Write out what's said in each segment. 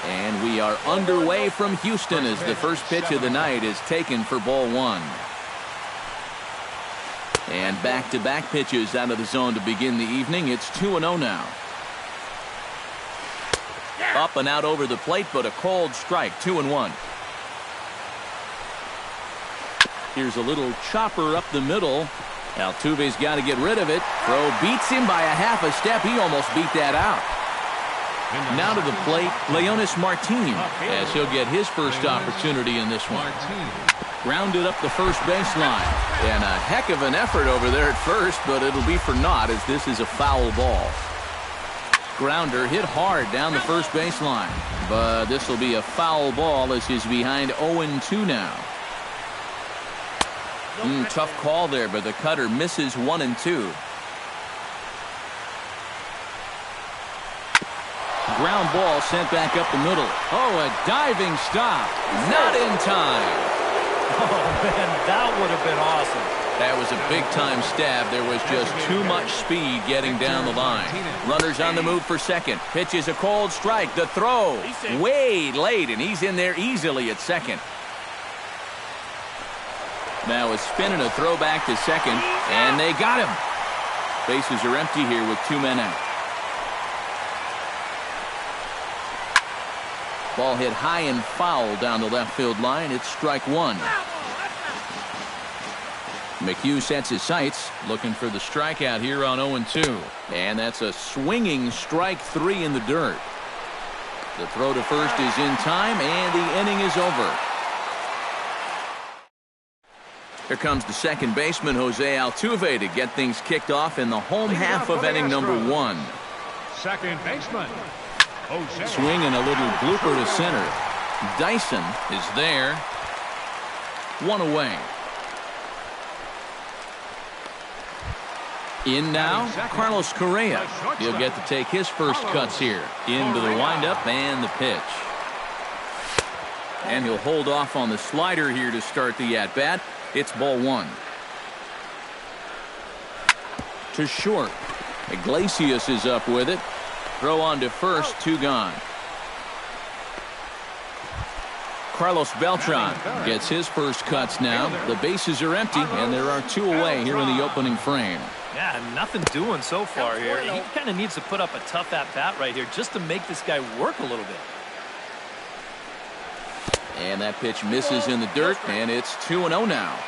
And we are underway from Houston as the first pitch of the night is taken for ball one. And back-to-back pitches out of the zone to begin the evening. It's 2-0 now. Up and out over the plate, but a called strike. 2-1. Here's a little chopper up the middle. Altuve's got to get rid of it. Throw beats him by a half a step. He almost beat that out. Now to the plate, Leonis Martin, as he'll get his first opportunity in this one. Grounded up the first baseline. And a heck of an effort over there at first, but it'll be for naught as this is a foul ball. Grounder hit hard down the first baseline. But this will be a foul ball as he's behind 0-2 now. Tough call there, but the cutter misses 1-2. Ground ball sent back up the middle. Oh, a diving stop. Not in time. Oh, man, that would have been awesome. That was a big-time stab. There was just too much speed getting down the line. Runners on the move for second. Pitch is a called strike. The throw way late, and he's in there easily at second. Now a spin and a throw back to second, and they got him. Bases are empty here with 2 men out. Ball hit high and foul down the left field line. It's strike one. McHugh sets his sights, looking for the strikeout here on 0-2. And that's a swinging strike three in the dirt. The throw to first is in time, and the inning is over. Here comes the second baseman, Jose Altuve, to get things kicked off in the home half of inning number one. Second baseman, Jose. Swing and a little blooper to center. Dyson is there. One away. In now, Carlos Correa. He'll get to take his first cuts here. Into the windup and the pitch. And he'll hold off on the slider here to start the at-bat. It's ball one. To short. Iglesias is up with it. Throw on to first, 2 gone. Carlos Beltran gets his first cuts now. The bases are empty, and there are 2 away here in the opening frame. Yeah, nothing doing so far here. He kind of needs to put up a tough at-bat right here just to make this guy work a little bit. And that pitch misses in the dirt, and it's 2-0 now.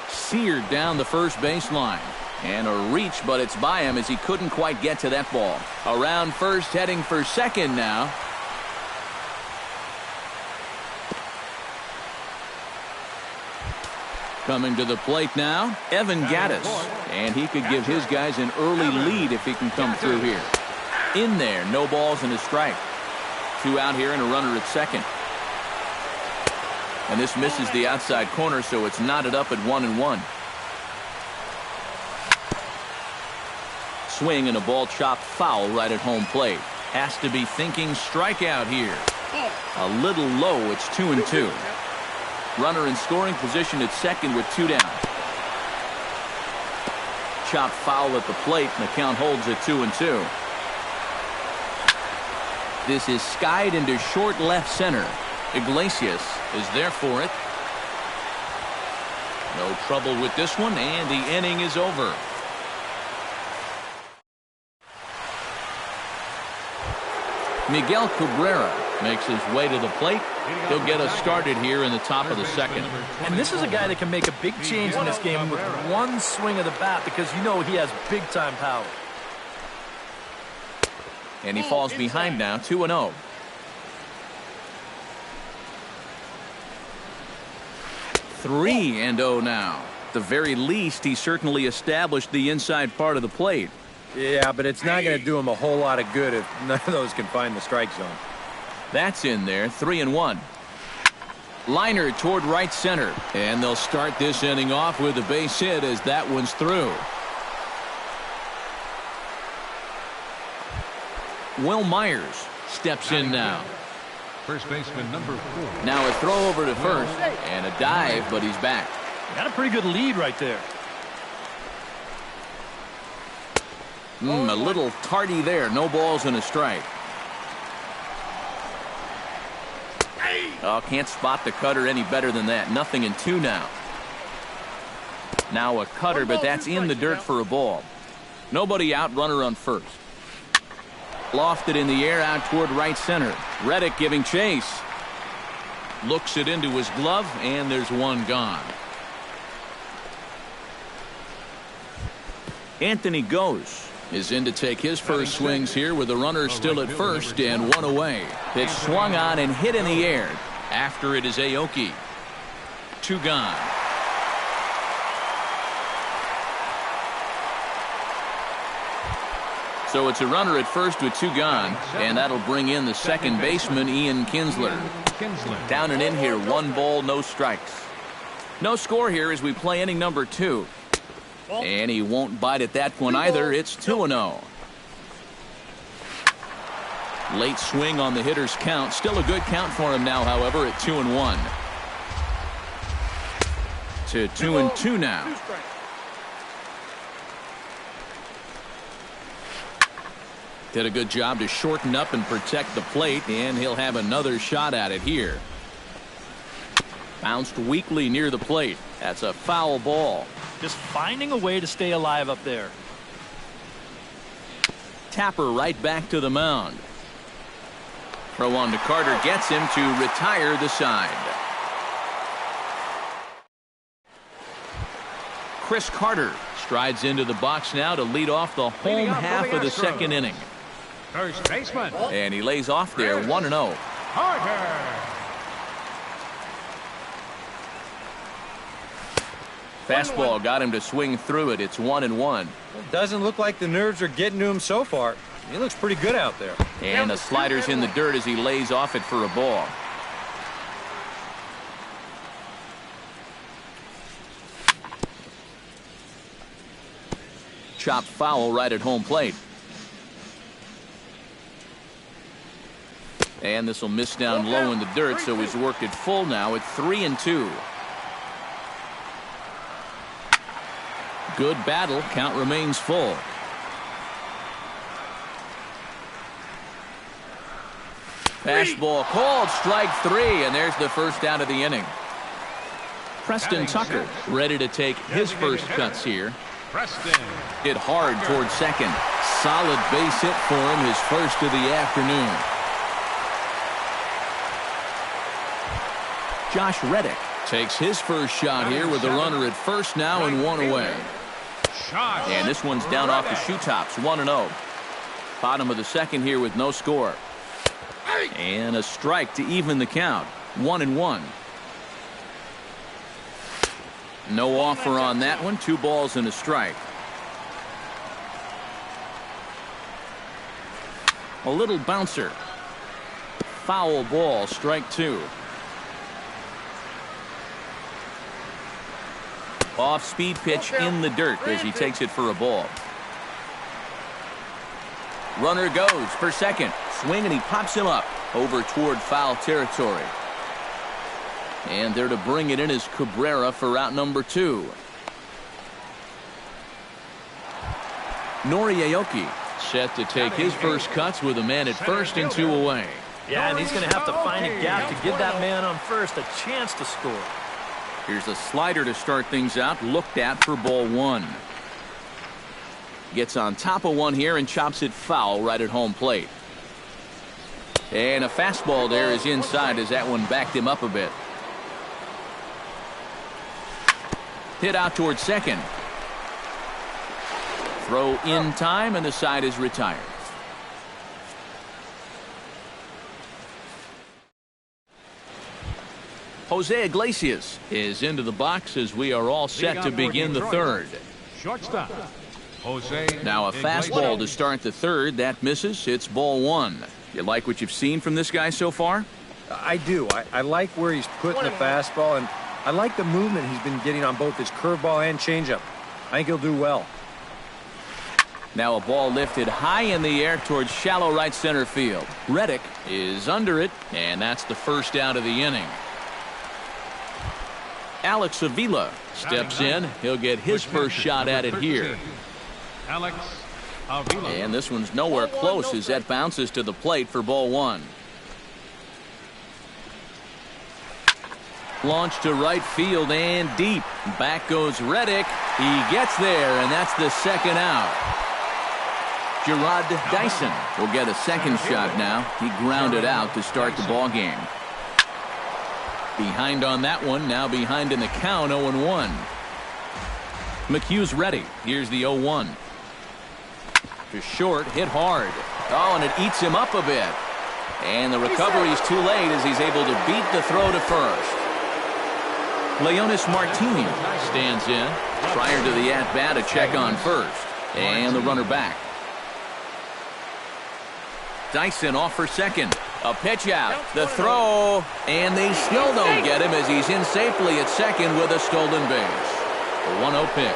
Seared down the first baseline. And a reach, but it's by him as he couldn't quite get to that ball. Around first, heading for second now. Coming to the plate now, Evan Gattis. And he could give his guys an early lead if he can come through here. In there, no balls and a strike. 2 out here and a runner at second. And this misses the outside corner, so it's knotted up at 1-1. Swing and a ball chopped foul right at home plate. Has to be thinking strikeout here. A little low. It's 2-2. Runner in scoring position at second with 2 down. Chopped foul at the plate, and the count holds at 2-2. This is skied into short left center. Iglesias is there for it. No trouble with this one, and the inning is over. Miguel Cabrera makes his way to the plate. He'll get us started here in the top of the second. And this is a guy that can make a big change in this game with one swing of the bat because you know he has big-time power. And he falls behind now, 2-0. Three and 0 now. At the very least, he certainly established the inside part of the plate. Yeah, but it's not going to do him a whole lot of good if none of those can find the strike zone. That's in there, 3-1. Liner toward right center. And they'll start this inning off with a base hit as that one's through. Will Myers steps in now. First baseman number 4. Now a throw over to first and a dive, but he's back. Got a pretty good lead right there. A little tardy there. No balls and a strike. Oh, can't spot the cutter any better than that. 0-2 now. Now a cutter, but that's in the dirt for a ball. Nobody out, runner on first. Lofted in the air out toward right center. Reddick giving chase. Looks it into his glove, and there's one gone. Anthony Goes is in to take his first swings here with the runner still at first and one away. Pitch swung on and hit in the air. After it is Aoki. 2 gone. So it's a runner at first with 2 gone, and that'll bring in the second baseman, Ian Kinsler. Down and in here, 1 ball, no strikes. No score here as we play inning number 2. And he won't bite at that one either. It's 2-0. Late swing on the hitter's count. Still a good count for him now, however, at 2-1. To 2-2 now. Did a good job to shorten up and protect the plate, and he'll have another shot at it here. Bounced weakly near the plate. That's a foul ball. Just finding a way to stay alive up there. Tapper right back to the mound. Throw on to Carter gets him to retire the side. Chris Carter strides into the box now to lead off the home half of the second inning. First baseman. And he lays off there 1-0. Carter. Fastball got him to swing through it. It's 1-1. Doesn't look like the nerves are getting to him so far. He looks pretty good out there. And the slider's in the dirt as he lays off it for a ball. Chopped foul right at home plate. And this will miss down low in the dirt, so he's worked it full now at 3-2. Good battle. Count remains full. Fastball called, strike 3, and there's the first out of the inning. Preston Tucker ready to take his first cuts here. Preston. Hit hard toward second. Solid base hit for him, his first of the afternoon. Josh Reddick takes his first shot here with the runner at first now and 1 away. And this one's down off the shoe tops, 1-0. Bottom of the second here with no score. And a strike to even the count, 1-1. No offer on that one, 2 balls and a strike. A little bouncer. Foul ball, strike 2. Off-speed pitch in the dirt as he takes it for a ball. Runner goes for second. Swing and he pops him up over toward foul territory. And there to bring it in is Cabrera for out number 2. Nori Aoki set to take his first cuts with a man at first and 2 away. Yeah, and he's going to have to find a gap to give that man on first a chance to score. Here's a slider to start things out, looked at for ball 1. Gets on top of one here and chops it foul right at home plate. And a fastball there is inside as that one backed him up a bit. Hit out toward second. Throw in time and the side is retired. Jose Iglesias is into the box as we are all set to begin the third. Shortstop. Jose. Now a fastball to start the third. That misses. It's ball 1. You like what you've seen from this guy so far? I do. I like where he's putting the fastball, and I like the movement he's been getting on both his curveball and changeup. I think he'll do well. Now a ball lifted high in the air towards shallow right center field. Reddick is under it, and that's the first out of the inning. Alex Avila steps in. He'll get his first shot at it here. Alex Avila. And this one's nowhere close as that bounces to the plate for ball one. Launch to right field and deep. Back goes Reddick. He gets there, and that's the second out. Gerard Dyson will get a second shot now. He grounded out to start the ball game. Behind on that one, now behind in the count, 0-1. McHugh's ready. Here's the 0-1. To short, hit hard. Oh, and it eats him up a bit. And the recovery's too late as he's able to beat the throw to first. Leonis Martin stands in prior to the at-bat, a check on first. And the runner back. Dyson off for second. A pitch out. The throw. And they still don't get him as he's in safely at second with a stolen base. A 1-0 pitch.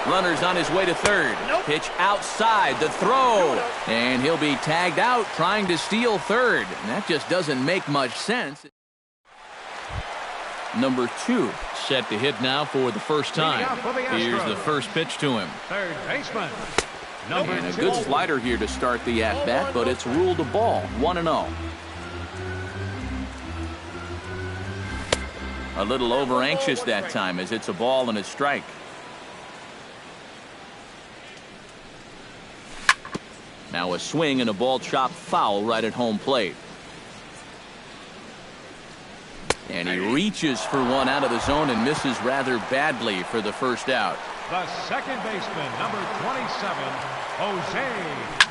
Runner's on his way to third. Pitch outside. The throw. And he'll be tagged out trying to steal third. And that just doesn't make much sense. Number 2 set to hit now for the first time. Here's the first pitch to him. Third baseman. And a good slider here to start the at-bat, but it's ruled a ball, 1-0. A little over-anxious that time as it's a ball and a strike. Now a swing and a ball chopped foul right at home plate. And he reaches for one out of the zone and misses rather badly for the first out. The second baseman, number 27, Jose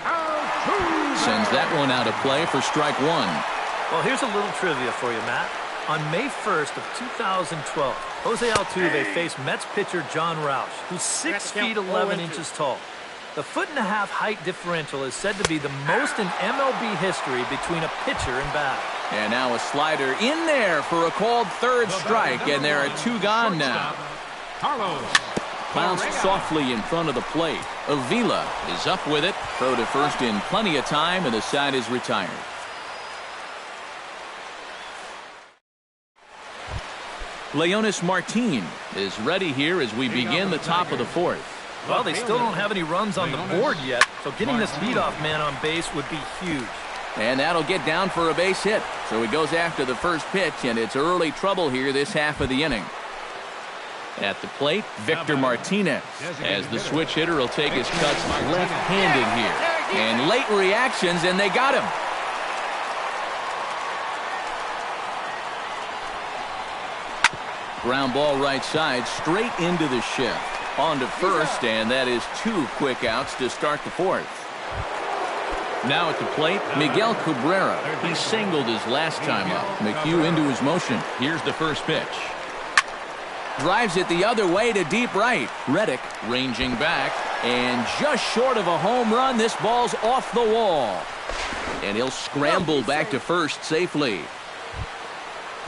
Altuve. Sends that one out of play for strike one. Well, here's a little trivia for you, Matt. On May 1st of 2012, Jose Altuve faced Mets pitcher John Roush, who's 6 feet 11 inches tall. The 1.5-foot height differential is said to be the most in MLB history between a pitcher and batter. And now a slider in there for a called third strike, and there are 2 gone now. Carlos. Bounced softly in front of the plate. Avila is up with it. Throw to first in plenty of time, and the side is retired. Leonis Martin is ready here as we begin the top of the fourth. Well, they still don't have any runs on the board yet, so getting this leadoff man on base would be huge. And that'll get down for a base hit. So he goes after the first pitch, and it's early trouble here this half of the inning. At the plate, Victor Martinez, as the switch hitter will take his cuts left-handed here. And late reactions, and they got him. Ground ball right side, straight into the shift. On to first, and that is 2 quick outs to start the fourth. Now at the plate, Miguel Cabrera. He singled his last time up. McHugh into his motion. Here's the first pitch. Drives it the other way to deep right. Reddick ranging back, and just short of a home run, this ball's off the wall. And he'll scramble back to first safely.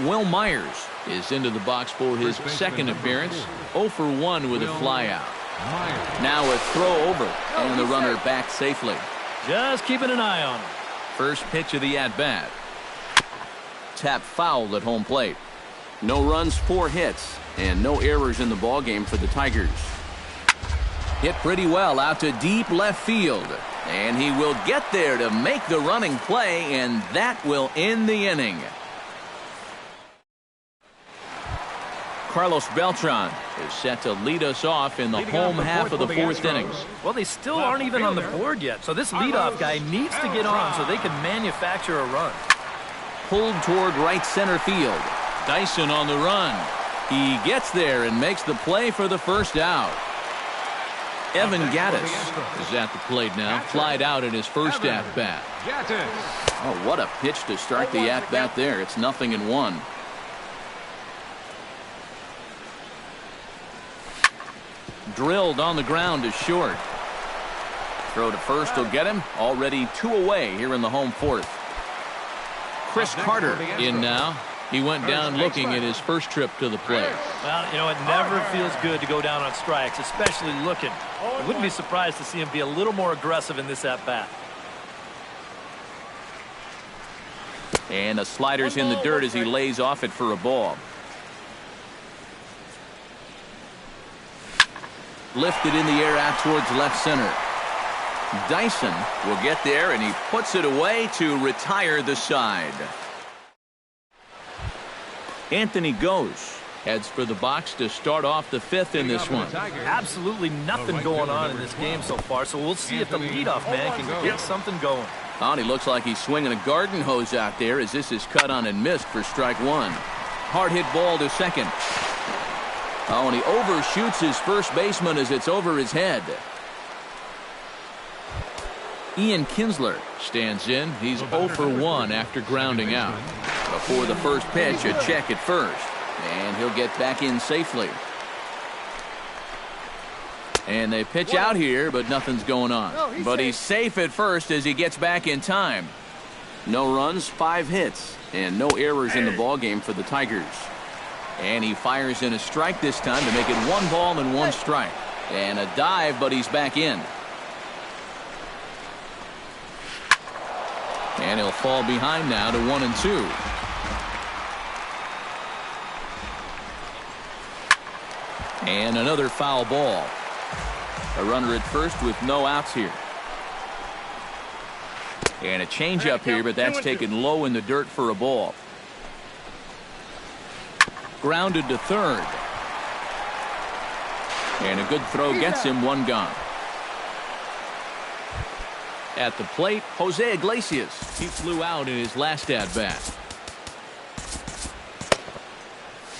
Will Myers is into the box for his second appearance. 0 for 1 with a flyout. Now a throw over, and the runner back safely. Just keeping an eye on him. First pitch of the at-bat. Tap foul at home plate. No runs, 4 hits, and no errors in the ballgame for the Tigers. Hit pretty well out to deep left field. And he will get there to make the running play, and that will end the inning. Carlos Beltran is set to lead us off in the home half of the fourth inning. Well, they still aren't even on the board yet, so this leadoff guy needs to get on so they can manufacture a run. Pulled toward right center field. Dyson on the run. He gets there and makes the play for the first out. Evan Gattis is at the plate now. Flied out in his first at-bat. Oh, what a pitch to start the at-bat there. It's 0-1. Drilled on the ground to short. Throw to first will get him. Already 2 away here in the home fourth. Chris Carter in now. He went down looking at his first trip to the plate. Well, you know, it never feels good to go down on strikes, especially looking. I wouldn't be surprised to see him be a little more aggressive in this at-bat. And the slider's in the dirt as he lays off it for a ball. Lifted in the air out towards left center. Dyson will get there, and he puts it away to retire the side. Anthony goes. Heads for the box to start off the fifth in this one. Absolutely nothing going on in this game so far, so we'll see if the leadoff man can get something going. Oh, and he looks like he's swinging a garden hose out there as this is cut on and missed for strike one. Hard hit ball to second. Oh, and he overshoots his first baseman as it's over his head. Ian Kinsler stands in. He's 0 for 1 after grounding out. Before the first pitch, a check at first. And he'll get back in safely. And they pitch out here, but nothing's going on. But he's safe at first as he gets back in time. No runs, 5 hits, and no errors in the ballgame for the Tigers. And he fires in a strike this time to make it 1 ball and 1 strike. And a dive, but he's back in. And he'll fall behind now to 1 and 2. And another foul ball. A runner at first with no outs here. And a changeup here, but that's taken low in the dirt for a ball. Grounded to third. And a good throw gets him 1 gone. At the plate, Jose Iglesias. He flew out in his last at-bat.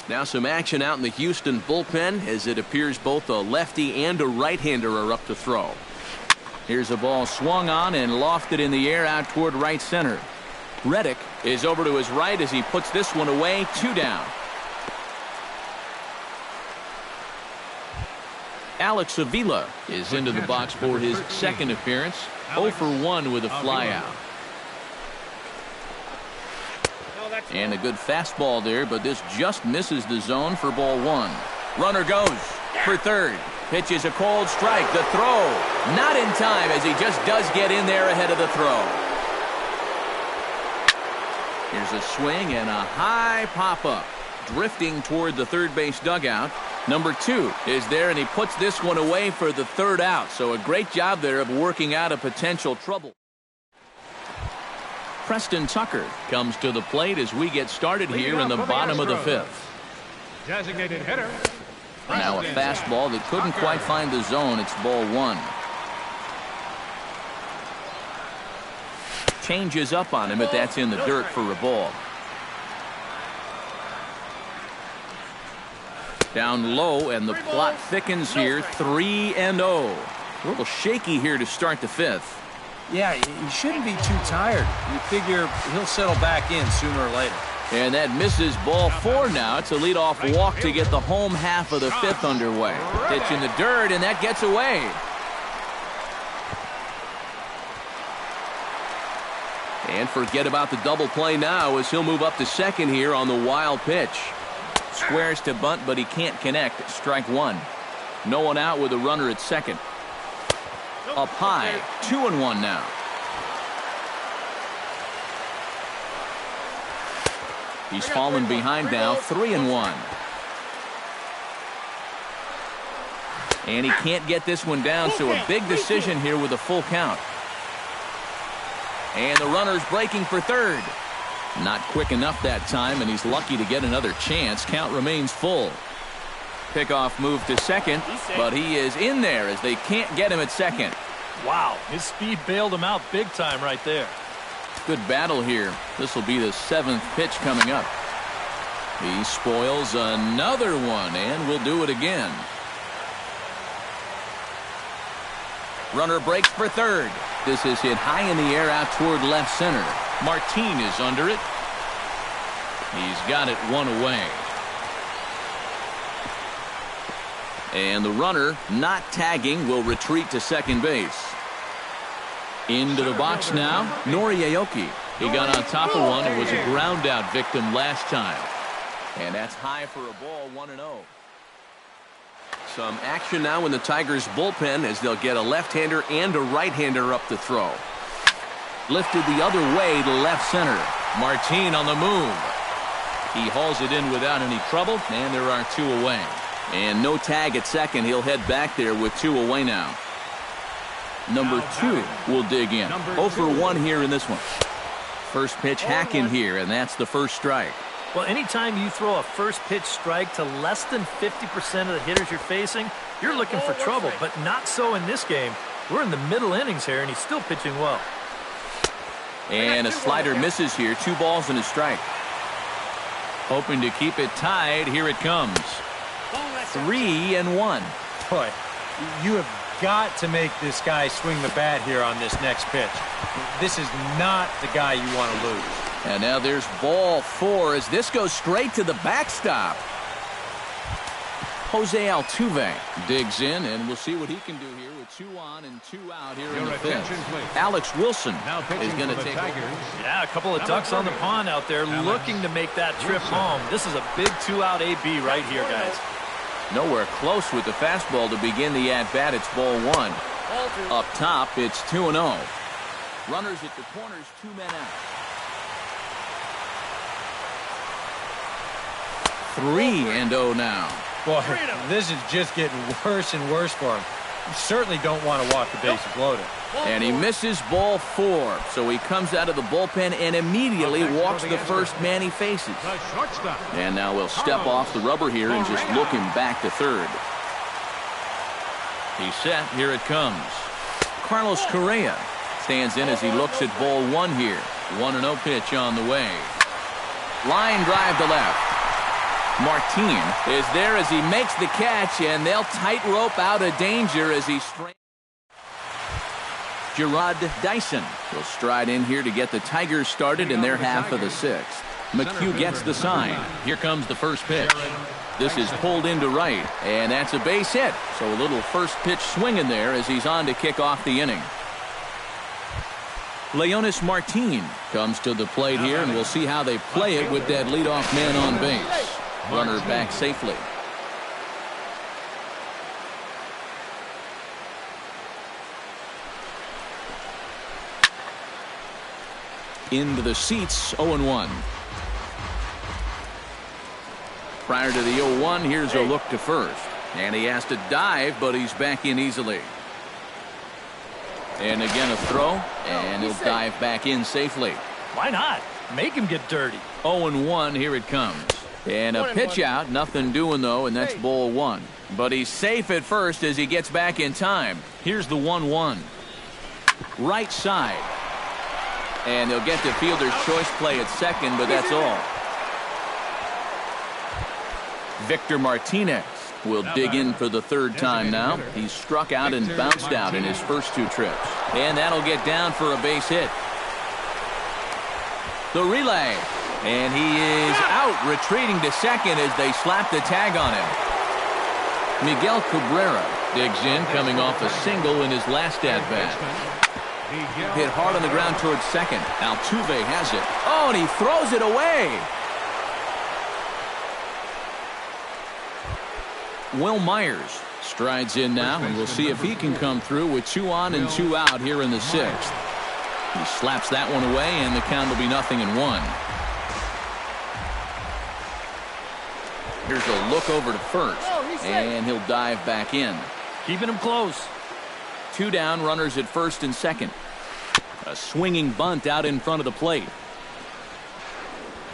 Now some action out in the Houston bullpen as it appears both a lefty and a right-hander are up to throw. Here's a ball swung on and lofted in the air out toward right center. Reddick is over to his right as he puts this one away. 2 down. Alex Avila is into the box for his second appearance. 0 for 1 with a flyout. And a good fastball there, but this just misses the zone for ball 1. Runner goes for third. Pitch is a cold strike. The throw not in time as he just does get in there ahead of the throw. Here's a swing and a high pop-up. Drifting toward the third base dugout. Number 2 is there, and he puts this one away for the 3rd out. So a great job there of working out a potential trouble. Preston Tucker comes to the plate as we get started here in the bottom of the 5th. Designated hitter. Now a fastball that couldn't quite find the zone. It's ball 1. Changes up on him, but that's in the dirt for a ball. Down low, and the plot thickens here. 3-0. A little shaky here to start the 5th. Yeah, he shouldn't be too tired. You figure he'll settle back in sooner or later. And that misses ball 4 now. It's a leadoff walk to get the home half of the 5th underway. Pitch in the dirt, and that gets away. And forget about the double play now as he'll move up to second here on the wild pitch. Squares to bunt, but he can't connect. Strike 1. No one out with a runner at second. Up high, 2-1 now. He's fallen behind now, 3-1. And he can't get this one down, so a big decision here with a full count. And the runner's breaking for third. Not quick enough that time, and he's lucky to get another chance. Count remains full. Pickoff move to second, but he is in there as they can't get him at second. Wow, his speed bailed him out big time right there. Good battle here. This will be the 7th pitch coming up. He spoils another one and will do it again. Runner breaks for third. This is hit high in the air out toward left center. Martin is under it. He's got it 1 away. And the runner, not tagging, will retreat to second base. Into the box now, Nori Aoki. He got on top of one and was a ground out victim last time. And that's high for a ball, 1-0. Some action now in the Tigers bullpen as they'll get a left-hander and a right-hander up to throw. Lifted the other way to left center. Martin on the move. He hauls it in without any trouble, and there are 2 away. And no tag at second. He'll head back there with 2 away now. Number 2 will dig in. 0 for 1 here in this one. First pitch hack in here, and that's the first strike. Well, anytime you throw a first pitch strike to less than 50% of the hitters you're facing, you're looking for trouble, but not so in this game. We're in the middle innings here, and he's still pitching well. And a slider misses here. 2 balls and a strike. Hoping to keep it tied. Here it comes. 3-1. Boy, you have got to make this guy swing the bat here on this next pitch. This is not the guy you want to lose. And now there's ball 4 as this goes straight to the backstop. Jose Altuve digs in, and we'll see what he can do here with 2 on and 2 out here in the 5th. Alex Wilson is going to take over. Yeah, a couple of ducks on the pond out there looking to make that trip home. This is a big 2-out AB right here, guys. Nowhere close with the fastball to begin the at-bat. It's ball 1. Up top, it's 2-0. Runners at the corners, 2 men out. 3-0 now. Boy, this is just getting worse and worse for him. You certainly don't want to walk the bases loaded. And he misses ball 4. So he comes out of the bullpen and immediately walks the first man he faces. And now we'll step off the rubber here and just look him back to third. He's set. Here it comes. Carlos Correa stands in as he looks at ball 1 here. 1-0 pitch on the way. Line drive to left. Martin is there as he makes the catch, and they'll tightrope out of danger as he strains. Gerard Dyson will stride in here to get the Tigers started in their half of the 6th. McHugh gets the sign. Here comes the first pitch. This is pulled into right, and that's a base hit. So a little first pitch swing in there as he's on to kick off the inning. Leonis Martin comes to the plate here, and we'll see how they play it with that leadoff man on base. Runner back safely. Into the seats, 0-1. Prior to the 0-1, here's a look to first. And he has to dive, but he's back in easily. And again a throw, and he'll dive back in safely. Why not? Make him get dirty. 0-1, here it comes. And a pitch out, nothing doing though, and that's ball 1. But he's safe at first as he gets back in time. Here's the 1-1. Right side. And they'll get the fielder's choice play at second, but that's all. Victor Martinez will dig in for the 3rd time now. He's struck out and bounced out in his first 2 trips. And that'll get down for a base hit. The relay. And he is out, retreating to second as they slap the tag on him. Miguel Cabrera digs in, coming off a single in his last at-bat. Hit hard on the ground towards second. Altuve has it. Oh, and he throws it away. Will Myers strides in now, and we'll see if he can come through with 2 on and 2 out here in the 6th. He slaps that one away, and the count will be 0-1. Here's a look over to first, and he'll dive back in. Keeping him close. 2 down, runners at first and second. A swinging bunt out in front of the plate.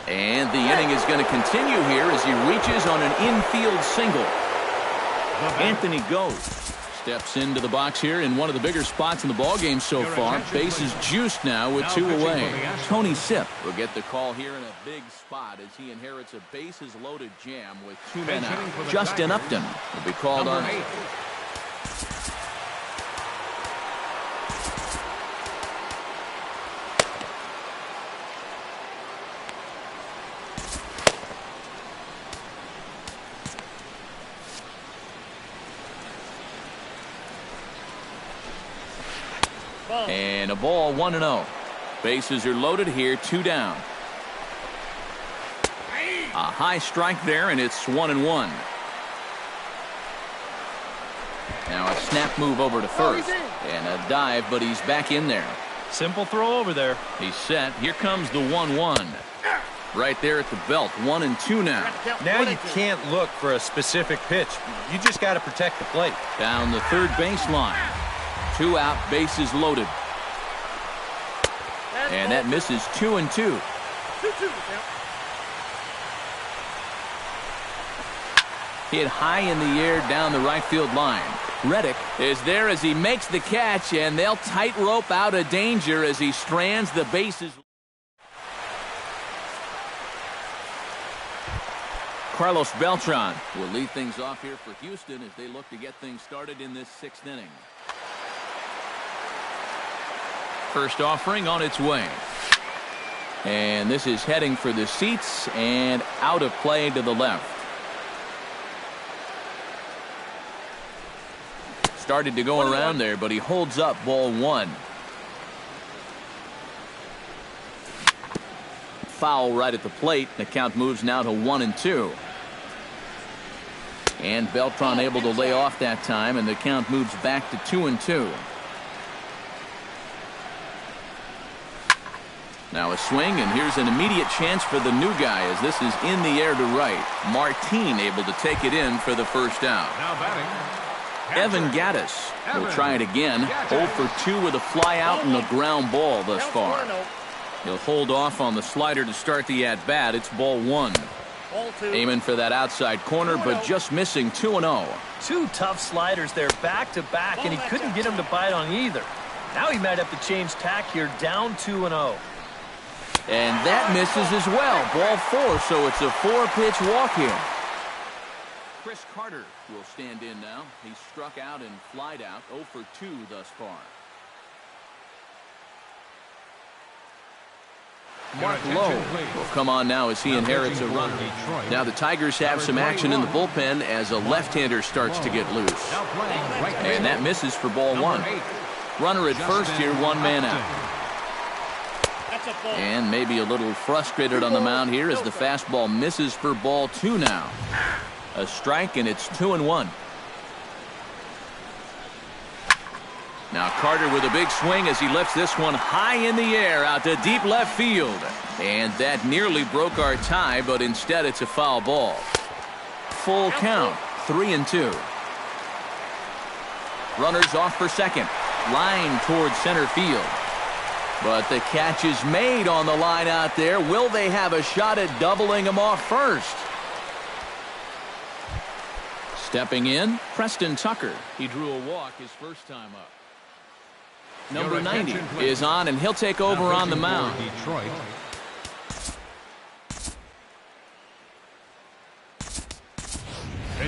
And the inning is going to continue here as he reaches on an infield single. Anthony Gose steps into the box here in one of the bigger spots in the ballgame so far. Bases juiced now with 2 away. Tony Sipp will get the call here in a big spot as he inherits a bases-loaded jam with 2 men out. Justin Upton will be called on. And a ball, 1-0. Bases are loaded here, 2 down. A high strike there, and it's 1-1. Now a snap move over to first. And a dive, but he's back in there. Simple throw over there. He's set. Here comes the 1-1. Right there at the belt, 1-2 now. Now you can't look for a specific pitch. You just got to protect the plate. Down the third baseline. 2 out, bases loaded. And that misses 2-2. Hit high in the air down the right field line. Reddick is there as he makes the catch, and they'll tightrope out of danger as he strands the bases. Carlos Beltran will lead things off here for Houston as they look to get things started in this 6th inning. First offering on its way. And this is heading for the seats and out of play to the left. Started to go around there, but he holds up ball 1. Foul right at the plate. The count moves now to 1-2. And Beltran able to lay off that time, and the count moves back to 2-2. Now a swing, and here's an immediate chance for the new guy as this is in the air to right. Martin able to take it in for the first out. Now batting. Evan Gattis will try it again. 0 for 2 with a fly out and a ground ball thus far. He'll hold off on the slider to start the at-bat. It's ball 1. Aiming for that outside corner, but just missing 2-0. 2 tough sliders there back-to-back, and he couldn't get him to bite on either. Now he might have to change tack here, down 2-0. And that misses as well. Ball 4, so it's a 4-pitch walk here. Chris Carter will stand in now. He's struck out and flied out. 0 for 2 thus far. Mark Lowe will come on now as he inherits a runner. Now the Tigers have some action in the bullpen as a left-hander starts to get loose. And that misses for ball 1. Runner at first here, 1 man out. And maybe a little frustrated on the mound here as the fastball misses for ball 2 now. A strike, and it's 2-1. Now Carter with a big swing as he lifts this one high in the air out to deep left field. And that nearly broke our tie, but instead it's a foul ball. Full count, 3-2. Runners off for second. Line towards center field. But the catch is made on the line out there. Will they have a shot at doubling him off first? Stepping in, Preston Tucker. He drew a walk his first time up. Number 90 is on, and he'll take over on the mound. Detroit.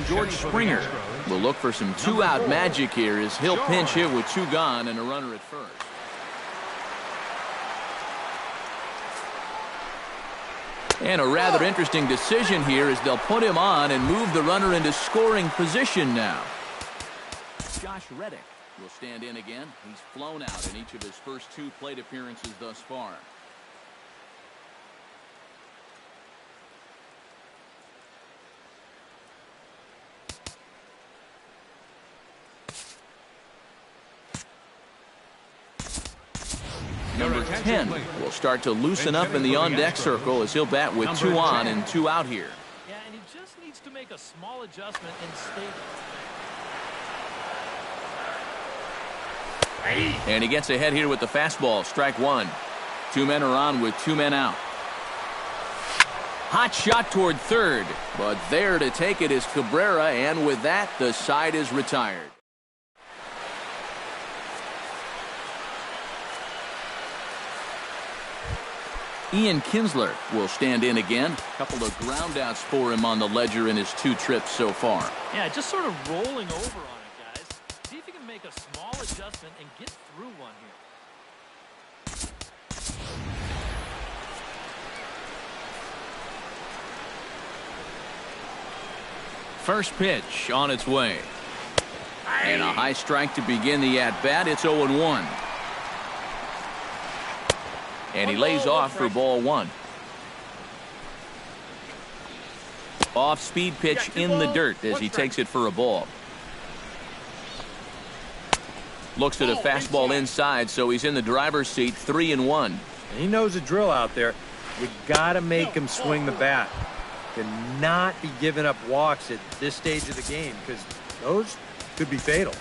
George Springer will look for some 2-out magic here as he'll pinch hit with 2 gone and a runner at first. And a rather interesting decision here as they'll put him on and move the runner into scoring position now. Josh Reddick will stand in again. He's flown out in each of his first 2 plate appearances thus far. Number 10 will start to loosen up in the on-deck circle as he'll bat with 2 on and 2 out here. Yeah, and he just needs to make a small adjustment and stay. And he gets ahead here with the fastball. Strike 1. 2 men are on with 2 men out. Hot shot toward third, but there to take it is Cabrera, and with that, the side is retired. Ian Kinsler will stand in again. A couple of groundouts for him on the ledger in his 2 trips so far. Yeah, just sort of rolling over on it, guys. See if he can make a small adjustment and get through one here. First pitch on its way. And a high strike to begin the at-bat. It's 0-1. And he lays off for ball 1. Off-speed pitch in the dirt as he takes it for a ball. Looks at a fastball inside, so he's in the driver's seat, 3-1. And he knows the drill out there. You got to make him swing the bat. Cannot be giving up walks at this stage of the game because those could be fatal.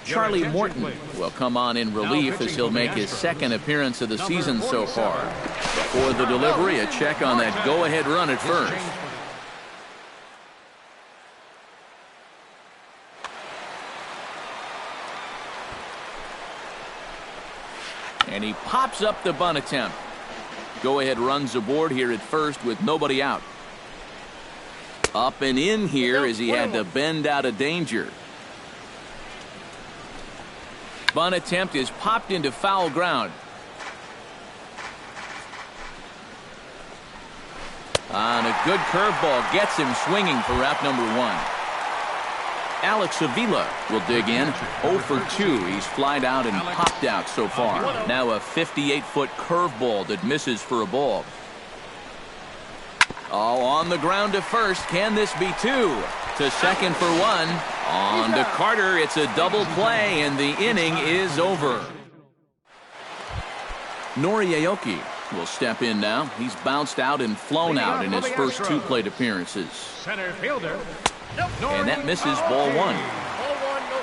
Charlie Morton will come on in relief as he'll make his second appearance of the season so far. Before the delivery, a check on that go-ahead run at first. And he pops up the bunt attempt. Go-ahead runs aboard here at first with nobody out. Up and in here as he had to bend out of danger. Bunt attempt is popped into foul ground. And a good curveball gets him swinging for out number one. Alex Avila will dig in. 0 for 2. He's flied out and popped out so far. Now a 58-foot curveball that misses for a ball. Oh, on the ground to first. Can this be two? To second for one. On to Carter. It's a double play, and the inning is over. Nori Aoki will step in now. He's bounced out and flown out in his first two plate appearances. Center fielder. And that misses ball one. Ball one, no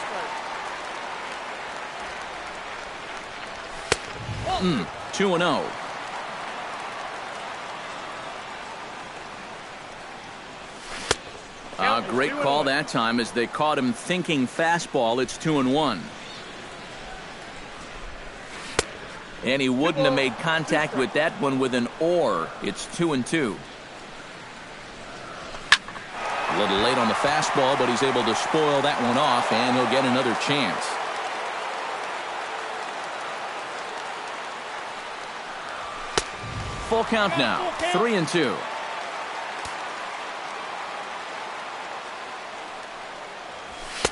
strike. 2-0. A great call that time as they caught him thinking fastball. It's 2-1. And he wouldn't have made contact with that one with an or. It's 2-2. A little late on the fastball, but he's able to spoil that one off, and he'll get another chance. Full count now. 3-2.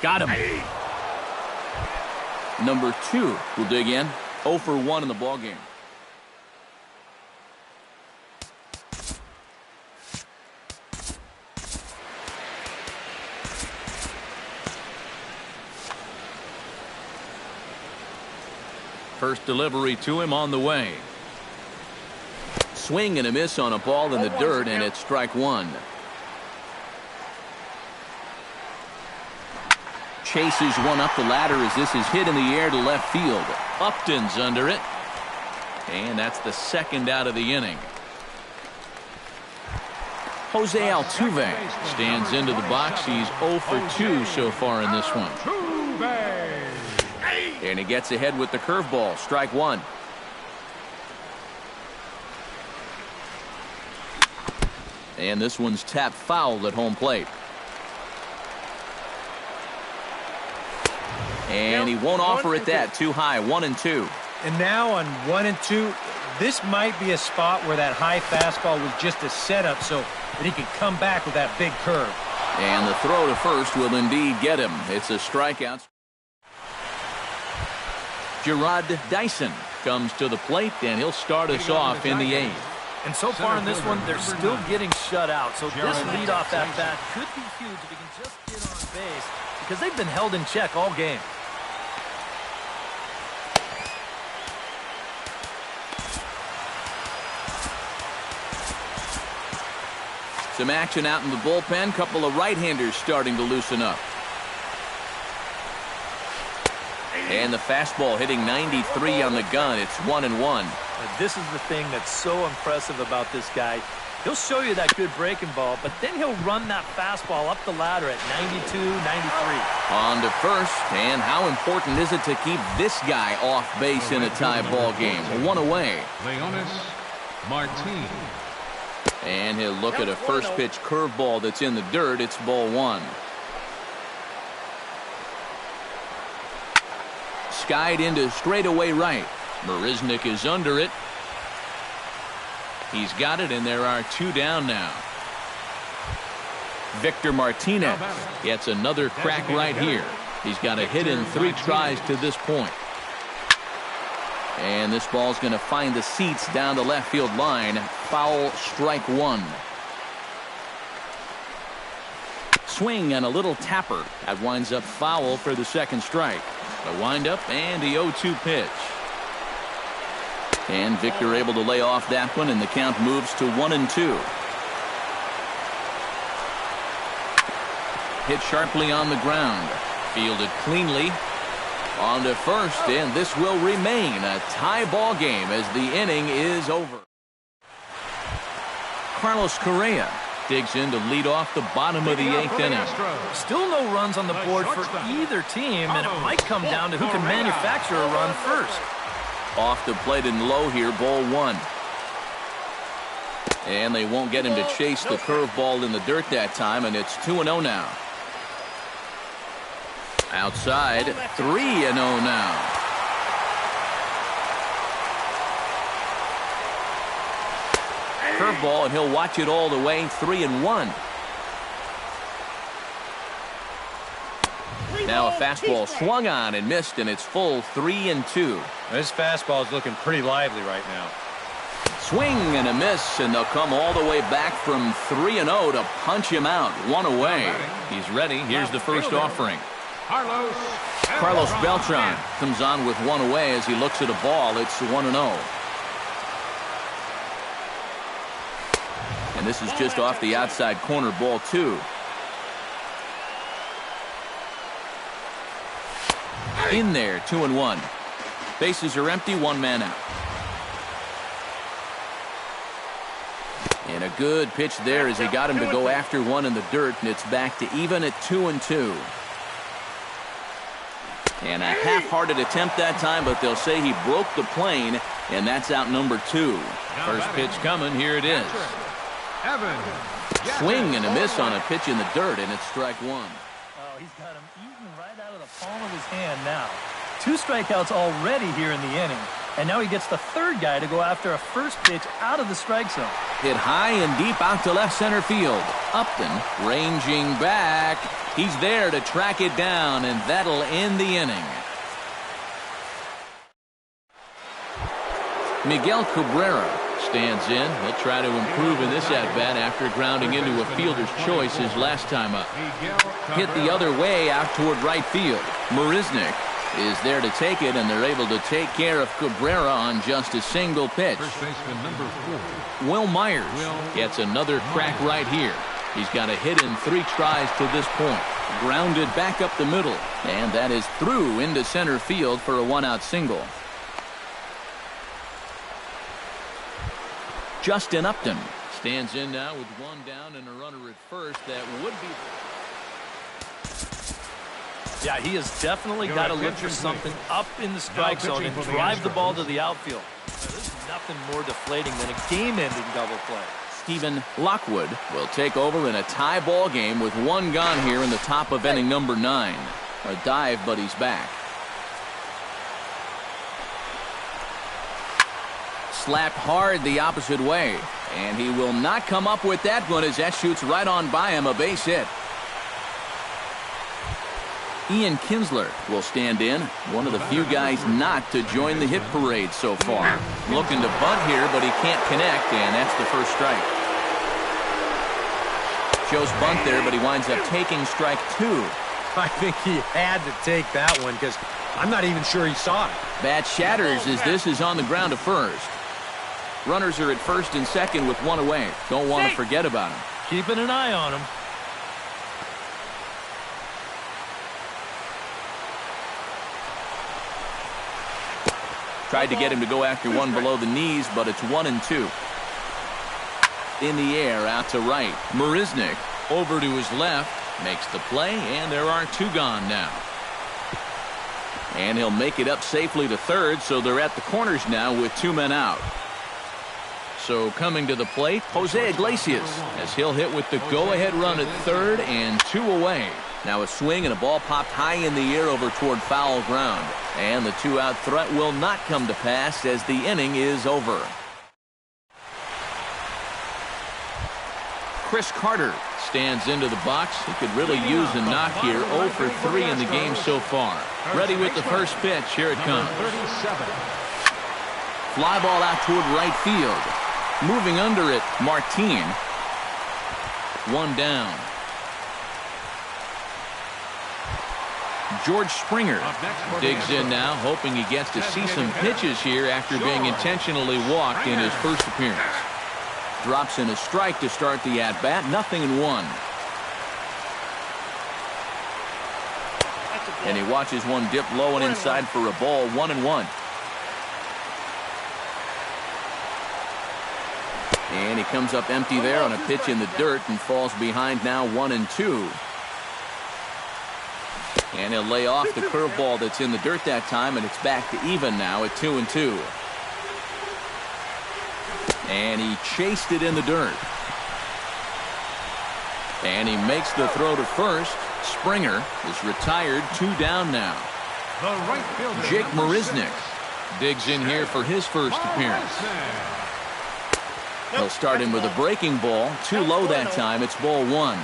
Got him. Number 2 will dig in. 0 for 1 in the ballgame. First delivery to him on the way. Swing and a miss on a ball in the dirt, and it's strike one. Chases one up the ladder as this is hit in the air to left field. Upton's under it. And that's the second out of the inning. Jose Altuve stands into the box. He's 0 for 2 so far in this one. And he gets ahead with the curveball. Strike one. And this one's tapped foul at home plate. And he won't offer it that. Too high. 1-2. And now on 1-2, this might be a spot where that high fastball was just a setup so that he could come back with that big curve. And the throw to first will indeed get him. It's a strikeout. Gerard Dyson comes to the plate, and he'll start us off in the 8th. And so far in this one, they're still getting shut out. So this leadoff at bat could be huge if he can just get on base, because they've been held in check all game. Some action out in the bullpen. Couple of right-handers starting to loosen up. And the fastball hitting 93 on the gun. It's 1-1. This is the thing that's so impressive about this guy. He'll show you that good breaking ball, but then he'll run that fastball up the ladder at 92, 93. On to first, and how important is it to keep this guy off base in a tie ball game? One away. Leonis Martin. And he'll look at a first pitch curveball that's in the dirt. It's ball one. Skied into straightaway right. Marisnik is under it. He's got it, and there are two down now. Victor Martinez gets another crack right here. He's got a hit in 3 tries to this point. And this ball's going to find the seats down the left field line. Foul, strike one. Swing and a little tapper. That winds up foul for the second strike. A windup and the 0-2 pitch. And Victor able to lay off that one, and the count moves to 1-2. Hit sharply on the ground. Fielded cleanly. On to first, and this will remain a tie ball game as the inning is over. Carlos Correa digs in to lead off the bottom of the 8th inning. Still no runs on the board for either team, and it might come down to who can manufacture a run first. Off the plate and low here, ball 1. And they won't get him to chase the curveball in the dirt that time, and it's 2-0 now. Outside, 3-0 now. Curveball, and he'll watch it all the way, 3-1. Now a fastball swung on and missed, and it's full 3-2. This fastball is looking pretty lively right now. Swing and a miss, and they'll come all the way back from 3-0 to punch him out. 1 away. He's ready. Here's the first offering. Carlos Beltran comes on with 1 away as he looks at a ball. It's 1-0. And this is just off the outside corner, ball 2. In there, 2-1. Bases are empty, 1 man out. And a good pitch there as he got him to go after 1 in the dirt, and it's back to even at 2-2. And a half-hearted attempt that time, but they'll say he broke the plane, and that's out number 2. First pitch coming, here it is. Swing and a miss on a pitch in the dirt, and it's strike 1. Oh, he's got him eaten right out of the palm of his hand now. 2 strikeouts already here in the inning, and now he gets the 3rd guy to go after a first pitch out of the strike zone. Hit high and deep out to left center field. Upton ranging back. He's there to track it down, and that'll end the inning. Miguel Cabrera stands in. He'll try to improve in this at-bat after grounding into a fielder's choice his last time up. Hit the other way out toward right field. Marisnick is there to take it, and they're able to take care of Cabrera on just a single pitch. Will Myers gets another crack right here. He's got a hit in 3 tries to this point. Grounded back up the middle, and that is through into center field for a 1-out single. Justin Upton stands in now with 1 down and a runner at first. That would be... Yeah, he has definitely got to look for something up in the strike zone and drive the ball to the outfield. There's nothing more deflating than a game-ending double play. Stephen Lockwood will take over in a tie ball game with 1 gone here in the top of inning number 9. A dive, but he's back. Slapped hard the opposite way, and he will not come up with that one as that shoots right on by him, a base hit. Ian Kinsler will stand in, one of the few guys not to join the hit parade so far. Looking to bunt here, but he can't connect, and that's the first strike. Shows bunt there, but he winds up taking strike 2. I think he had to take that one because I'm not even sure he saw it. Bat shatters as this is on the ground to first. Runners are at first and second with 1 away. Don't want to forget about him. Keeping an eye on him. Tried to get him to go after 1 below the knees, but it's 1-2. In the air, out to right. Marisnick over to his left, makes the play, and there are 2 gone now. And he'll make it up safely to third, so they're at the corners now with 2 men out. So coming to the plate, Jose Iglesias, as he'll hit with the go-ahead run at third and 2 away. Now a swing and a ball popped high in the air over toward foul ground. And the 2-out threat will not come to pass as the inning is over. Chris Carter stands into the box. He could really use a knock here. 0 for 3 in the game so far. Ready with the first pitch. Here it comes. Fly ball out toward right field. Moving under it, Martin. 1 down. George Springer digs in now, hoping he gets to see some pitches here after being intentionally walked in his first appearance. Drops in a strike to start the at-bat, 0-1. And he watches one dip low and inside for a ball, 1-1. And he comes up empty there on a pitch in the dirt and falls behind now 1-2. And he'll lay off the curveball that's in the dirt that time, and it's back to even now at 2-2. And he chased it in the dirt. And he makes the throw to first. Springer is retired, 2 down now. The right fielder, Jake Marisnick 6. digs in here for his first appearance. He'll start him with a breaking ball. Too low that time. It's ball 1.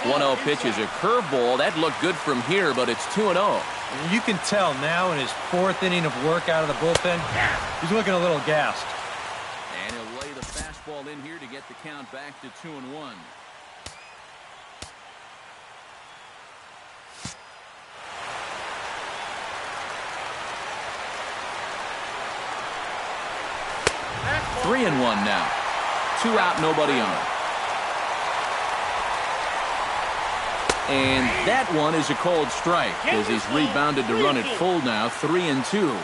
1-0 pitch is a curveball. That looked good from here, but it's 2-0. You can tell now in his 4th inning of work out of the bullpen, he's looking a little gassed. And he'll lay the fastball in here to get the count back to 2-1. Three and 1 now. 2 out, nobody on. And that one is a called strike as he's rebounded to run it full now. 3-2.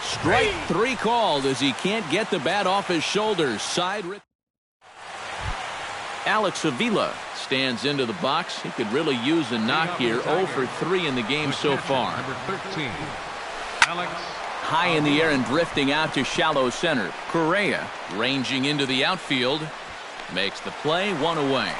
Strike 3 called as he can't get the bat off his shoulders. Alex Avila stands into the box. He could really use a knock here. 0 for 3 in the game so far. Number 13, Alex. High in the air and drifting out to shallow center. Correa ranging into the outfield. Makes the play, 1 away.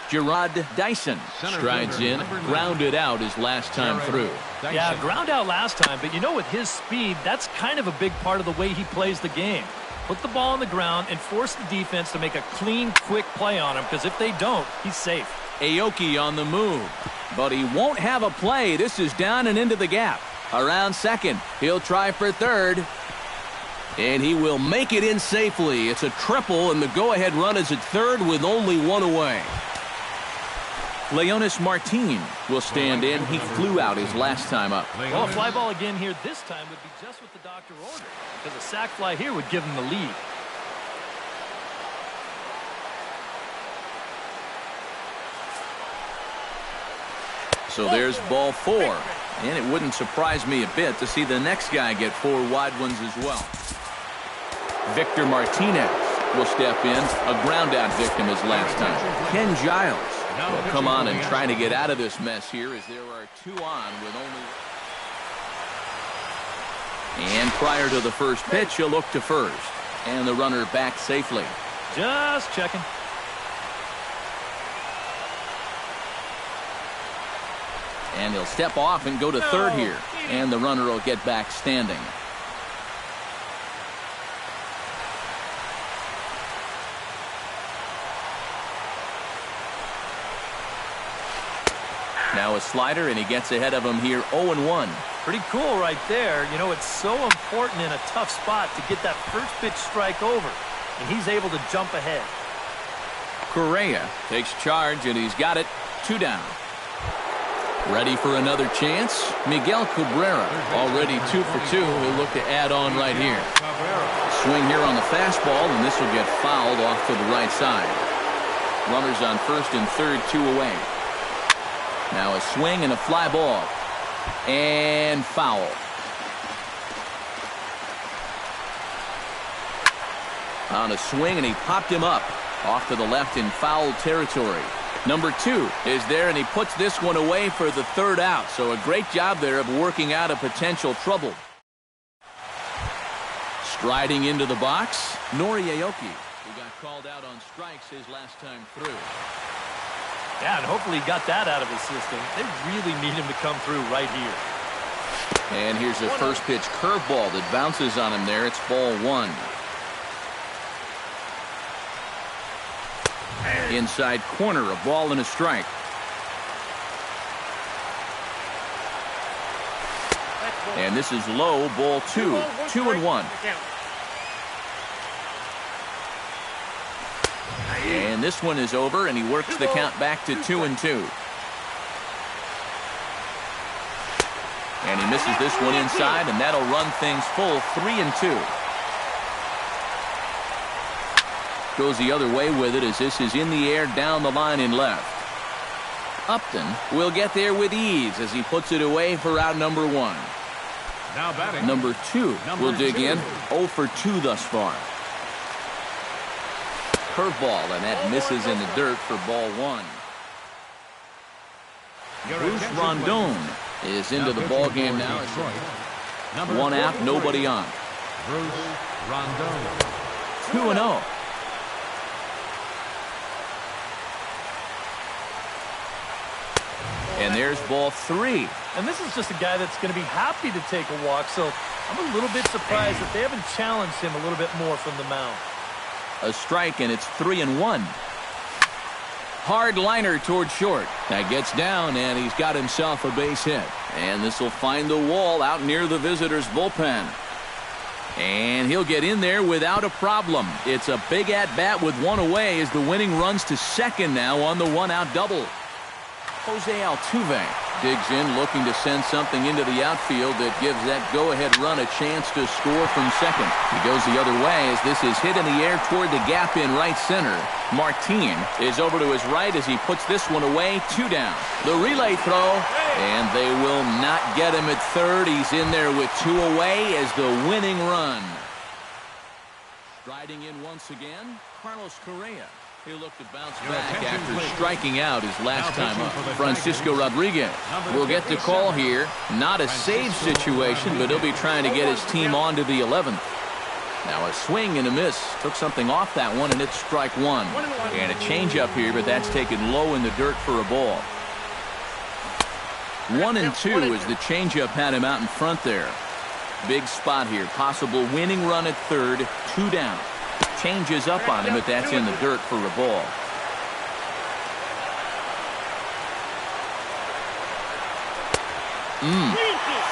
Gerard Dyson strides in, grounded out his last time through. Yeah, ground out last time, but you know, with his speed, that's kind of a big part of the way he plays the game. Put the ball on the ground and force the defense to make a clean, quick play on him, because if they don't, he's safe. Aoki on the move, but he won't have a play. This is down and into the gap. Around second, he'll try for third. And he will make it in safely. It's a triple, and the go-ahead run is at third with only 1 away. Leonis Martin will stand in. He flew out his last time up. Well, a fly ball again here this time would be just what the doctor ordered, because a sac fly here would give him the lead. So there's ball 4. And it wouldn't surprise me a bit to see the next guy get 4 wide ones as well. Victor Martinez will step in. A ground out victim his last time. Ken Giles will come on and try to get out of this mess here as there are 2 on with only. And prior to the first pitch, he'll look to first. And the runner back safely. Just checking. And he'll step off and go to third here. And the runner will get back standing. Now a slider, and he gets ahead of him here, 0-1. Pretty cool right there. You know, it's so important in a tough spot to get that first pitch strike over. And he's able to jump ahead. Correa takes charge, and he's got it. 2 down. Ready for another chance? Miguel Cabrera, already 2 for 2. He'll look to add on right here. Swing here on the fastball, and this will get fouled off to the right side. Runners on first and third, 2 away. Now a swing and a fly ball. And foul. On a swing, and he popped him up. Off to the left in foul territory. Number 2 is there, and he puts this one away for the 3rd out. So a great job there of working out a potential trouble. Striding into the box, Nori Aoki, who got called out on strikes his last time through. Yeah, and hopefully he got that out of his system. They really need him to come through right here. And here's a first pitch curveball that bounces on him there. It's ball 1. Inside corner, a ball and a strike. And this is low, ball 2. 2-1. And this one is over, and he works the count back to 2-2. And he misses this one inside, and that'll run things full, 3-2. goes the other way with it as this is in the air down the line in left. Upton will get there with ease as he puts it away for out number 1. Now batting. Number 2 will dig in. 0 for 2 thus far. Curveball, and that misses in the dirt for ball 1. Bruce Rondon is into the ball game now. One out, nobody on. Bruce Rondon. 2-0. And there's ball 3. And this is just a guy that's going to be happy to take a walk, so I'm a little bit surprised that they haven't challenged him a little bit more from the mound. A strike, and it's 3-1. Hard liner toward short. That gets down, and he's got himself a base hit. And this will find the wall out near the visitors' bullpen. And he'll get in there without a problem. It's a big at-bat with 1 away as the winning runs to second now on the 1-out double. Jose Altuve digs in, looking to send something into the outfield that gives that go-ahead run a chance to score from second. He goes the other way as this is hit in the air toward the gap in right center. Martin is over to his right as he puts this one away. 2 down. The relay throw, and they will not get him at third. He's in there with 2 away as the winning run. Striding in once again, Carlos Correa. He'll look to bounce back after striking out his last time up. Francisco Rodriguez will get the call here. Not a save situation, but he'll be trying to get his team on to the 11th. Now a swing and a miss. Took something off that one, and it's strike 1. And a changeup here, but that's taken low in the dirt for a ball. 1-2 as the changeup had him out in front there. Big spot here. Possible winning run at third. 2 down. Changes up on him, but that's in the dirt for a ball.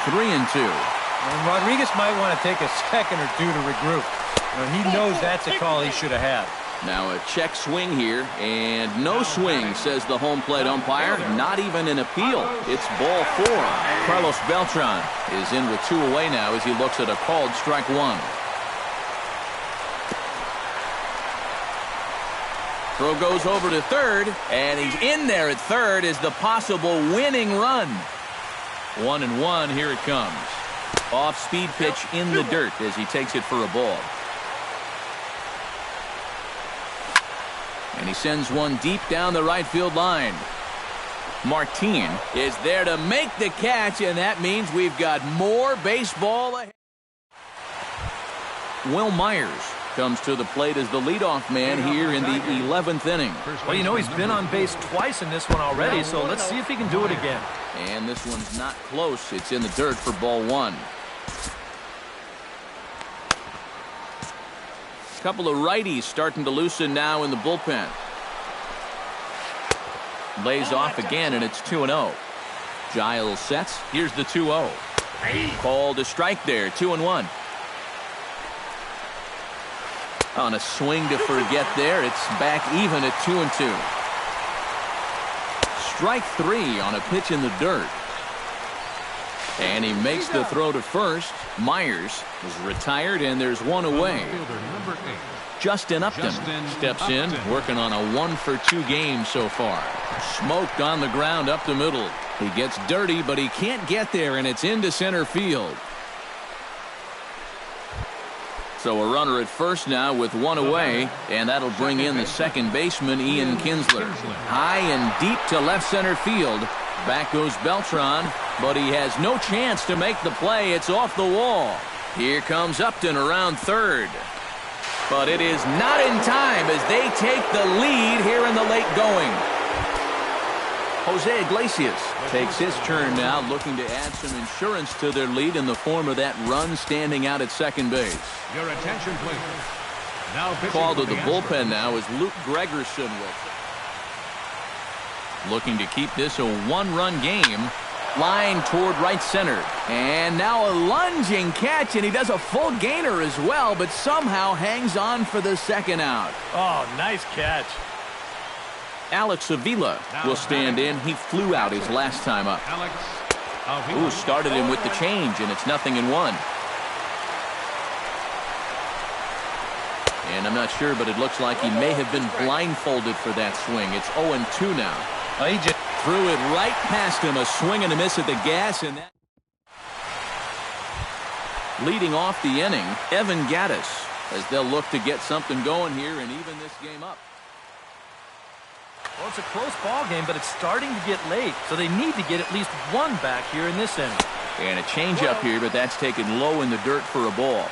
Three and 2. And Rodriguez might want to take a second or 2 to regroup. He knows that's a call he should have had. Now a check swing here, and no swing, says the home plate umpire. Not even an appeal. It's ball 4. Carlos Beltran is in with 2 away now as he looks at a called strike 1. Throw goes over to third, and he's in there at third as the possible winning run. 1-1, here it comes. Off-speed pitch in the dirt as he takes it for a ball. And he sends one deep down the right field line. Martin is there to make the catch, and that means we've got more baseball ahead. Will Myers comes to the plate as the leadoff man here in the 11th inning. Well, you know, he's been on base twice in this one already, so let's see if he can do it again. And this one's not close. It's in the dirt for ball 1. A couple of righties starting to loosen now in the bullpen. Lays off again, and it's 2-0. Giles sets. Here's the 2-0. Called a strike there. 2-1. On a swing to forget there, it's back even at 2-2. Strike 3 on a pitch in the dirt. And he makes the throw to first. Myers is retired, and there's 1 away. Justin Upton steps in, working on a 1-for-2 game so far. Smoked on the ground up the middle. He gets dirty, but he can't get there, and it's into center field. So a runner at first now with 1 away, and that'll bring in the second baseman, Ian Kinsler. High and deep to left center field. Back goes Beltran, but he has no chance to make the play. It's off the wall. Here comes Upton around third. But it is not in time as they take the lead here in the late going. Jose Iglesias takes his turn now, looking to add some insurance to their lead in the form of that run standing out at second base. Your attention, please. Now called to the bullpen now is Luke Gregerson with it. Looking to keep this a 1-run game. Line toward right center. And now a lunging catch, and he does a full gainer as well, but somehow hangs on for the second out. Oh, nice catch. Alex Avila will stand in. He flew out his last time up. Ooh, started him with the change, and it's 0-1. And I'm not sure, but it looks like he may have been blindfolded for that swing. It's 0-2 now. Well, he just threw it right past him. A swing and a miss at the gas. And that leading off the inning, Evan Gattis, as they'll look to get something going here and even this game up. Well, it's a close ball game, but it's starting to get late, so they need to get at least one back here in this inning. And a changeup here, but that's taken low in the dirt for a ball.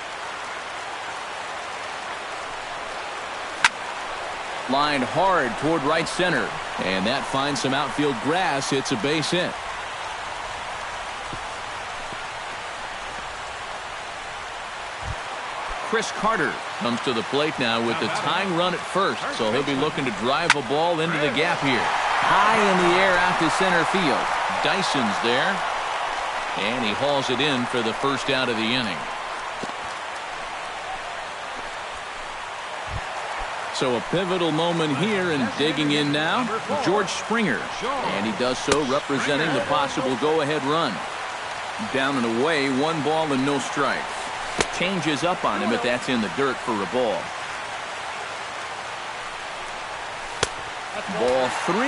Lined hard toward right center, and that finds some outfield grass. It's a base hit. Chris Carter comes to the plate now with the tying run at first, so he'll be looking to drive a ball into the gap here. High in the air out to center field. Dyson's there, and he hauls it in for the first out of the inning. So a pivotal moment here, and digging in now, George Springer, and he does so representing the possible go-ahead run. Down and away, 1 ball and no strikes. Changes up on him, but that's in the dirt for a ball. Ball 3.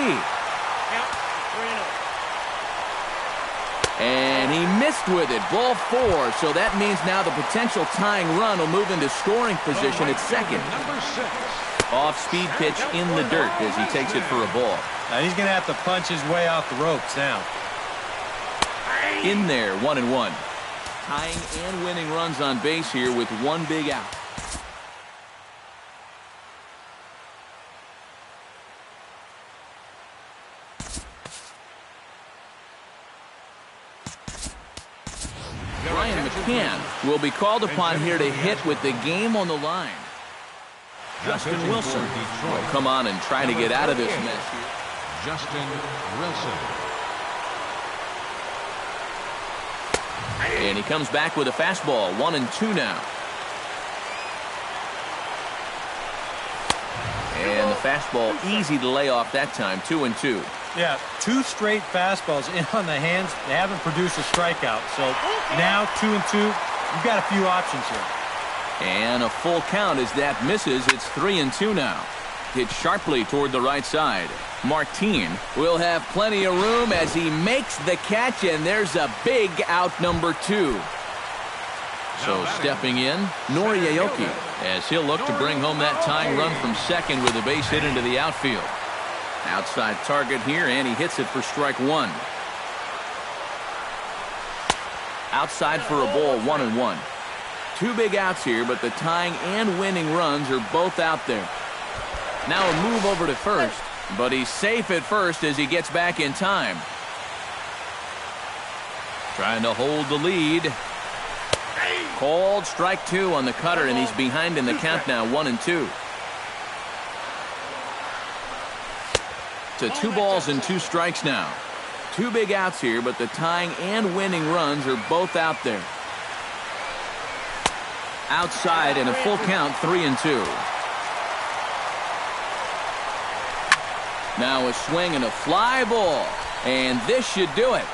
And he missed with it. Ball 4. So that means now the potential tying run will move into scoring position at second. Off-speed pitch in the dirt as he takes it for a ball. Now he's going to have to punch his way off the ropes now. In there, 1-1. Tying and winning runs on base here with 1 big out. Brian McCann will be called upon here to hit with the game on the line. Justin Wilson will come on and try to get out of this mess here. Justin Wilson. And he comes back with a fastball. 1-2 now. And the fastball easy to lay off that time. 2-2. Yeah, 2 straight fastballs in on the hands. They haven't produced a strikeout. So now 2-2. You've got a few options here. And a full count as that misses. It's 3-2 now. Hit sharply toward the right side. Martin will have plenty of room as he makes the catch, and there's a big out, number 2. So stepping in, Noriaoki, as he'll look to bring home that tying run from second with a base hit into the outfield. Outside target here, and he hits it for strike 1. Outside for a ball, 1-1. 2 big outs here, but the tying and winning runs are both out there. Now a move over to first, but he's safe at first as he gets back in time. Trying to hold the lead. Called strike 2 on the cutter, and he's behind in the count now, 1-2. To 2 balls and 2 strikes now. 2 big outs here, but the tying and winning runs are both out there. Outside and a full count, 3-2. Now a swing and a fly ball, and this should do it.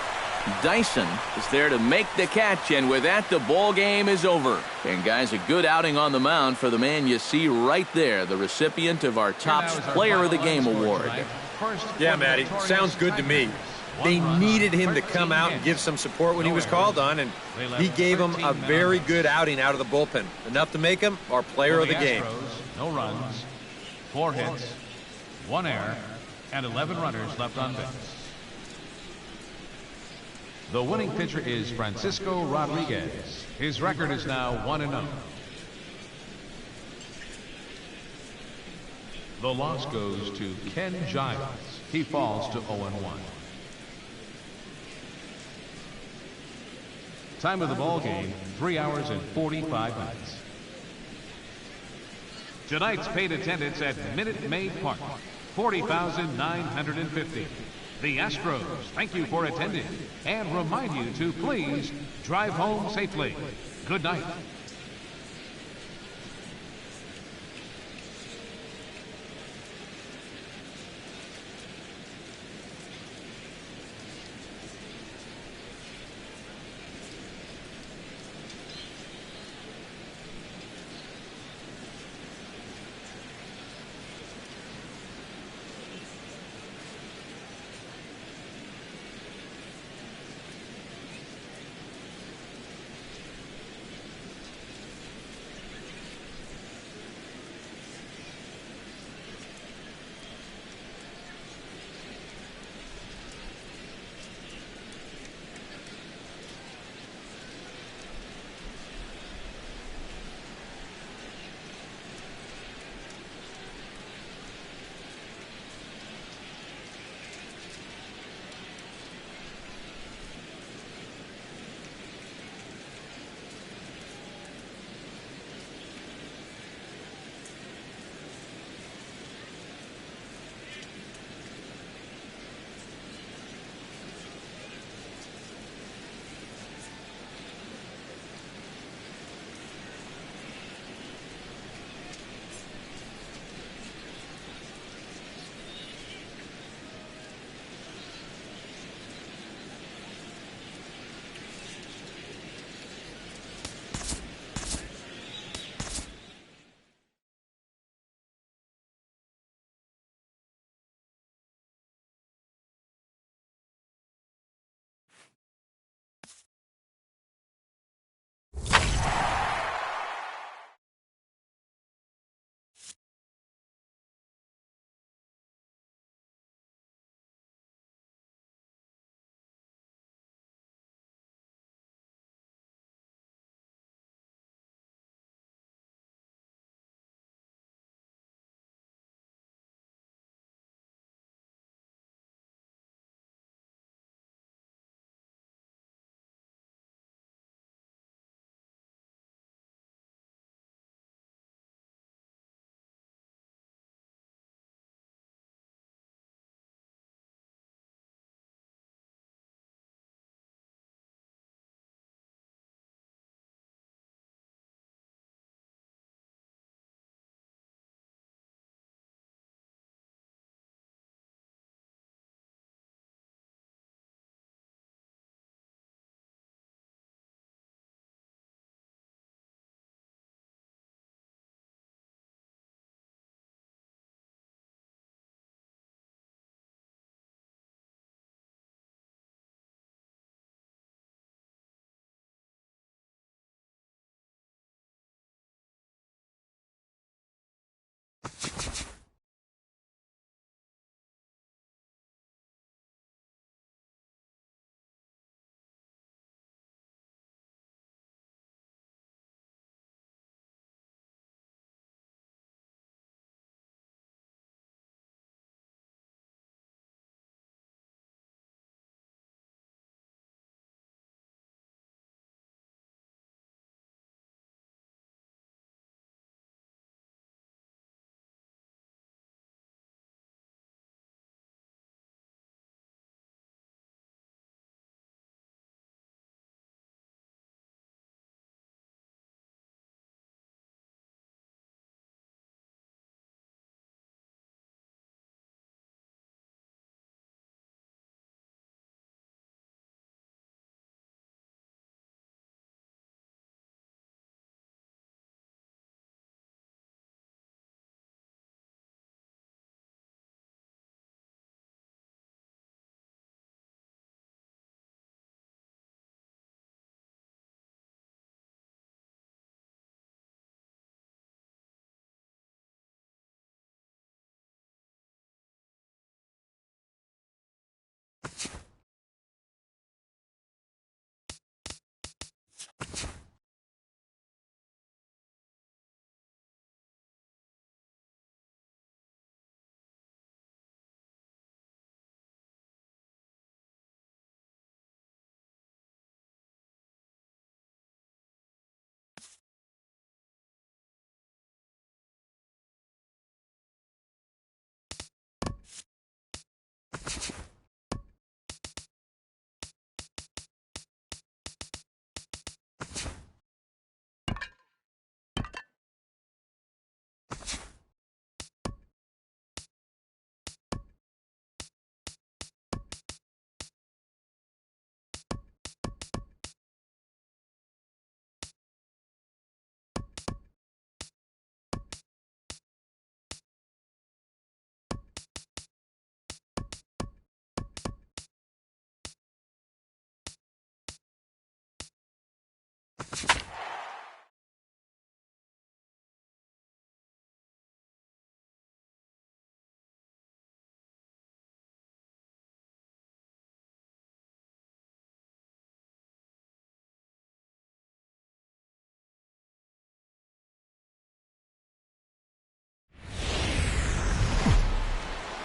Dyson is there to make the catch, and with that, the ball game is over. And guys, a good outing on the mound for the man you see right there, the recipient of our Topps Player of the Game award. Yeah, Matty, sounds good to me. They needed him to come out and give some support when he was called on, and he gave them a very good outing out of the bullpen. Enough to make him our player of the game. No runs, 4 hits, 1 error, and 11 runners left on base. The winning pitcher is Francisco Rodriguez. His record is now 1-0. The loss goes to Ken Giles. He falls to 0-1. Time of the ball game, 3 hours and 45 minutes. Tonight's paid attendance at Minute Maid Park, 40,950. The Astros thank you for attending and remind you to please drive home safely. Good night.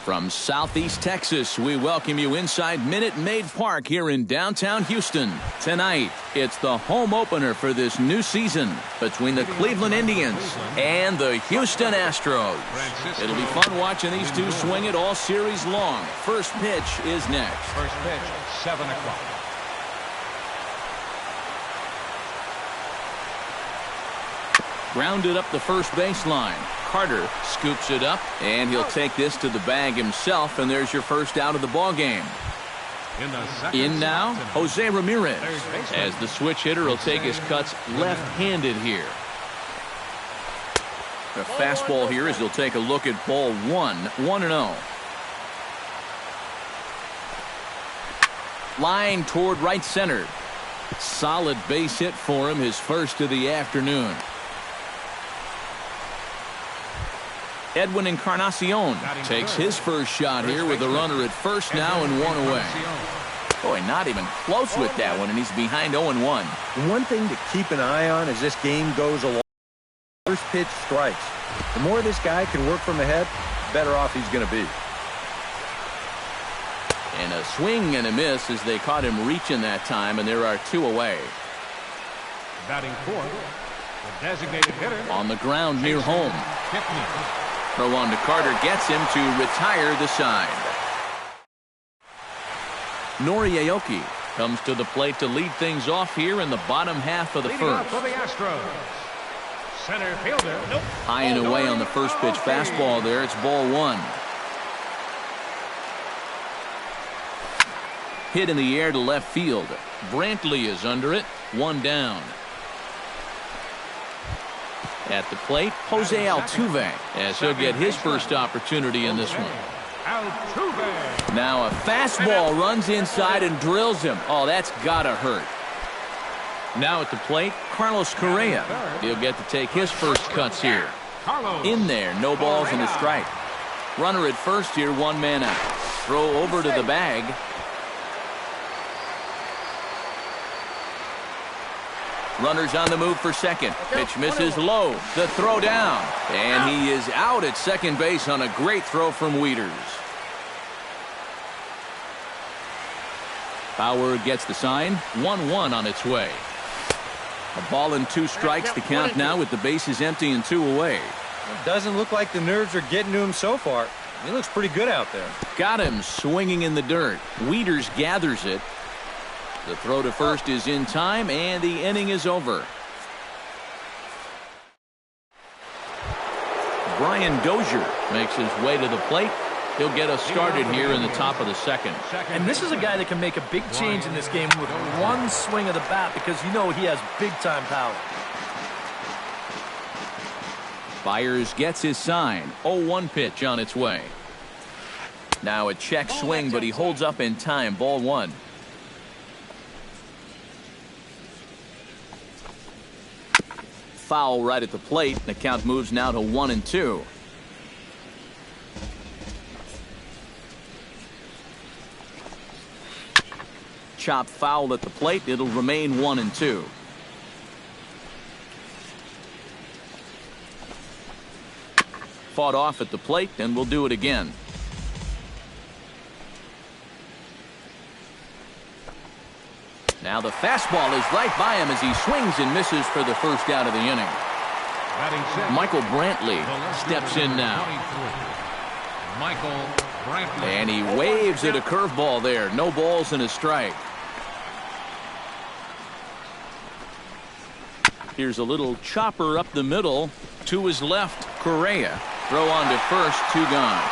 From Southeast Texas, we welcome you inside Minute Maid Park here in downtown Houston. Tonight, it's the home opener for this new season between the Cleveland Indians and the Houston Astros. It'll be fun watching these two swing it all series long. First pitch is next. First pitch, 7 o'clock. Grounded up the first baseline. Carter scoops it up, and he'll take this to the bag himself, and there's your first out of the ball game. In now, Jose Ramirez, as the switch hitter will take his cuts left-handed here. The fastball here as he'll take a look at ball 1-0. Line toward right center. Solid base hit for him, his first of the afternoon. Edwin Encarnacion takes his first shot here with a runner at first now and 1 away. Boy, not even close with that one, and he's behind 0-1. One thing to keep an eye on as this game goes along, first pitch strikes. The more this guy can work from ahead, the better off he's going to be. And a swing and a miss as they caught him reaching that time, and there are 2 away. Batting fourth, the designated hitter. On the ground near home. Throw on to Carter gets him to retire the side. Nori Aoki comes to the plate to lead things off here in the bottom half of the first. For the Astros, center fielder. High and away on the first pitch fastball there. It's ball 1. Hit in the air to left field. Brantley is under it. 1 down. At the plate, Jose Altuve, as he'll get his first opportunity in this one. Altuve. Now a fastball runs inside and drills him. Oh, that's gotta hurt. Now at the plate, Carlos Correa. He'll get to take his first cuts here. In there, no balls and a strike. Runner at first here, 1 man out. Throw over to the bag. Runners on the move for second. Pitch misses low. The throw down. And he is out at second base on a great throw from Wieters. Bauer gets the sign. 1-1 on its way. A ball and 2 strikes to count now with the bases empty and 2 away. It doesn't look like the nerves are getting to him so far. He looks pretty good out there. Got him swinging in the dirt. Wieters gathers it. The throw to first is in time, and the inning is over. Brian Dozier makes his way to the plate. He'll get us started here in the top of the second. And this is a guy that can make a big change in this game with 1 swing of the bat because you know he has big-time power. Byers gets his sign. 0-1 pitch on its way. Now a check swing, but he holds up in time. Ball 1. Foul right at the plate. The count moves now to 1-2. Chop foul at the plate. It'll remain 1-2. Fought off at the plate, and we'll do it again. Now the fastball is right by him as he swings and misses for the first out of the inning. Michael Brantley steps in now. Michael Brantley. And he waves at a curveball there. No balls and a strike. Here's a little chopper up the middle. To his left, Correa. Throw on to first, 2 gone.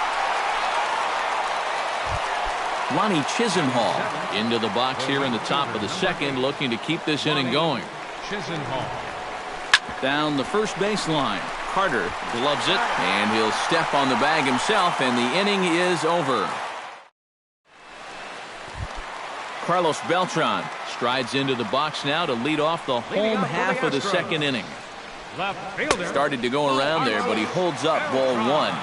Ronnie Chisenhall into the box here in the top of the second, looking to keep this inning going. Chisenhall. Down the first baseline. Carter gloves it, and he'll step on the bag himself, and the inning is over. Carlos Beltran strides into the box now to lead off the home half of the second inning. Started to go around there, but he holds up ball 1.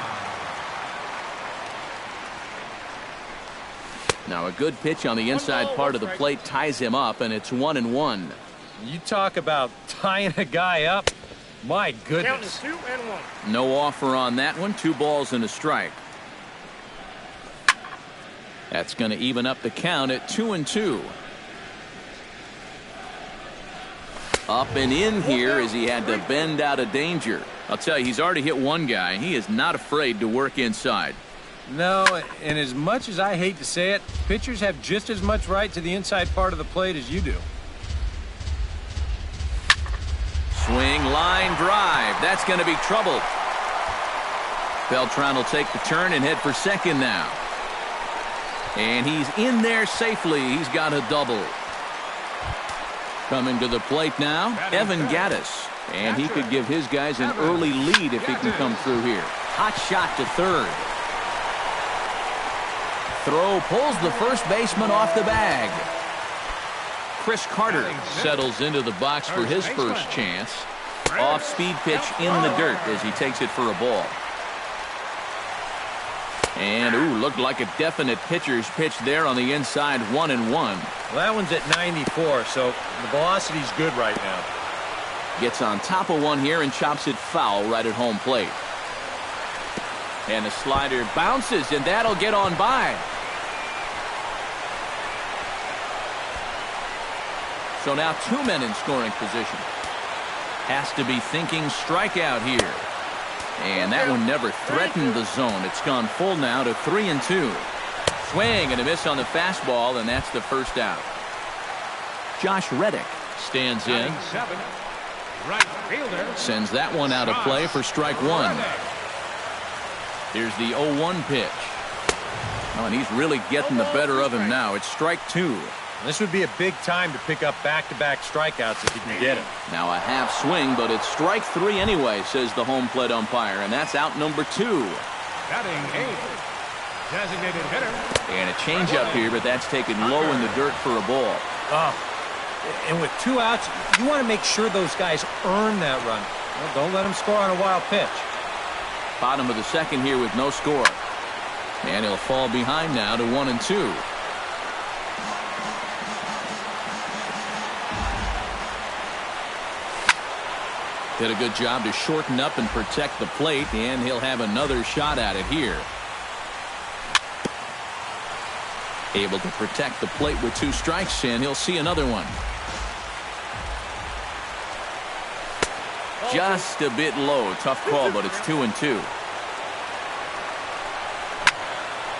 Now a good pitch on the inside part of the plate ties him up, and it's 1-1. You talk about tying a guy up. My goodness. Count is 2-1. No offer on that one. 2 balls and a strike. That's going to even up the count at 2-2. Up and in here as he had to bend out of danger. I'll tell you, he's already hit one guy. He is not afraid to work inside. No, and as much as I hate to say it, pitchers have just as much right to the inside part of the plate as you do. Swing, line, drive. That's going to be trouble. Beltran will take the turn and head for second now. And he's in there safely. He's got a double. Coming to the plate now, Evan Gaddis. And he could give his guys an early lead if he can come through here. Hot shot to third. Throw pulls the first baseman off the bag. Chris Carter settles into the box for his first chance. Off-speed pitch in the dirt as he takes it for a ball. And, ooh, looked like a definite pitcher's pitch there on the inside, 1-1. Well, that one's at 94, so the velocity's good right now. Gets on top of one here and chops it foul right at home plate. And a slider bounces, and that'll get on by. So now 2 men in scoring position. Has to be thinking strikeout here. And that one never threatened the zone. It's gone full now to 3-2. Swing and a miss on the fastball, and that's the first out. Josh Reddick stands in. Right fielder. Sends that one out of play for strike one. Here's the 0-1 pitch. Oh, and he's really getting the better of him now. It's strike two. This would be a big time to pick up back-to-back strikeouts if he can get it. Now a half swing, but it's strike three anyway, says the home plate umpire, and that's out number two. Batting eighth. Designated hitter. And a changeup here, but that's taken low in the dirt for a ball. And with 2 outs, you want to make sure those guys earn that run. Well, don't let them score on a wild pitch. Bottom of the second here with no score. And he'll fall behind now to 1-2. Did a good job to shorten up and protect the plate, and he'll have another shot at it here. Able to protect the plate with 2 strikes, and he'll see another one. Just a bit low. Tough call, but it's 2-2.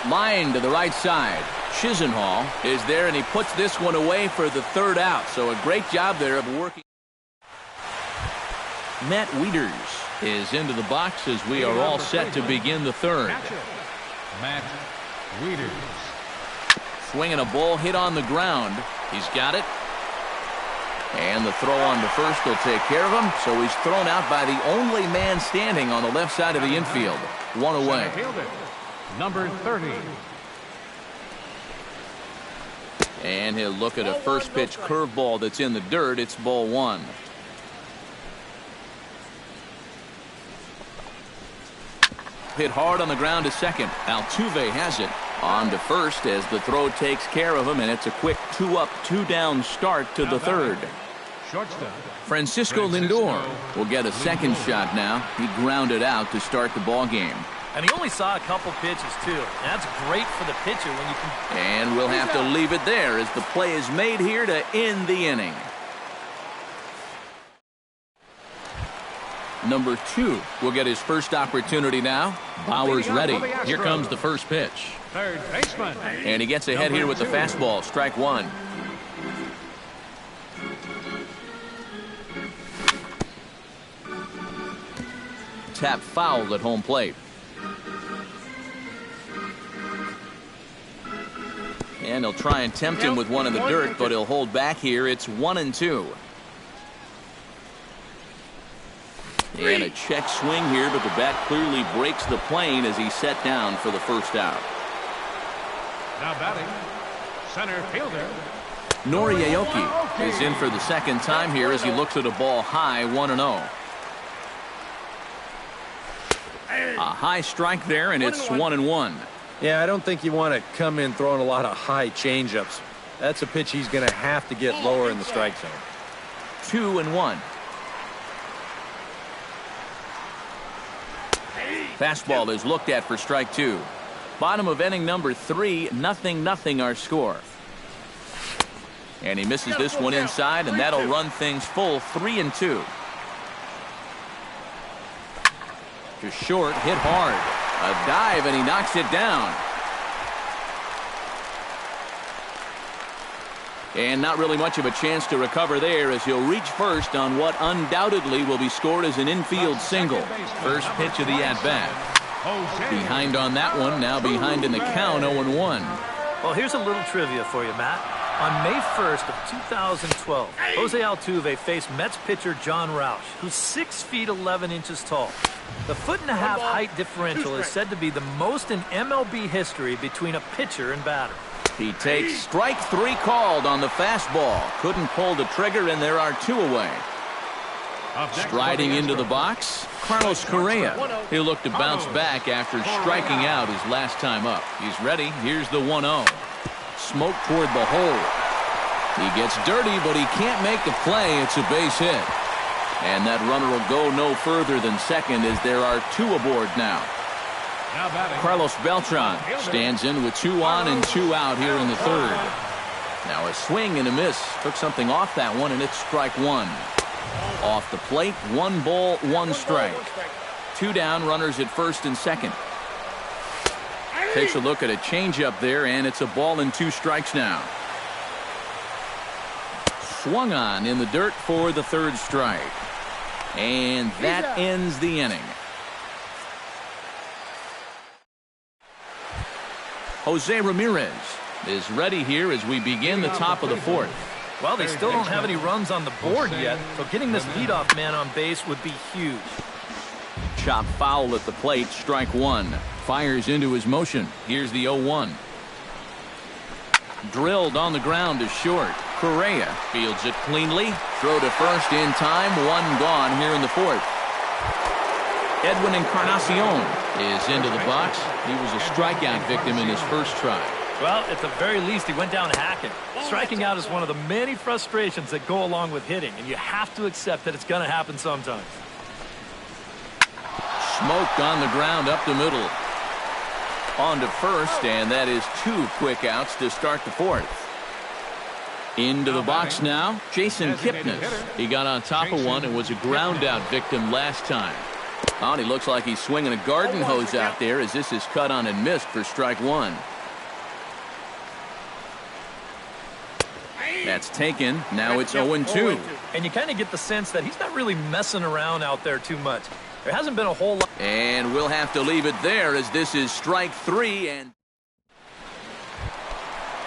Line to the right side. Chisenhall is there, and he puts this one away for the third out. So a great job there of working. Matt Wieters is into the box as we are all set to begin the third. Matt Wieters. Swinging a ball hit on the ground. He's got it. And the throw on to first will take care of him. So he's thrown out by the only man standing on the left side of the infield. One away. Number 30. And he'll look at a first pitch curveball that's in the dirt. It's ball one. Hit hard on the ground to second. Altuve has it. On to first as the throw takes care of him, and it's a quick 2-up, 2-down start to the third. Shortstop. Francisco Lindor will get a second shot now. He grounded out to start the ball game. And he only saw a couple pitches, too. That's great for the pitcher when you can... And we'll have to leave it there as the play is made here to end the inning. Number 2 will get his first opportunity now. Bauer's ready. Here comes the first pitch. Third baseman. And he gets ahead here with the fastball. Strike one. Tap fouled at home plate. And he'll try and tempt him with one in the dirt, but he'll hold back here. It's 1-2. And a check swing here, but the bat clearly breaks the plane as he's set down for the first out. Now batting, center fielder. Nori Aoki is in for the second time here as he looks at a ball high, 1-0. A high strike there, and it's 1-1. Yeah, I don't think you want to come in throwing a lot of high changeups. That's a pitch he's going to have to get lower in the strike zone. 2-1. Fastball is looked at for strike two. Bottom of inning number 3, 0-0 our score. And he misses this one inside, and that'll run things full 3-2. Just short, hit hard. A dive, and he knocks it down. And not really much of a chance to recover there as he'll reach first on what undoubtedly will be scored as an infield single. First pitch of the at-bat. Behind on that one, now behind in the count, 0-1. Well, here's a little trivia for you, Matt. On May 1st of 2012, Jose Altuve faced Mets pitcher John Roush, who's 6 feet 11 inches tall. The 1.5-foot height differential is said to be the most in MLB history between a pitcher and batter. He takes strike 3 called on the fastball. Couldn't pull the trigger, and there are 2 away. Striding into the box, Carlos Correa. He'll look to bounce back after striking out his last time up. He's ready. Here's the 1-0. Smoke toward the hole. He gets dirty, but he can't make the play. It's a base hit. And that runner will go no further than second as there are 2 aboard now. Carlos Beltran stands in with 2 on and 2 out here in the third. Now a swing and a miss. Took something off that one, and it's strike 1. Off the plate, 1 ball, 1 strike. 2 down, runners at first and second. Takes a look at a changeup there, and it's a ball and 2 strikes now. Swung on in the dirt for the 3rd strike. And that ends the inning. Jose Ramirez is ready here as we begin the top of the 4th. Well, they still don't have any runs on the board yet, so getting this leadoff man on base would be huge. Chop foul at the plate, strike 1. Fires into his motion. Here's the 0-1. Drilled on the ground to short. Correa fields it cleanly. Throw to first in time. 1 gone here in the 4th. Edwin Encarnacion is into the box. He was a strikeout victim in his first try. Well, at the very least, he went down hacking. Striking out is one of the many frustrations that go along with hitting, and you have to accept that it's going to happen sometimes. Smoked on the ground up the middle. On to first, and that is 2 quick outs to start the 4th. Into the box now, Jason Kipnis. He got on top of one and was a ground-out victim last time. Oh, he looks like he's swinging a garden hose out there as this is cut on and missed for strike 1. That's taken. Now it's 0-2. And you kind of get the sense that he's not really messing around out there too much. There hasn't been a whole lot. And we'll have to leave it there as this is strike 3. And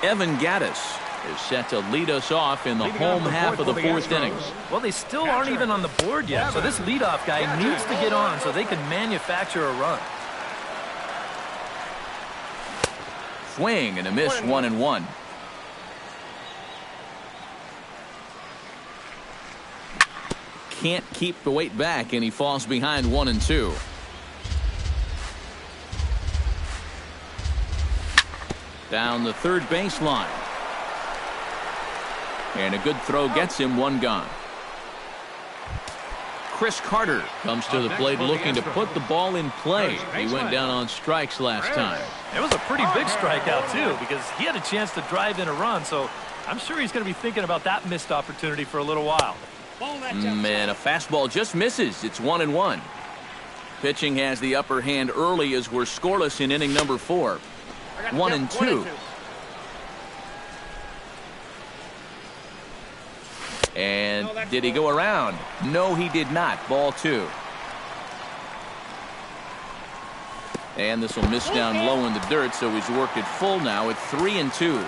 Evan Gattis is set to lead us off in the home half of the 4th inning. Well, they still aren't even on the board yet, so this leadoff guy needs to get on so they can manufacture a run. Swing and a miss, 1-1. Can't keep the weight back, and he falls behind 1-2. Down the 3rd baseline. And a good throw gets him, 1 gone. Chris Carter comes to the plate looking to put the ball in play. He went down on strikes last time. It was a pretty big strikeout, too, because he had a chance to drive in a run, so I'm sure he's going to be thinking about that missed opportunity for a little while. And a fastball just misses. It's 1-1. Pitching has the upper hand early as we're scoreless in inning number 4. 1-2. And did he go around? No, he did not. Ball 2. And this will miss down low in the dirt, so he's worked it full now at 3-2.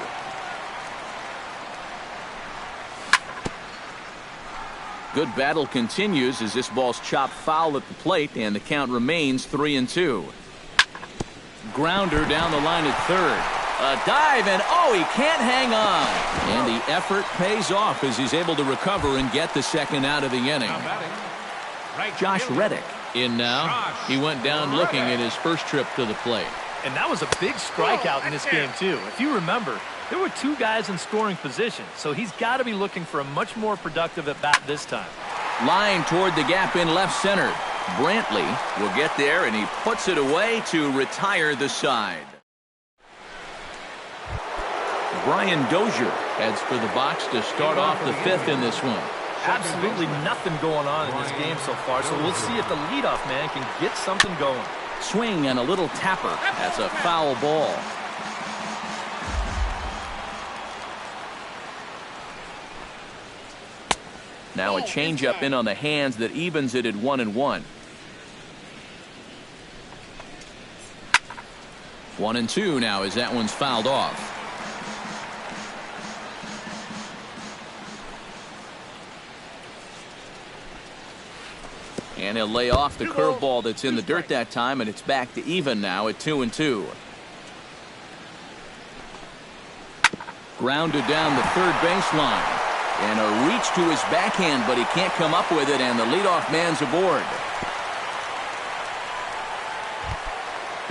Good battle continues as this ball's chopped foul at the plate, and the count remains 3-2. Grounder down the line at 3rd. A dive, and oh, he can't hang on. And the effort pays off as he's able to recover and get the 2nd out of the inning. Josh Reddick in now. He went down looking at his first trip to the plate. And that was a big strikeout in this game, too. If you remember, there were 2 guys in scoring position, so he's got to be looking for a much more productive at-bat this time. Line toward the gap in left center. Brantley will get there, and he puts it away to retire the side. Brian Dozier heads for the box to start off the fifth in this one. Absolutely nothing going on in this game so far, so we'll see if the leadoff man can get something going. Swing and a little tapper. That's a foul ball. Now a changeup in on the hands that evens it at 1-1. 1-2 now as that one's fouled off. And he'll lay off the curveball that's in the dirt that time, and it's back to even now at 2-2. Grounded down the third baseline. And a reach to his backhand, but he can't come up with it, and the leadoff man's aboard.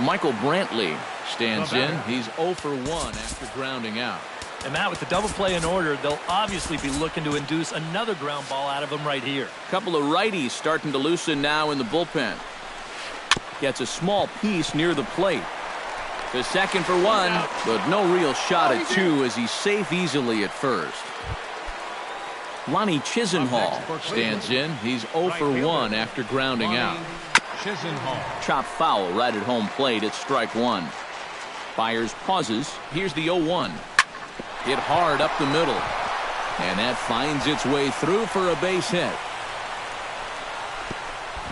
Michael Brantley stands in. He's 0 for 1 after grounding out. And Matt, with the double play in order, they'll obviously be looking to induce another ground ball out of him right here. Couple of righties starting to loosen now in the bullpen. Gets a small piece near the plate. To second for 1, but no real shot at 2 as he's safe easily at first. Lonnie Chisenhall stands in. He's 0 for 1 after grounding out. Chop foul right at home plate at strike 1. Byers pauses. Here's the 0-1. Hit hard up the middle. And that finds its way through for a base hit.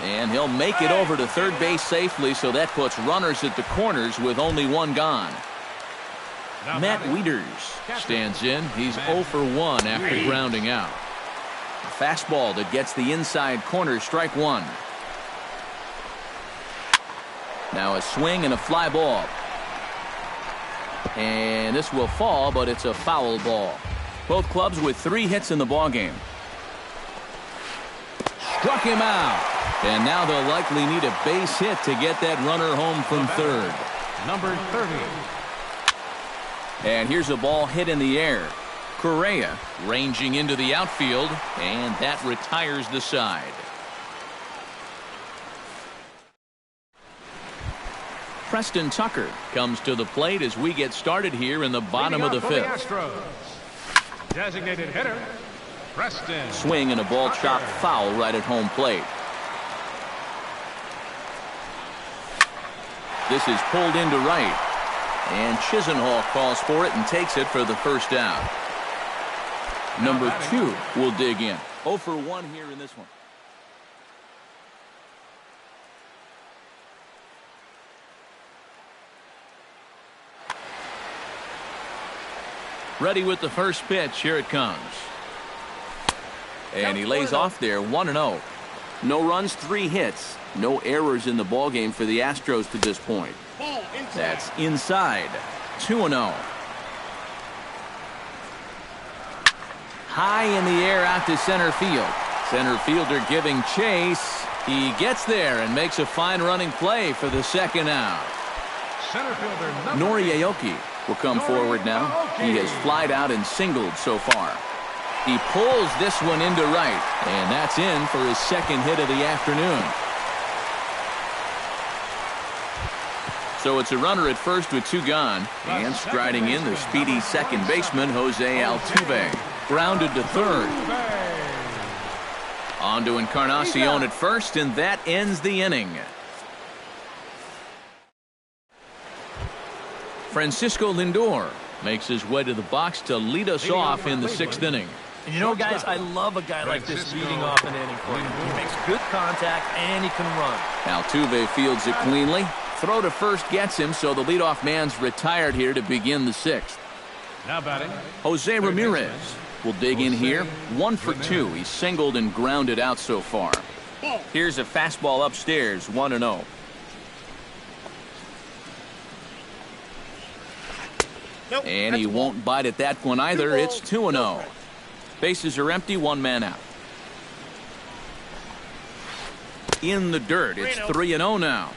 And he'll make it over to third base safely, so that puts runners at the corners with only 1 gone. Matt Wieters stands in. He's 0 for 1 after grounding out. A fastball that gets the inside corner, strike 1. Now a swing and a fly ball. And this will fall, but it's a foul ball. Both clubs with 3 hits in the ballgame. Struck him out. And now they'll likely need a base hit to get that runner home from third. Number 30. And here's a ball hit in the air. Correa ranging into the outfield, and that retires the side. Preston Tucker comes to the plate as we get started here in the bottom of the fifth. Designated hitter, Preston. Swing and a ball chopped foul right at home plate. This is pulled into right. And Chisenhall calls for it and takes it for the first out. Number 2 will dig in. 0 for 1 here in this one. Ready with the first pitch. Here it comes. And he lays off there 1-0. No runs, 3 hits. No errors in the ballgame for the Astros to this point. That's inside. 2-0. High in the air out to center field. Center fielder giving chase. He gets there and makes a fine running play for the second out. Center fielder Nori Aoki will come forward now. He has flied out and singled so far. He pulls this one into right, and that's in for his second hit of the afternoon. So it's a runner at first with 2 gone, and striding in the speedy second baseman Jose Altuve. Grounded to third. On to Encarnacion at first, and that ends the inning. Francisco Lindor makes his way to the box to lead us off in the 6th inning. And you know, guys, I love a guy like this leading off an inning for you. He makes good contact and he can run. Altuve fields it cleanly. Throw to first gets him, so the leadoff man's retired here to begin the 6th. Now batting, Jose Ramirez will dig in here. 1 for 2. He's singled and grounded out so far. Here's a fastball upstairs, 1-0. And he won't bite at that one either. It's 2-0. Bases are empty, 1 man out. In the dirt, it's 3-0 now.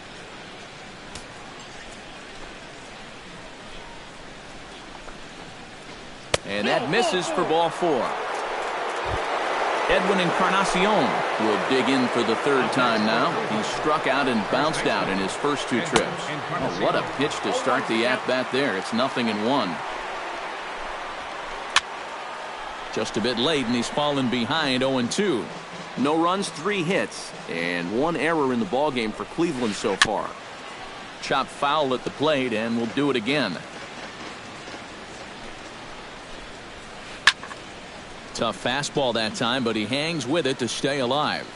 And that misses for ball 4. Edwin Encarnacion will dig in for the 3rd time now. He struck out and bounced out in his first 2 trips. Oh, what a pitch to start the at-bat there. It's 0-1. Just a bit late, and he's fallen behind 0-2. No runs, 3 hits, and 1 error in the ballgame for Cleveland so far. Chopped foul at the plate, and we'll do it again. Tough fastball that time, but he hangs with it to stay alive.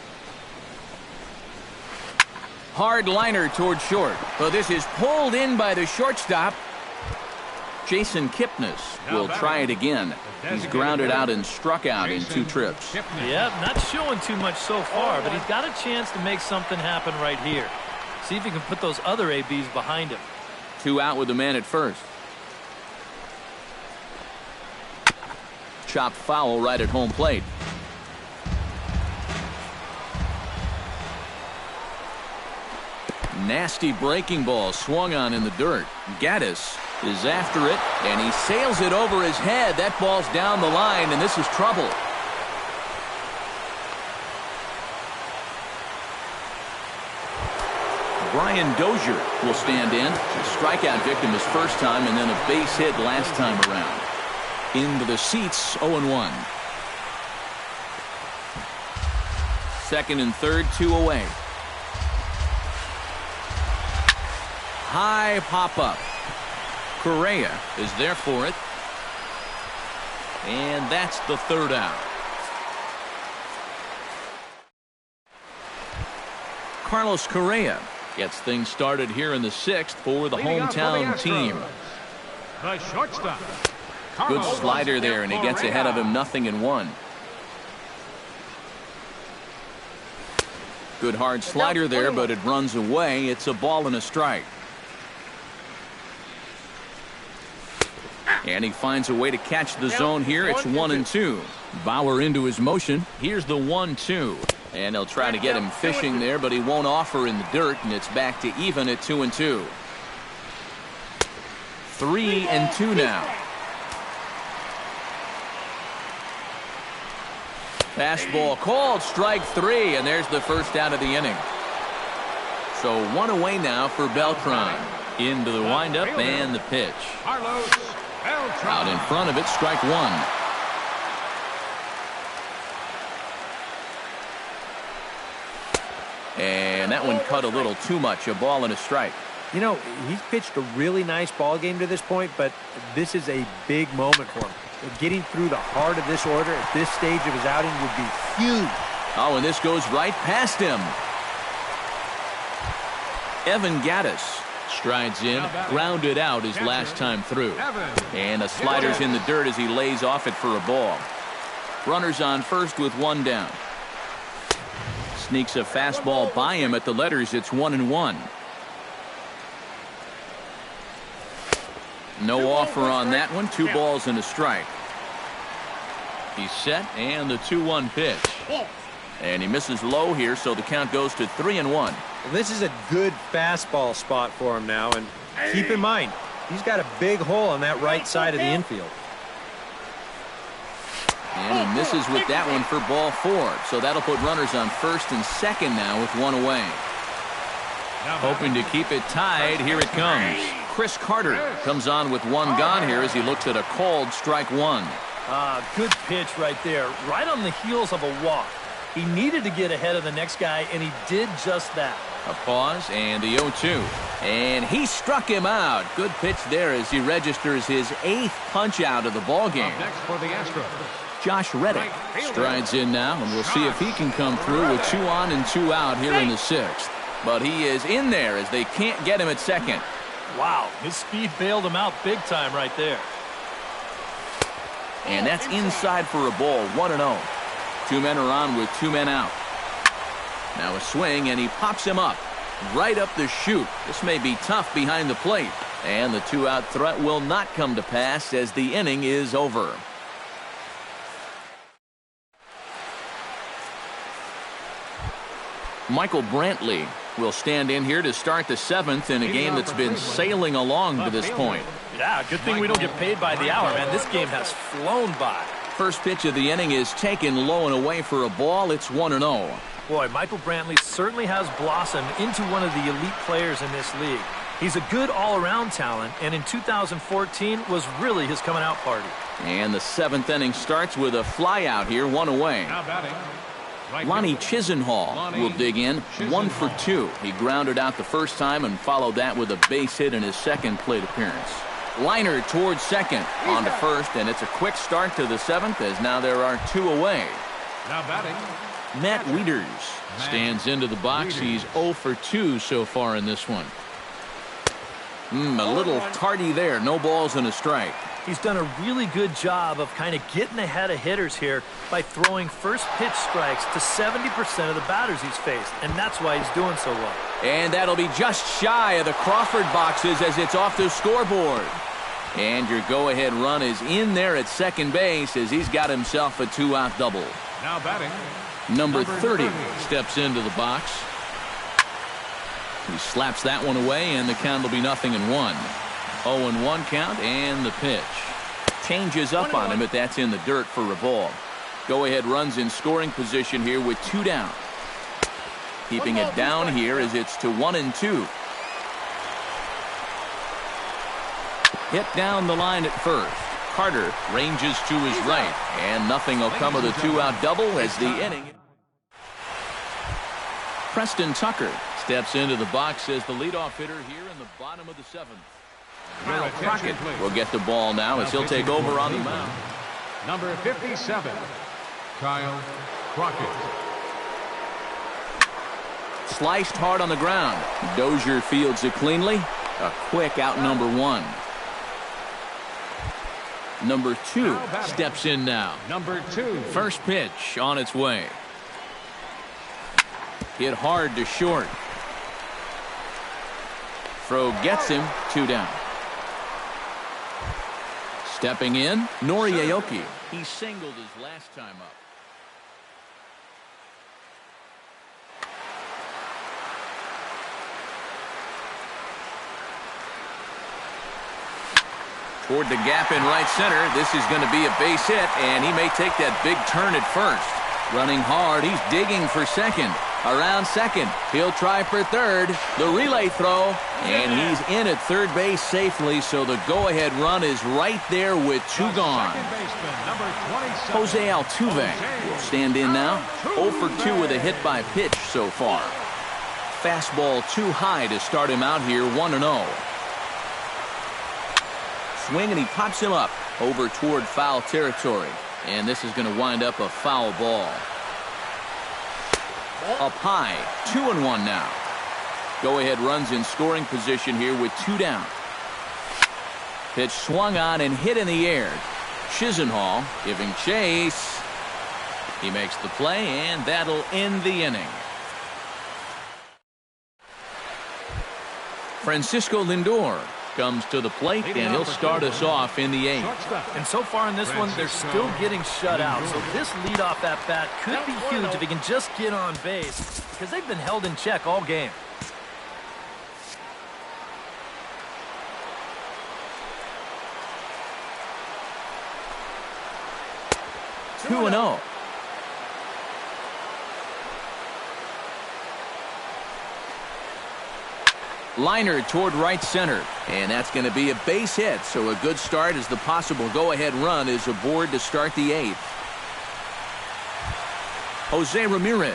Hard liner toward short. So this is pulled in by the shortstop. Jason Kipnis will try it again. He's grounded out and struck out in 2 trips. Yep, not showing too much so far, but he's got a chance to make something happen right here. See if he can put those other ABs behind him. 2 out with the man at first. Chopped foul right at home plate. Nasty breaking ball swung on in the dirt. Gaddis is after it, and he sails it over his head. That ball's down the line, and this is trouble. Brian Dozier will stand in. A strikeout victim his first time, and then a base hit last time around. Into the seats, 0-1. Second and third, 2 away. High pop-up. Correa is there for it. And that's the 3rd out. Carlos Correa gets things started here in the 6th for the hometown team. The shortstop. Good slider there, and he gets ahead of him 0-1. Good hard slider there, but it runs away. It's a ball and a strike. And he finds a way to catch the zone here. It's 1-2. Bauer into his motion. Here's the 1-2. And they'll try to get him fishing there, but he won't offer in the dirt, and it's back to even at 2-2. 3-2 now. Fastball called, strike 3, and there's the first out of the inning. So 1 away now for Beltran. Into the windup and the pitch. Out in front of it, strike 1. And that one cut a little too much. A ball and a strike. You know, he's pitched a really nice ball game to this point, but this is a big moment for him. Getting through the heart of this order at this stage of his outing would be huge. Oh, and this goes right past him. Evan Gaddis strides in, grounded out his last time through. And a slider's in the dirt as he lays off it for a ball. Runners on first with 1 down. Sneaks a fastball by him at the letters. It's 1-1. No offer on that one. 2 balls and a strike. He's set, and the 2-1 pitch. And he misses low here, so the count goes to 3-1. Well, this is a good fastball spot for him now, and keep in mind, he's got a big hole on that right side of the infield. And he misses with that one for ball 4. So that'll put runners on first and second now with 1 away. Hoping to keep it tied. Here it comes. Chris Carter comes on with 1 gone here as he looks at a called strike 1. Good pitch right there. Right on the heels of a walk. He needed to get ahead of the next guy, and he did just that. A pause and the 0-2. And he struck him out. Good pitch there as he registers his 8th punch out of the ballgame. Next for the Astros. Josh Reddick strides in now, and we'll see if he can come through with 2 on and 2 out here in the 6th. But he is in there as they can't get him at second. Wow, his speed bailed him out big time right there. And that's inside for a ball, 1-0. 2 men are on with 2 men out. Now a swing, and he pops him up. Right up the chute. This may be tough behind the plate. And the 2-out threat will not come to pass as the inning is over. Michael Brantley will stand in here to start the 7th in a game that's been sailing along to this point. Yeah, good thing we don't get paid by the hour, man. This game has flown by. First pitch of the inning is taken low and away for a ball. It's 1-0. Boy, Michael Brantley certainly has blossomed into one of the elite players in this league. He's a good all-around talent, and in 2014 was really his coming-out party. And the 7th inning starts with a flyout here, 1 away. Now batting. Right Lonnie fielder. Chisenhall Lonnie will dig in, 1 for 2. He grounded out the first time and followed that with a base hit in his second plate appearance. Liner towards second, on to first, and it's a quick start to the 7th as now there are 2 away. Now batting. Matt Wieters stands into the box. He's 0 for 2 so far in this one. A little tardy there. No balls and a strike. He's done a really good job of kind of getting ahead of hitters here by throwing first pitch strikes to 70% of the batters he's faced, and that's why he's doing so well. And that'll be just shy of the Crawford boxes as it's off the scoreboard. And your go-ahead run is in there at second base as he's got himself a 2-out double. Now batting. Number 30 steps into the box. He slaps that one away, and the count will be 0-1. 0-1 count, and the pitch. Changes up on him, but that's in the dirt for a ball. Go-ahead runs in scoring position here with 2 down. Keeping it down here as it's to 1-2. Hit down the line at first. Carter ranges to his right, and nothing will come of the 2-out double as the inning. Preston Tucker steps into the box as the leadoff hitter here in the bottom of the 7th. Kyle Crockett will get the ball now as he'll take over on the mound. Number 57, Kyle Crockett. Sliced hard on the ground. Dozier fields it cleanly. A quick out number 1. Number 2 steps in now. Number 2. First pitch on its way. Hit hard to short. Throw gets him, 2 down. Stepping in, Nori Aoki. He singled his last time up. Toward the gap in right center. This is going to be a base hit, and he may take that big turn at first. Running hard, he's digging for second. Around second, he'll try for third. The relay throw, and he's in at third base safely, so the go-ahead run is right there with 2 gone. Jose Altuve will stand in now. 0 for 2 with a hit by pitch so far. Fastball too high to start him out here, 1-0. Swing, and he pops him up over toward foul territory. And this is going to wind up a foul ball. Up high, 2-1 now. Go-ahead runs in scoring position here with 2 down. Pitch swung on and hit in the air. Chisenhall giving chase. He makes the play, and that'll end the inning. Francisco Lindor comes to the plate, and he'll start us off in the 8th. And so far in this one, they're still getting shut out. So this leadoff at bat could be huge if he can just get on base, because they've been held in check all game. 2-0. Liner toward right center, and that's going to be a base hit, so a good start as the possible go-ahead run is aboard to start the 8th. Jose Ramirez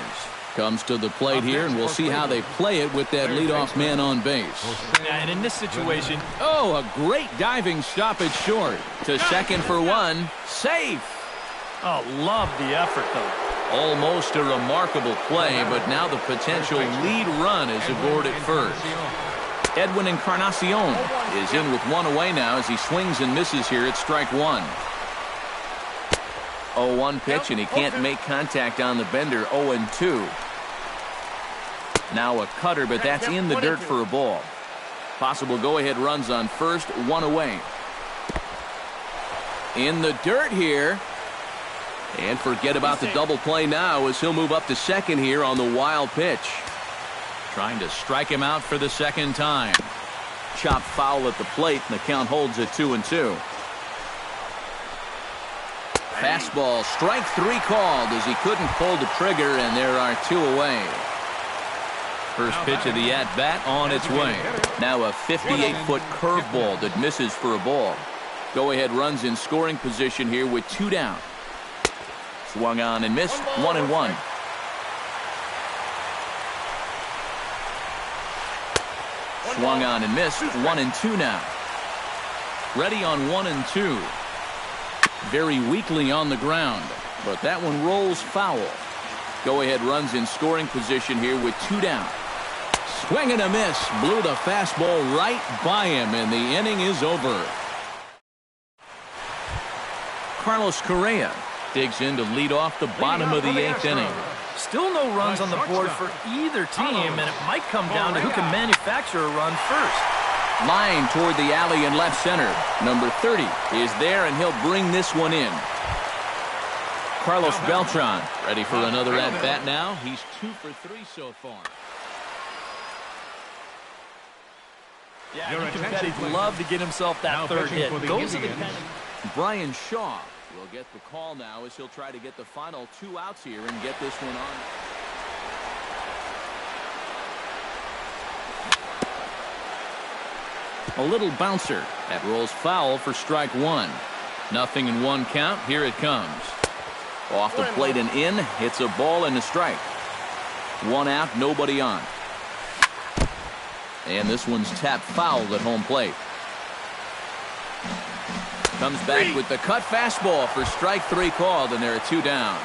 comes to the plate here, and we'll see how they play it with that leadoff man on base. And in this situation, oh, a great diving stop at short. To second for 1. Safe. oh, love the effort, though. Almost a remarkable play, but now the potential lead run is aboard at first. Edwin Encarnacion is in with 1 away now as he swings and misses here at strike 1. 0-1 pitch, and he can't make contact on the bender. 0-2. Now a cutter, but that's in the dirt for a ball. Possible go-ahead runs on first, 1 away. In the dirt here. And forget about the double play now as he'll move up to second here on the wild pitch. Trying to strike him out for the second time. Chopped foul at the plate, and the count holds at 2-2. Fastball, strike 3 called as he couldn't pull the trigger, and there are 2 away. First pitch of the at-bat on its way. Now a 58-foot curveball that misses for a ball. Go-ahead runs in scoring position here with 2 down. Swung on and missed, 1-1. Swung on and missed, 1-2 now. Ready on 1-2. Very weakly on the ground, but that one rolls foul. Go-ahead runs in scoring position here with 2 down. Swing and a miss. Blew the fastball right by him, and the inning is over. Carlos Correa digs in to lead off the bottom of the 8th inning. Still no runs on the board for either team, and it might come down to who can manufacture a run first. Line toward the alley in left center. Number 30 is there, and he'll bring this one in. Carlos Beltran ready for another at-bat now. He's 2 for 3 so far. Yeah, you can bet he'd love to get himself that third hit. Those are the kind of... Brian Shaw will get the call now as he'll try to get the final 2 outs here and get this one on. A little bouncer. That rolls foul for strike 1. 0-1 count. Here it comes. Off the plate and in. Hits a ball and a strike. 1 out, nobody on. And this one's tapped foul at home plate. Comes back with the cut fastball for strike 3 called, and there are 2 down.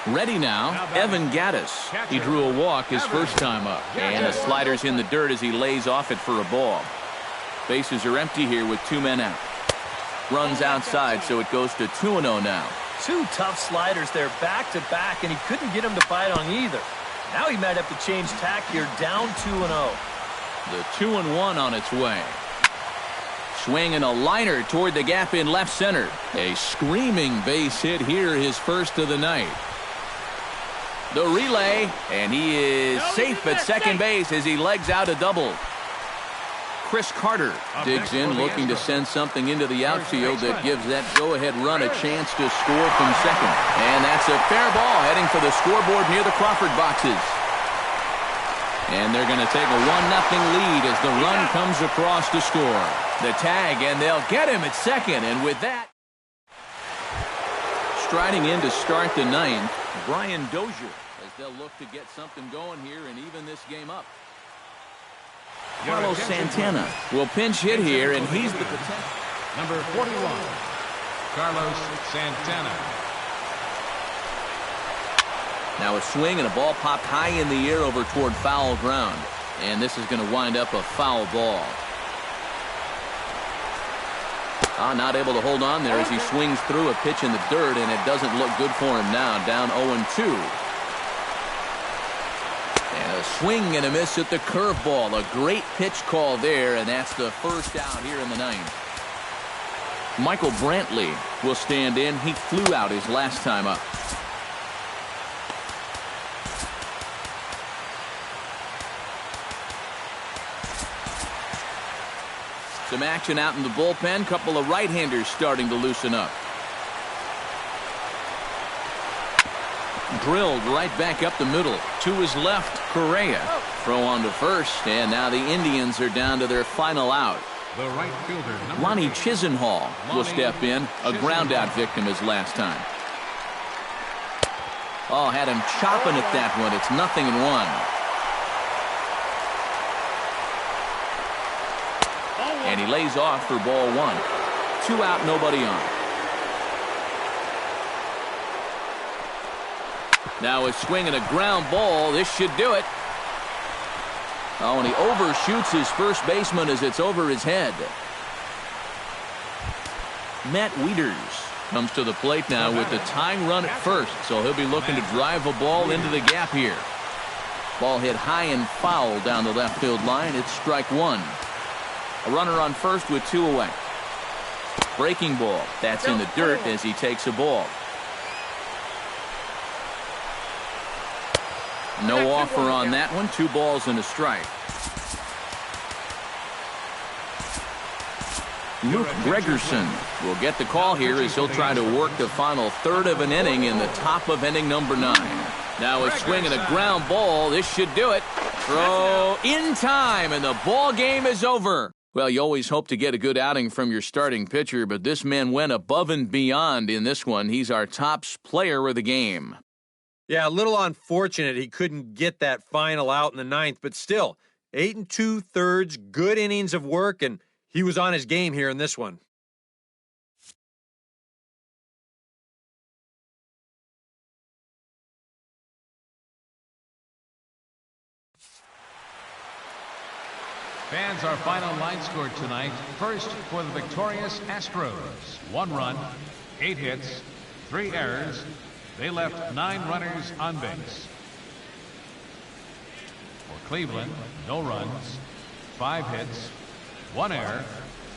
Ready now, Evan Gattis. He drew a walk his first time up, and the slider's in the dirt as he lays off it for a ball. Bases are empty here with 2 men out. Runs outside, so it goes to 2-0 now. 2 tough sliders there back-to-back, and he couldn't get him to bite on either. Now he might have to change tack here, down 2-0. The 2-1 on its way. Swing and a liner toward the gap in left center. A screaming base hit here, his first of the night. The relay, and he is safe at second base as he legs out a double. Chris Carter digs in, looking to send something into the outfield that gives that go-ahead run a chance to score from second. And that's a fair ball heading for the scoreboard near the Crawford boxes. And they're going to take a 1-0 lead as the run comes across to score. The tag, and they'll get him at second. And with that, striding in to start the 9th, Brian Dozier, as they'll look to get something going here and even this game up. Carlos Santana will pinch hit here, and he's the potential. Number 41, Carlos Santana. Now a swing and a ball popped high in the air over toward foul ground. And this is going to wind up a foul ball. Not able to hold on there as he swings through a pitch in the dirt, and it doesn't look good for him now. Down 0-2. And a swing and a miss at the curveball. A great pitch call there, and that's the first out here in the 9th. Michael Brantley will stand in. He flew out his last time up. Some action out in the bullpen. Couple of right-handers starting to loosen up. Drilled right back up the middle. To his left, Correa. Throw on to first, and now the Indians are down to their final out. The right fielder, Lonnie Chisenhall will step in. A ground-out victim his last time. Oh, had him chopping at that one. It's 0-1. And he lays off for ball 1. 2 out, nobody on. Now a swing and a ground ball. This should do it. Oh, and he overshoots his first baseman as it's over his head. Matt Wieters comes to the plate now with the tying run at first, so he'll be looking to drive a ball into the gap here. Ball hit high and foul down the left field line. It's strike 1. A runner on first with 2 away. Breaking ball. That's in the dirt as he takes a ball. No offer on that one. 2 balls and a strike. Luke Gregerson will get the call here as he'll try to work the final third of an inning in the top of inning number 9. Now a swing and a ground ball. This should do it. Throw in time, and the ball game is over. Well, you always hope to get a good outing from your starting pitcher, but this man went above and beyond in this one. He's our top player of the game. Yeah, a little unfortunate he couldn't get that final out in the ninth, but still, 8 2/3, good innings of work, and he was on his game here in this one. Fans, our final line score tonight. First, for the victorious Astros. 1 run, 8 hits, 3 errors. They left 9 runners on base. For Cleveland, no runs, 5 hits, 1 error.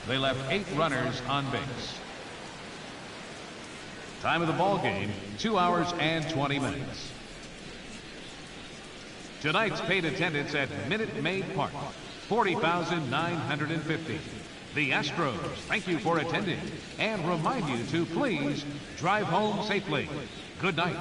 They left 8 runners on base. Time of the ball game, 2 hours and 20 minutes. Tonight's paid attendance at Minute Maid Park, 40,950. The Astros thank you for attending and remind you to please drive home safely. Good night.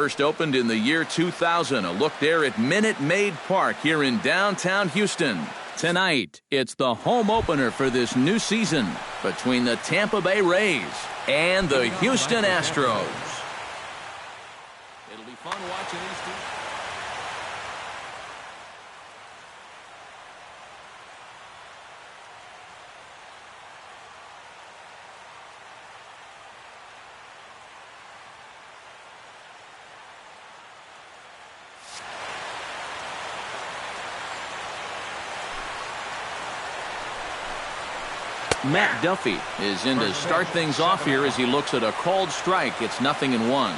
first opened in the year 2000. A look there at Minute Maid Park here in downtown Houston. Tonight, it's the home opener for this new season between the Tampa Bay Rays and the Houston Astros. It'll be fun watching these two. Matt Duffy is in to start things off here as he looks at a called strike. It's 0-1.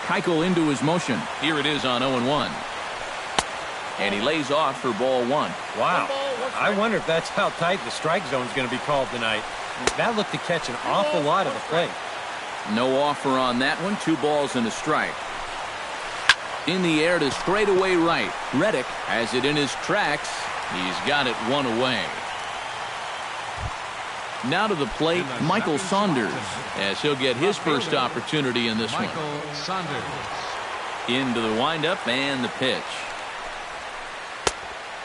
Keuchel into his motion. Here it is on 0-1. And he lays off for ball 1. Wow. I wonder if that's how tight the strike zone is going to be called tonight. That looked to catch an awful lot of the plate. No offer on that one. 2 balls and a strike. In the air to straightaway right. Reddick has it in his tracks. He's got it 1 away. Now to the plate, Michael Saunders, as he'll get his first opportunity in this one. Michael Saunders. Into the windup and the pitch.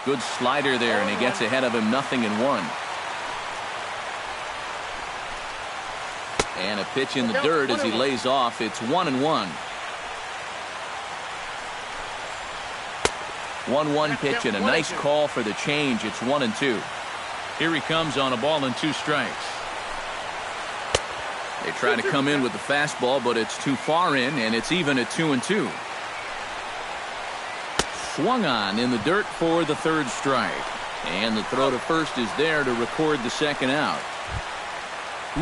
Good slider there, and he gets ahead of him 0-1. And a pitch in the dirt as he lays off. It's 1-1. 1-1 pitch and a nice call for the change. It's 1-2. Here he comes on a ball and 2 strikes. They try to come in with the fastball, but it's too far in, and it's even at 2-2. Swung on in the dirt for the 3rd strike. And the throw to first is there to record the 2nd out.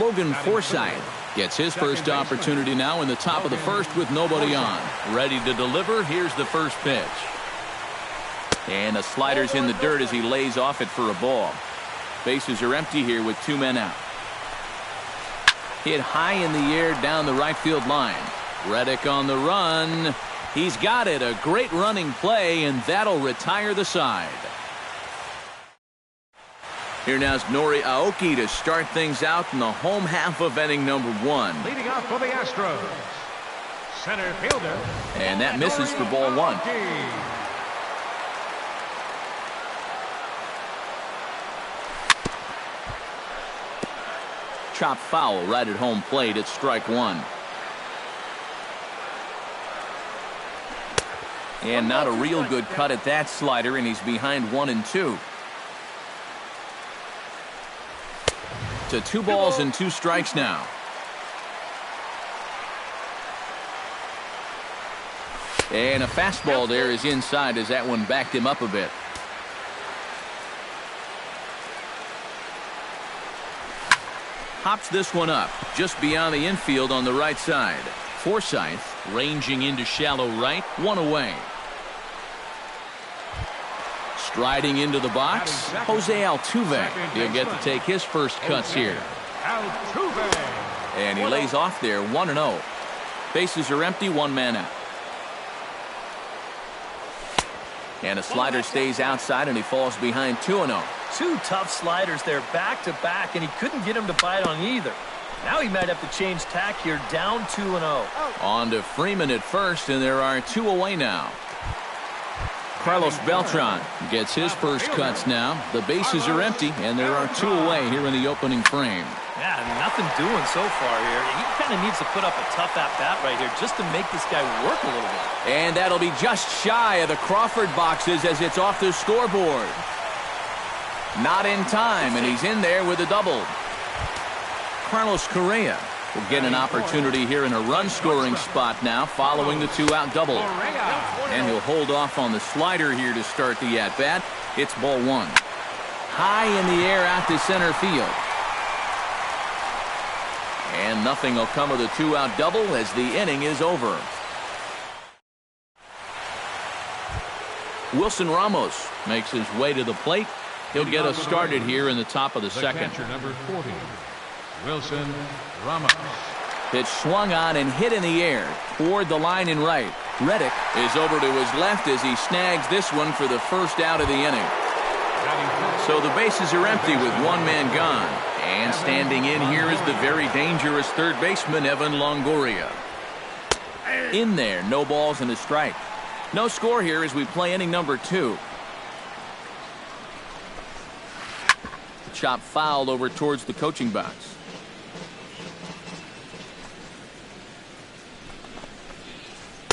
Logan Forsythe gets his first opportunity now in the top of the 1st with nobody on. Ready to deliver. Here's the first pitch. And the slider's in the dirt as he lays off it for a ball. Bases are empty here with 2 men out. Hit high in the air down the right field line. Reddick on the run. He's got it. A great running play, and that'll retire the side. Here now's Nori Aoki to start things out in the home half of inning number 1. Leading off for the Astros, center fielder. And that misses for ball 1. Chop foul right at home plate. It's strike 1. And not a real good cut at that slider, and he's behind 1-2. To 2 balls and 2 strikes now. And a fastball there is inside as that one backed him up a bit. Hops this one up just beyond the infield on the right side. Forsythe ranging into shallow right, 1 away. Striding into the box, Jose Altuve. He'll get to take his first cuts here. Altuve. And he lays off there, 1-0. Bases are empty, 1 man out. And a slider stays outside, and he falls behind 2-0. 2 tough sliders there back to back, and he couldn't get him to bite on either. Now he might have to change tack here, down 2-0. On to Freeman at first, and there are 2 away now. Carlos Beltran gets his first cuts now. The bases are empty, and there are 2 away here in the opening frame. Yeah, nothing doing so far here. He kind of needs to put up a tough at-bat right here just to make this guy work a little bit. And that'll be just shy of the Crawford boxes as it's off the scoreboard. Not in time, and he's in there with a double. Carlos Correa will get an opportunity here in a run-scoring spot now following the 2-out double. And he'll hold off on the slider here to start the at-bat. It's ball 1. High in the air out to center field. And nothing will come of the 2-out double as the inning is over. Wilson Ramos makes his way to the plate. He'll get us started here in the top of the 2nd. Catcher number 40, Wilson Ramos. Pitch swung on and hit in the air toward the line in right. Reddick is over to his left as he snags this one for the first out of the inning. So the bases are empty with 1 man gone. And standing in here is the very dangerous third baseman, Evan Longoria. In there, no balls and a strike. No score here as we play inning number 2. Chop fouled over towards the coaching box.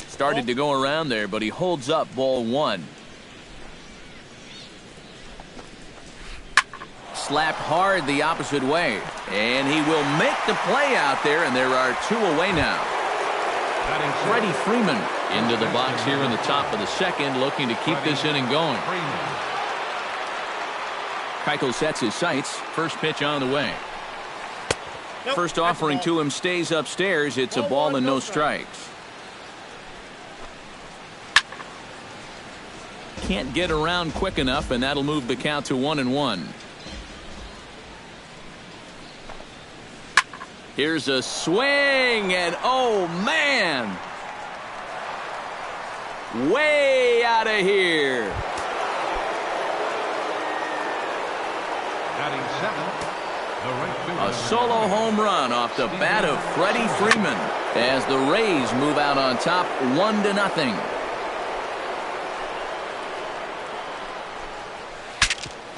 Started to go around there, but he holds up ball 1. Slapped hard the opposite way, and he will make the play out there, and there are 2 away now. Freddie Freeman into the box here in the top of the second, looking to keep this inning going. Keuchel sets his sights. First pitch on the way. First offering to him stays upstairs. It's a ball and no strikes. Can't get around quick enough, and that'll move the count to 1-1. Here's a swing, and oh man, way out of here. A solo home run off the bat of Freddie Freeman as the Rays move out on top 1-0.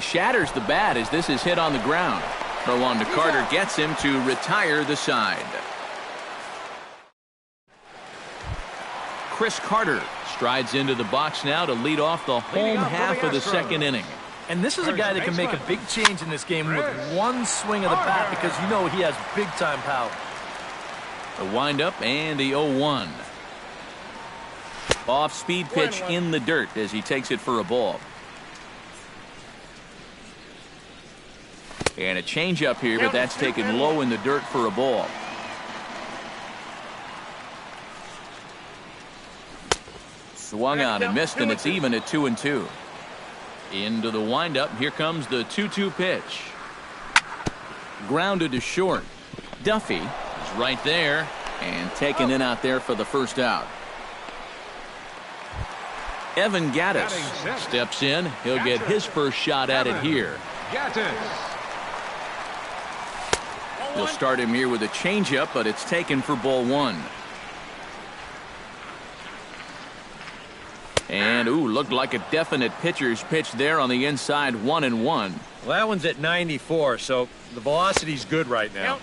Shatters the bat as this is hit on the ground. Throw on to Carter gets him to retire the side. Chris Carter strides into the box now to lead off the home half of the second inning. And this is a guy that can make a big change in this game with one swing of the bat, because you know he has big-time power. The windup and the 0-1. Off-speed pitch in the dirt as he takes it for a ball. And a changeup here, but that's taken low in the dirt for a ball. Swung on and missed, and it's even at 2-2. Into the windup. Here comes the 2-2 pitch. Grounded to short. Duffy is right there and taken in out there for the first out. Evan Gattis steps in. He'll get his first shot at it here. He'll start him here with a changeup, but it's taken for ball 1. And, looked like a definite pitcher's pitch there on the inside, 1-1. Well, that one's at 94, so the velocity's good right now.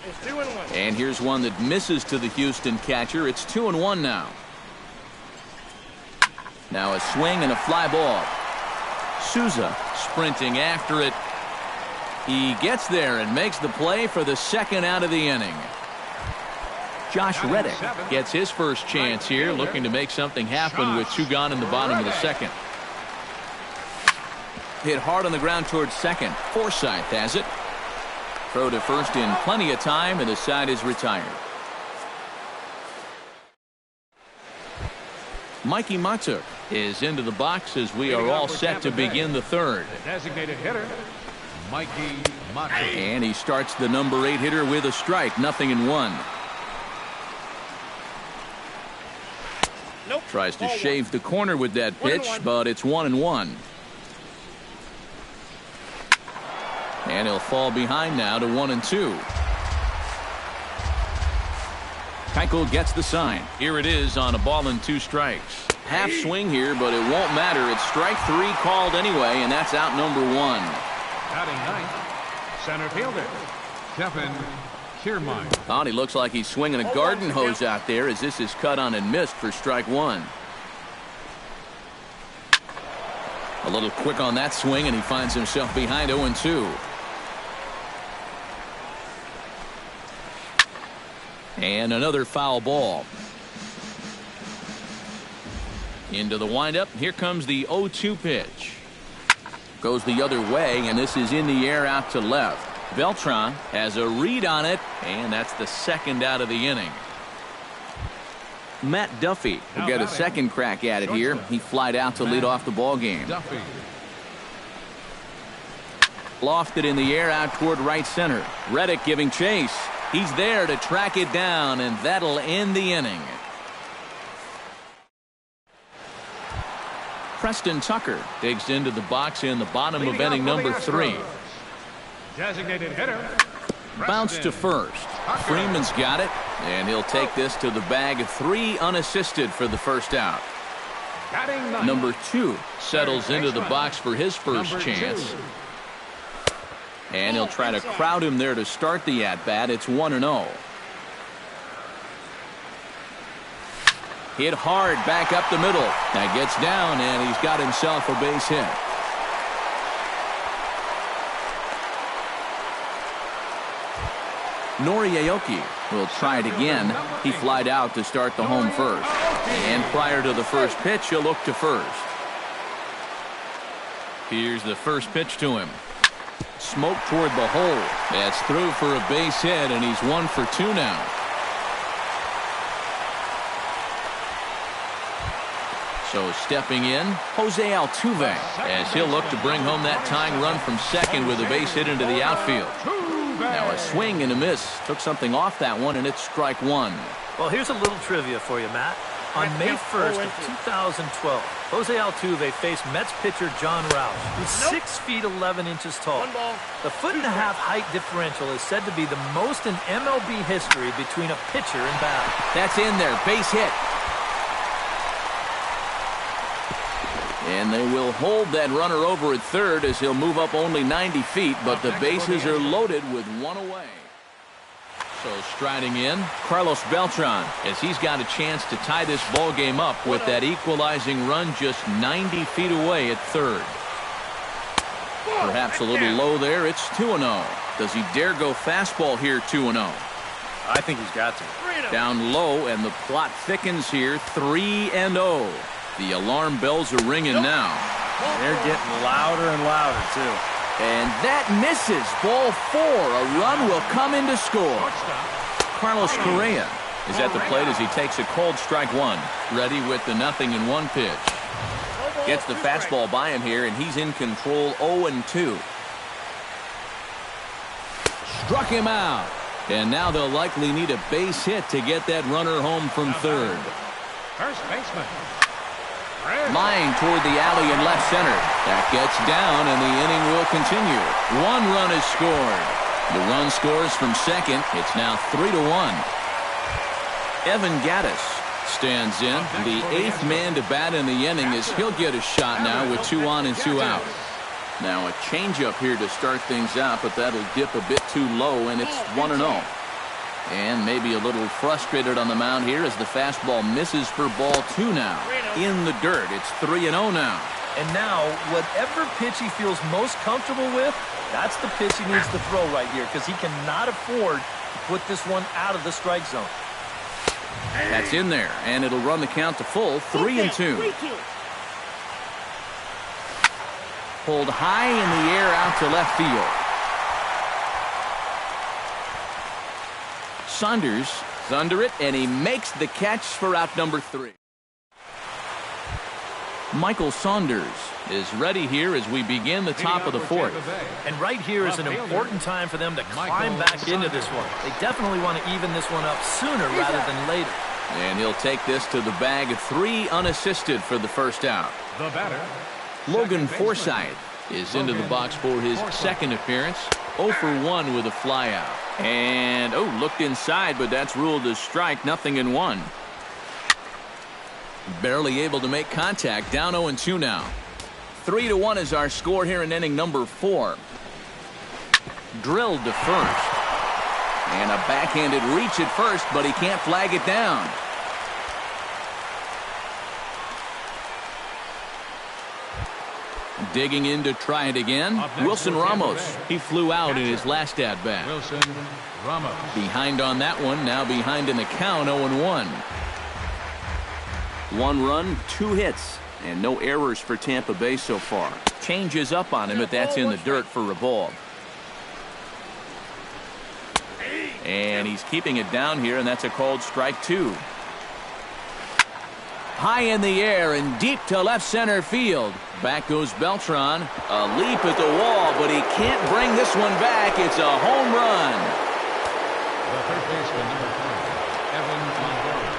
And here's one that misses to the Houston catcher. It's 2-1 now. Now a swing and a fly ball. Souza sprinting after it. He gets there and makes the play for the second out of the inning. Josh Reddick gets his first chance here, looking to make something happen with 2 gone in the bottom of the second. Hit hard on the ground towards second. Forsythe has it. Throw to first in plenty of time, and the side is retired. Mikey Matuk is into the box as we are all set to begin the third. Designated hitter, Mikey Matuk. And he starts the number 8 hitter with a strike, 0-1. Tries to shave the corner with that pitch, but it's 1-1. And he'll fall behind now to 1-2. Keuchel gets the sign. Here it is on a ball and 2 strikes. Half swing here, but it won't matter. It's strike 3 called anyway, and that's out number 1. Batting ninth, center fielder, Kevin Kiermaier. Oh, he looks like he's swinging a garden hose out there as this is cut on and missed for strike 1. A little quick on that swing, and he finds himself behind 0-2. And another foul ball. Into the windup. Here comes the 0-2 pitch. Goes the other way, and this is in the air out to left. Beltran has a read on it, and that's the second out of the inning. Matt Duffy will get a second crack at it here. He flied out to lead off the ball game. Lofted in the air out toward right center. Reddick giving chase. He's there to track it down, and that'll end the inning. Preston Tucker digs into the box in the bottom of inning number 3. Designated hitter, Bounce to first. Freeman's got it, and he'll take this to the bag of 3 unassisted for the first out. Number 2 settles into the box for his first chance. And he'll try to crowd him there to start the at-bat. It's 1-0. Hit hard back up the middle. That gets down, and he's got himself a base hit. Noriaoki will try it again. He flied out to start the home first. And prior to the first pitch, he'll look to first. Here's the first pitch to him. Smoke toward the hole. That's through for a base hit, and he's 1 for 2 now. So stepping in, Jose Altuve, as he'll look to bring home that tying run from second with a base hit into the outfield. Now a swing and a miss. Took something off that one, and it's strike 1. Well, here's a little trivia for you, Matt. On May 1st of 2012, Jose Altuve faced Mets pitcher John Roush, who's 6 feet 11 inches tall. The 1.5-foot height differential is said to be the most in MLB history between a pitcher and batter. That's in there. Base hit. And they will hold that runner over at third as he'll move up only 90 feet, but the bases are loaded with 1 away. So striding in, Carlos Beltran, as he's got a chance to tie this ball game up with that equalizing run just 90 feet away at third. Perhaps a little low there. It's 2-0. Does he dare go fastball here 2-0? I think he's got to. Down low, and the plot thickens here 3-0. The alarm bells are ringing now. They're getting louder and louder, too. And that misses. Ball 4. A run will come in to score. Carlos Correa is at the plate as he takes a cold strike 1. Ready with the 0-1 pitch. Gets the fastball by him here, and he's in control 0-2. Struck him out. And now they'll likely need a base hit to get that runner home from third. First baseman. Line toward the alley in left center. That gets down, and the inning will continue. 1 run is scored. The run scores from second. It's now 3-1. Evan Gattis stands in. The 8th man to bat in the inning as he'll get a shot now with 2 on and 2 out. Now a changeup here to start things out, but that'll dip a bit too low, and it's 1-0. And maybe a little frustrated on the mound here as the fastball misses for ball 2 now. In the dirt. It's 3-0 now. And now, whatever pitch he feels most comfortable with, that's the pitch he needs to throw right here, because he cannot afford to put this one out of the strike zone. That's in there, and it'll run the count to full. 3-2. Pulled high in the air out to left field. Saunders is under it, and he makes the catch for out number 3. Michael Saunders is ready here as we begin the top of the 4th. And right here is an important time for them to climb back into this one. They definitely want to even this one up sooner rather than later. And he'll take this to the bag of 3 unassisted for the first out. The batter, Logan Forsythe is into the box for his second appearance. 0 for 1 with a flyout. And, looked inside, but that's ruled as strike. 0-1. Barely able to make contact. Down 0-2 now. 3-1 is our score here in inning number 4. Drilled to first. And a backhanded reach at first, but he can't flag it down. Digging in to try it again. Wilson Ramos. He flew out in his last at-bat. Wilson Ramos. Behind on that one. Now behind in the count. 0-1. 1 run, 2 hits, and no errors for Tampa Bay so far. Changes up on him, but that's in the dirt for a ball. And he's keeping it down here, and that's a called strike 2. High in the air and deep to left center field. Back goes Beltran. A leap at the wall, but he can't bring this one back. It's a home run. The third baseman, number 5, Evan Longoria.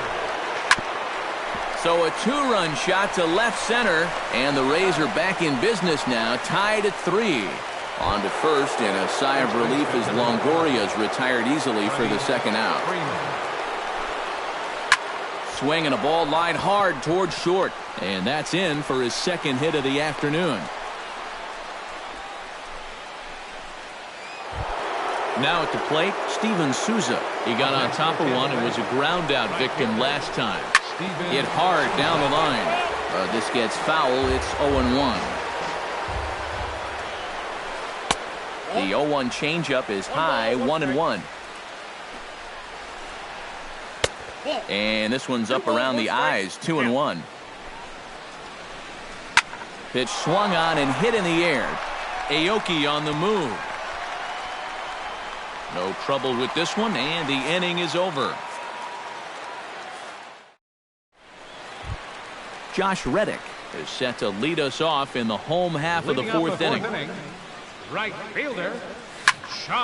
So a 2-run shot to left center, and the Rays are back in business now, tied at 3. On to first, and a sigh of relief as Longoria's retired easily for the second out. Swing and a ball lined hard towards short, and that's in for his second hit of the afternoon. Now at the plate, Steven Souza. He got on top of one and was a ground out victim last time. Hit hard down the line. This gets foul. It's 0-1. The 0-1 changeup is high, 1-1. And this one's up around the eyes, 2-1. Pitch swung on and hit in the air. Aoki on the move. No trouble with this one, and the inning is over. Josh Reddick is set to lead us off in the home half of the fourth inning. Right fielder.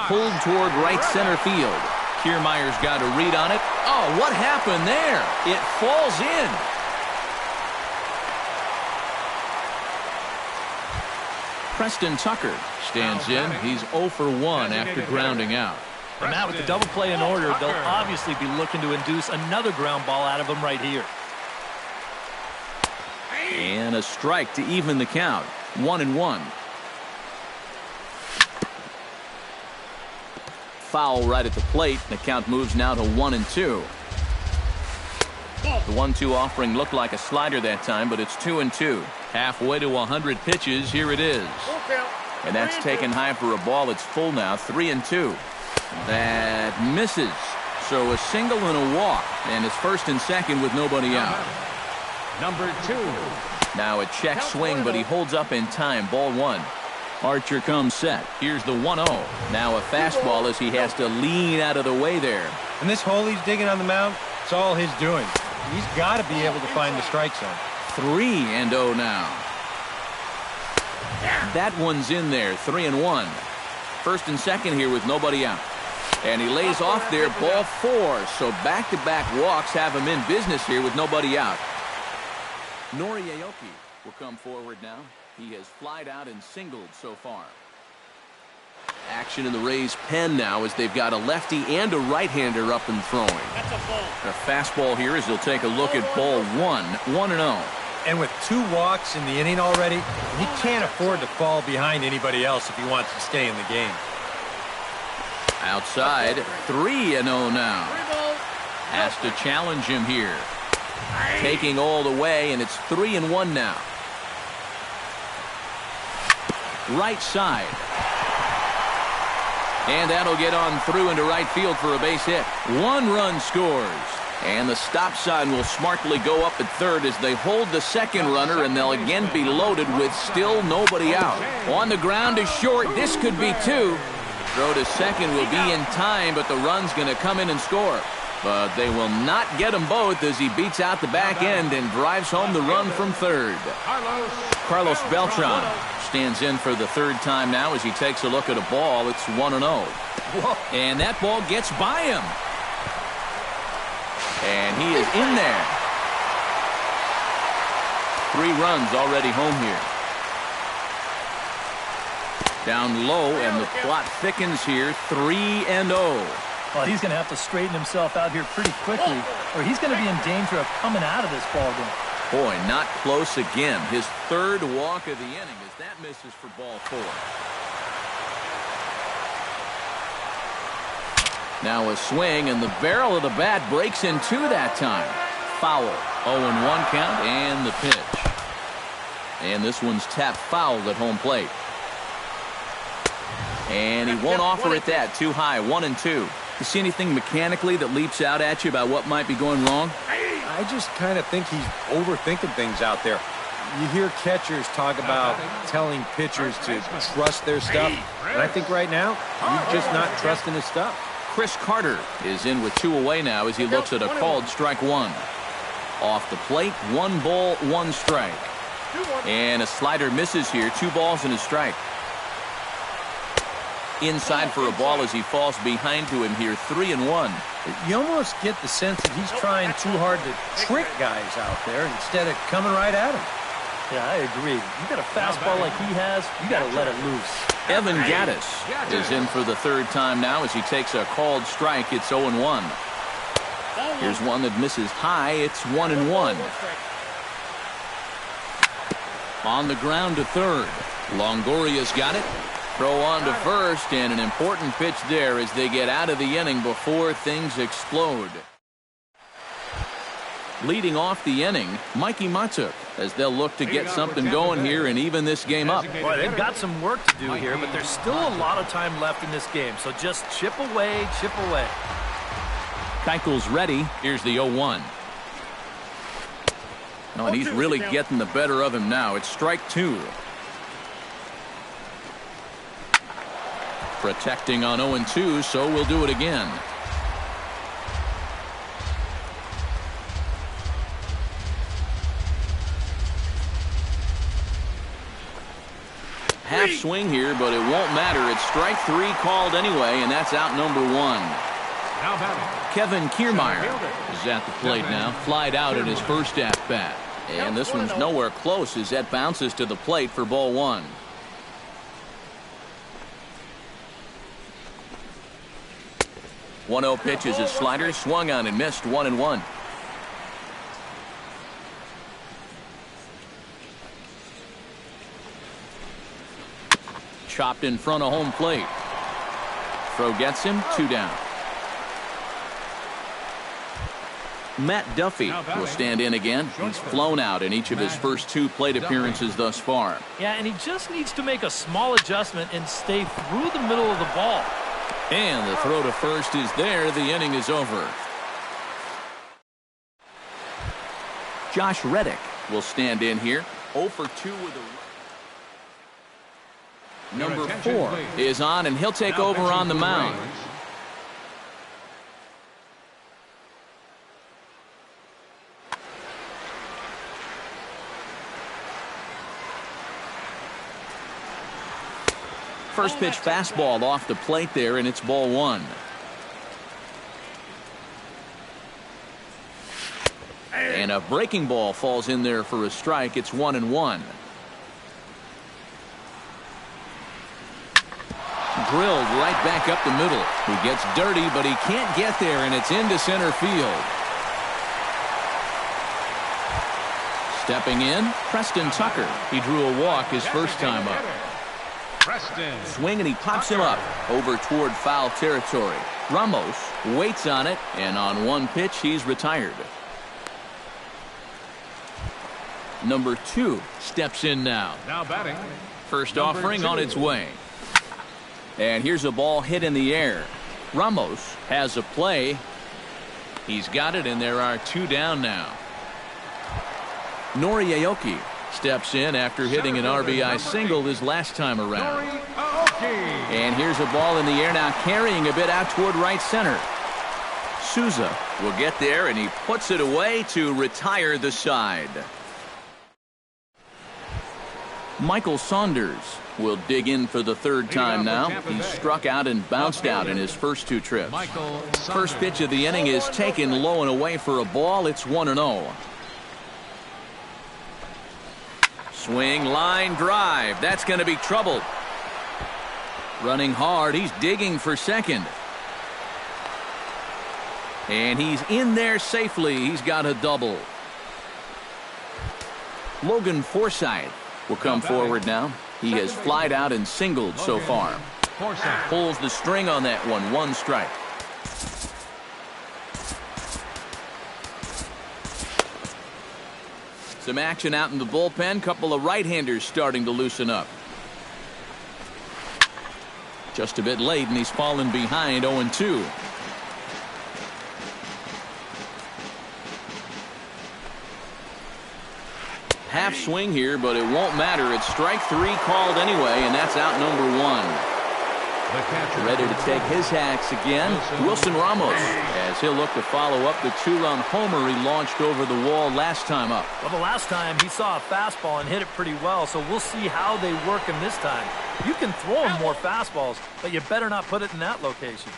Pulled toward right center field. Kiermaier's got a read on it. Oh, what happened there? It falls in. Preston Tucker stands in. He's 0 for 1 after grounding out. And now with the double play in order, they'll obviously be looking to induce another ground ball out of him right here. And a strike to even the count. 1-1. Foul right at the plate. The count moves now to 1-2. The 1-2 offering looked like a slider that time, but it's 2-2. Halfway to 100 pitches. Here it is. And that's taken high for a ball. It's full now. 3-2. That misses. So a single and a walk. And it's first and second with nobody out. Number 2. Now a check swing, but he holds up in time. Ball 1. Archer comes set. Here's the 1-0. Now a fastball as he has to lean out of the way there. And this hole he's digging on the mound, it's all his doing. He's got to be able to find the strike zone. 3-0 now. That one's in there. 3-1. First and second here with nobody out. And he lays off there. Ball 4. So back-to-back walks have him in business here with nobody out. Nori Aoki will come forward now. He has flied out and singled so far. Action in the Rays' pen now as they've got a lefty and a right-hander up and throwing. A fastball here as they'll take a look at ball 1. 1-0. And with 2 walks in the inning already, he can't afford to fall behind anybody else if he wants to stay in the game. Outside, 3-0 now. Has to challenge him here. Taking all the way, and it's 3-1 now. Right side. And that'll get on through into right field for a base hit. 1 run scores. And the stop sign will smartly go up at third as they hold the second runner, and they'll again be loaded with still nobody out. On the ground is short. This could be 2. Throw to second will be in time, but the run's going to come in and score. But they will not get them both as he beats out the back end and drives home the run from third. Carlos Beltran stands in for the third time now as he takes a look at a ball. It's 1-0. And that ball gets by him. And he is in there. 3 runs already home here. Down low, and the plot thickens here. 3-0. Well, he's going to have to straighten himself out here pretty quickly, or he's going to be in danger of coming out of this ball game. Boy, not close again. His third walk of the inning as that misses for ball 4. Now a swing, and the barrel of the bat breaks in 2 that time. Foul. 0-1 count, and the pitch. And this one's tapped foul at home plate. And he won't offer it that. Too high. 1-2. You see anything mechanically that leaps out at you about what might be going wrong? I just kind of think he's overthinking things out there. You hear catchers talk about telling pitchers to trust their stuff, and I think right now he's just not trusting his stuff. Chris Carter is in with 2 away now as he looks at a called strike 1. Off the plate, 1 ball, 1 strike. And a slider misses here. 2 balls and a strike. Inside for a ball as he falls behind to him here. 3-1. You almost get the sense that he's trying too hard to trick guys out there instead of coming right at him. Yeah, I agree. You got a fastball like he has, you got to let it loose. Evan Gaddis is in for the third time now as he takes a called strike. It's 0-1. Here's one that misses high. It's 1-1. On the ground to third. Longoria's got it. Throw on to first, and an important pitch there as they get out of the inning before things explode. Leading off the inning, Mikey Matuk, as they'll look to get something going here and even this game up. Boy, they've got some work to do here, but there's still a lot of time left in this game, so just chip away, chip away. Keuchel's ready. Here's the 0-1. Oh, and he's really getting the better of him now. It's strike two. Protecting on 0-2, so we'll do it again. Half swing here, but it won't matter. It's strike three called anyway, and that's out number one. Kevin Kiermaier is at the plate now. Flied out at his first at-bat. And this one's nowhere close as that bounces to the plate for ball one. One-0 pitch is his slider. Swung on and missed. 1-1. Chopped in front of home plate. Throw gets him. 2 down. Matt Duffy will stand in again. He's flown out in each of his first 2 plate appearances thus far. Yeah, and he just needs to make a small adjustment and stay through the middle of the ball. And the throw to first is there. The inning is over. Josh Reddick will stand in here. 0 for 2 with a... Number 4 is on, and he'll take over on the mound. First pitch fastball off the plate there, and it's ball one. And a breaking ball falls in there for a strike. It's 1-1. Drilled right back up the middle. He gets dirty, but he can't get there, and it's into center field. Stepping in, Preston Tucker. He drew a walk his first time up. Swing, and he pops him up over toward foul territory. Ramos waits on it, and on one pitch, he's retired. Number 2 steps in now. Now batting. First offering on its way. And here's a ball hit in the air. Ramos has a play. He's got it, and there are 2 down now. Nori Aoki steps in after hitting an RBI single his last time around. And here's a ball in the air now, carrying a bit out toward right center. Souza will get there, and he puts it away to retire the side. Michael Saunders will dig in for the third time now. He struck out and bounced out in his first 2 trips. First pitch of the inning is taken low and away for a ball. It's 1-0. Swing, line drive. That's going to be trouble. Running hard. He's digging for second. And he's in there safely. He's got a double. Logan Forsythe will come forward now. He has flied out and singled so far. Pulls the string on that one. 1 strike. Some action out in the bullpen. Couple of right-handers starting to loosen up. Just a bit late, and he's fallen behind 0-2. Half swing here, but it won't matter. It's strike 3 called anyway, and that's out number 1. Ready to take his hacks again, Wilson Ramos, as he'll look to follow up the 2-run homer he launched over the wall last time up. Well, the last time he saw a fastball and hit it pretty well, so we'll see how they work him this time. You can throw him more fastballs, but you better not put it in that location.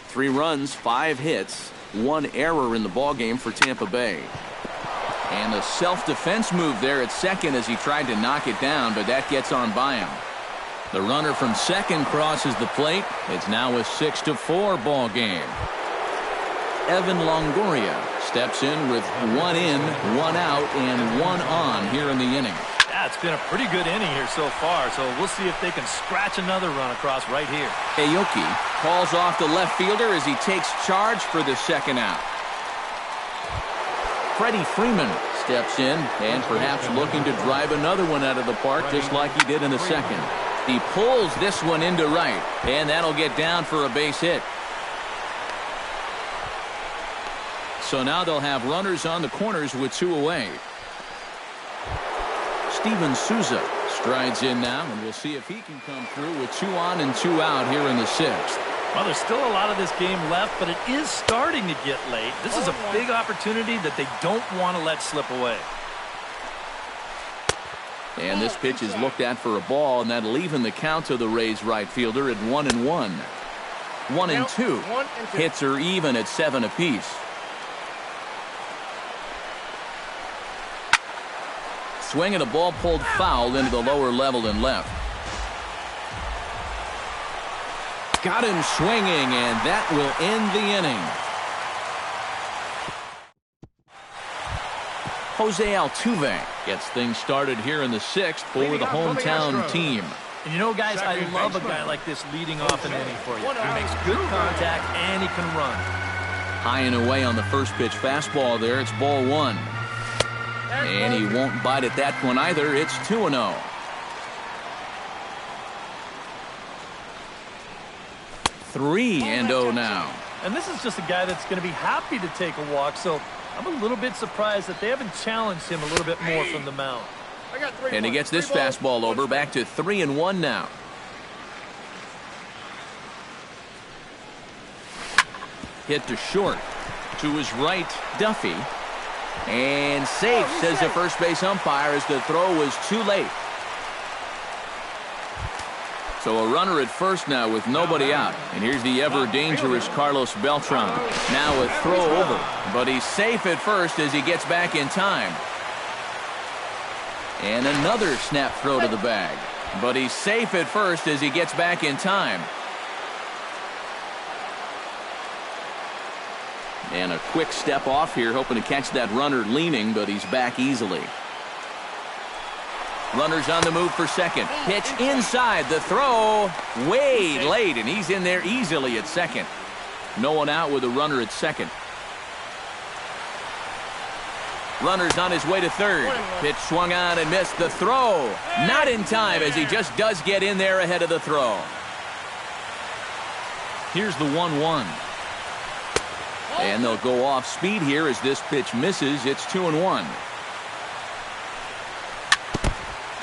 3 runs, 5 hits, 1 error in the ballgame for Tampa Bay. And a self-defense move there at second as he tried to knock it down, but that gets on by him. The runner from second crosses the plate. It's now a 6-4 ball game. Evan Longoria steps in with 1 in, 1 out, and 1 on here in the inning. Yeah, it's been a pretty good inning here so far, so we'll see if they can scratch another run across right here. Aoki calls off the left fielder as he takes charge for the second out. Freddie Freeman steps in and perhaps looking to drive another one out of the park just like he did in the second. He pulls this one into right, and that'll get down for a base hit. So now they'll have runners on the corners with 2 away. Steven Souza strides in now, and we'll see if he can come through with 2 on and 2 out here in the 6th. Well, there's still a lot of this game left, but it is starting to get late. This is a big opportunity that they don't want to let slip away. And this pitch is looked at for a ball, and that'll even the count to the Rays right fielder at 1-1. 1-2. Hits are even at 7 apiece. Swing and a ball pulled foul into the lower level and left. Got him swinging, and that will end the inning. Jose Altuve gets things started here in the 6th for the hometown team. And you know, guys, I love a guy like this leading off an inning for you. He makes good contact, and he can run. High and away on the first pitch fastball there. It's ball 1. And he won't bite at that one either. It's 2-0. Three and 0 now. And this is just a guy that's going to be happy to take a walk, so I'm a little bit surprised that they haven't challenged him a little bit more from the mound. And he gets this fastball over, back to 3-1 now. Hit to short. To his right, Duffy. And safe, says the first base umpire, as the throw was too late. So a runner at first now with nobody out. And here's the ever-dangerous Carlos Beltran. Now a throw over, but he's safe at first as he gets back in time. And another snap throw to the bag. But he's safe at first as he gets back in time. And a quick step off here, hoping to catch that runner leaning, but he's back easily. Runners on the move for second. Pitch inside. The throw way late, and he's in there easily at second. No one out with a runner at second. Runners on his way to third. Pitch swung on and missed. The throw not in time, as he just does get in there ahead of the throw. Here's the 1-1. And they'll go off speed here as this pitch misses. It's 2-1.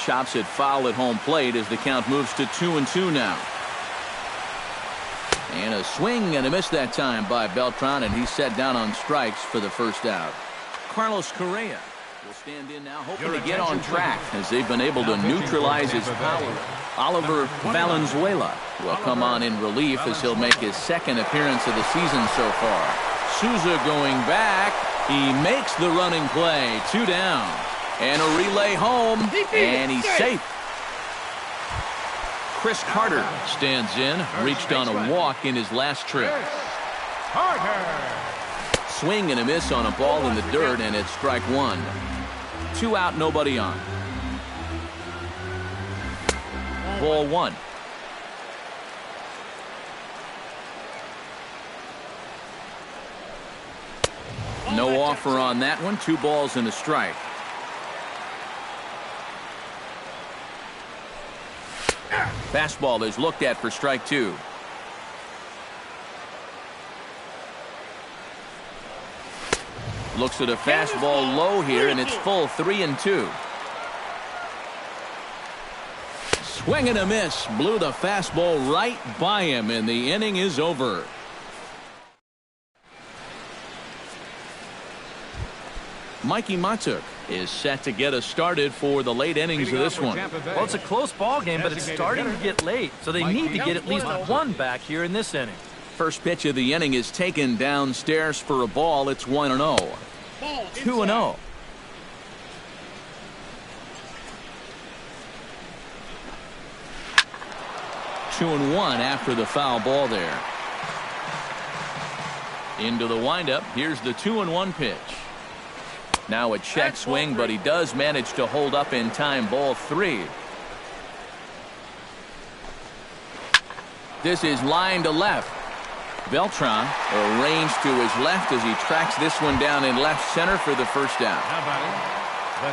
Chops it foul at home plate as the count moves to 2-2 now. And a swing and a miss that time by Beltran, and he's set down on strikes for the first out. Carlos Correa will stand in now, hoping to get on track as they've been able to neutralize his power. Oliver Valenzuela will come on in relief as he'll make his second appearance of the season so far. Souza going back. He makes the running play. 2 down. And a relay home. And he's safe. Chris Carter stands in. Reached on a walk in his last trip. Swing and a miss on a ball in the dirt, and it's strike 1. 2 out, nobody on. Ball 1. No offer on that one. 2 balls and a strike. Fastball is looked at for strike 2. Looks at a fastball low here, and it's full 3-2. Swing and a miss. Blew the fastball right by him, and the inning is over. Mikey Matuk is set to get us started for the late innings of this one. Well, it's a close ball game, but it's starting to get late, so they need to get at least 1 back here in this inning. First pitch of the inning is taken downstairs for a ball. It's 1-0. 2-0. 2-1 after the foul ball there. Into the windup. Here's the 2-1 pitch. Now a check swing, but he does manage to hold up in time. Ball 3. This is line to left. Beltran arranged to his left as he tracks this one down in left center for the first down.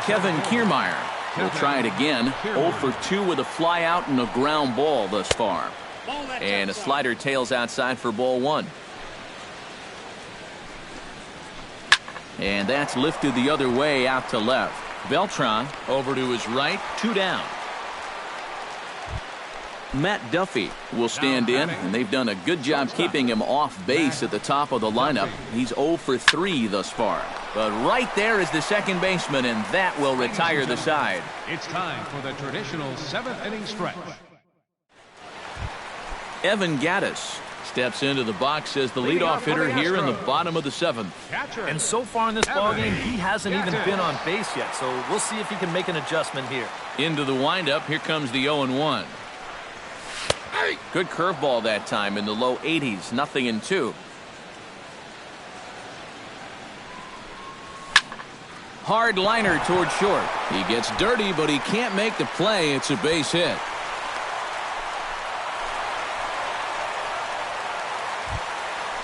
Kevin Kiermaier will try it again. 0 for 2 with a fly out and a ground ball thus far. And a slider tails outside for ball 1. And that's lifted the other way out to left. Beltran over to his right. 2 down. Matt Duffy will stand in, and they've done a good job keeping him off base at the top of the lineup. He's 0 for 3 thus far. But right there is the second baseman, and that will retire the side. It's time for the traditional 7th inning stretch. Evan Gattis steps into the box as the leadoff hitter here in the bottom of the 7th. And so far in this ballgame, he hasn't even been on base yet, so we'll see if he can make an adjustment here. Into the windup, here comes the 0-1. Good curveball that time in the low 80s, 0-2. Hard liner toward short. He gets dirty, but he can't make the play. It's a base hit.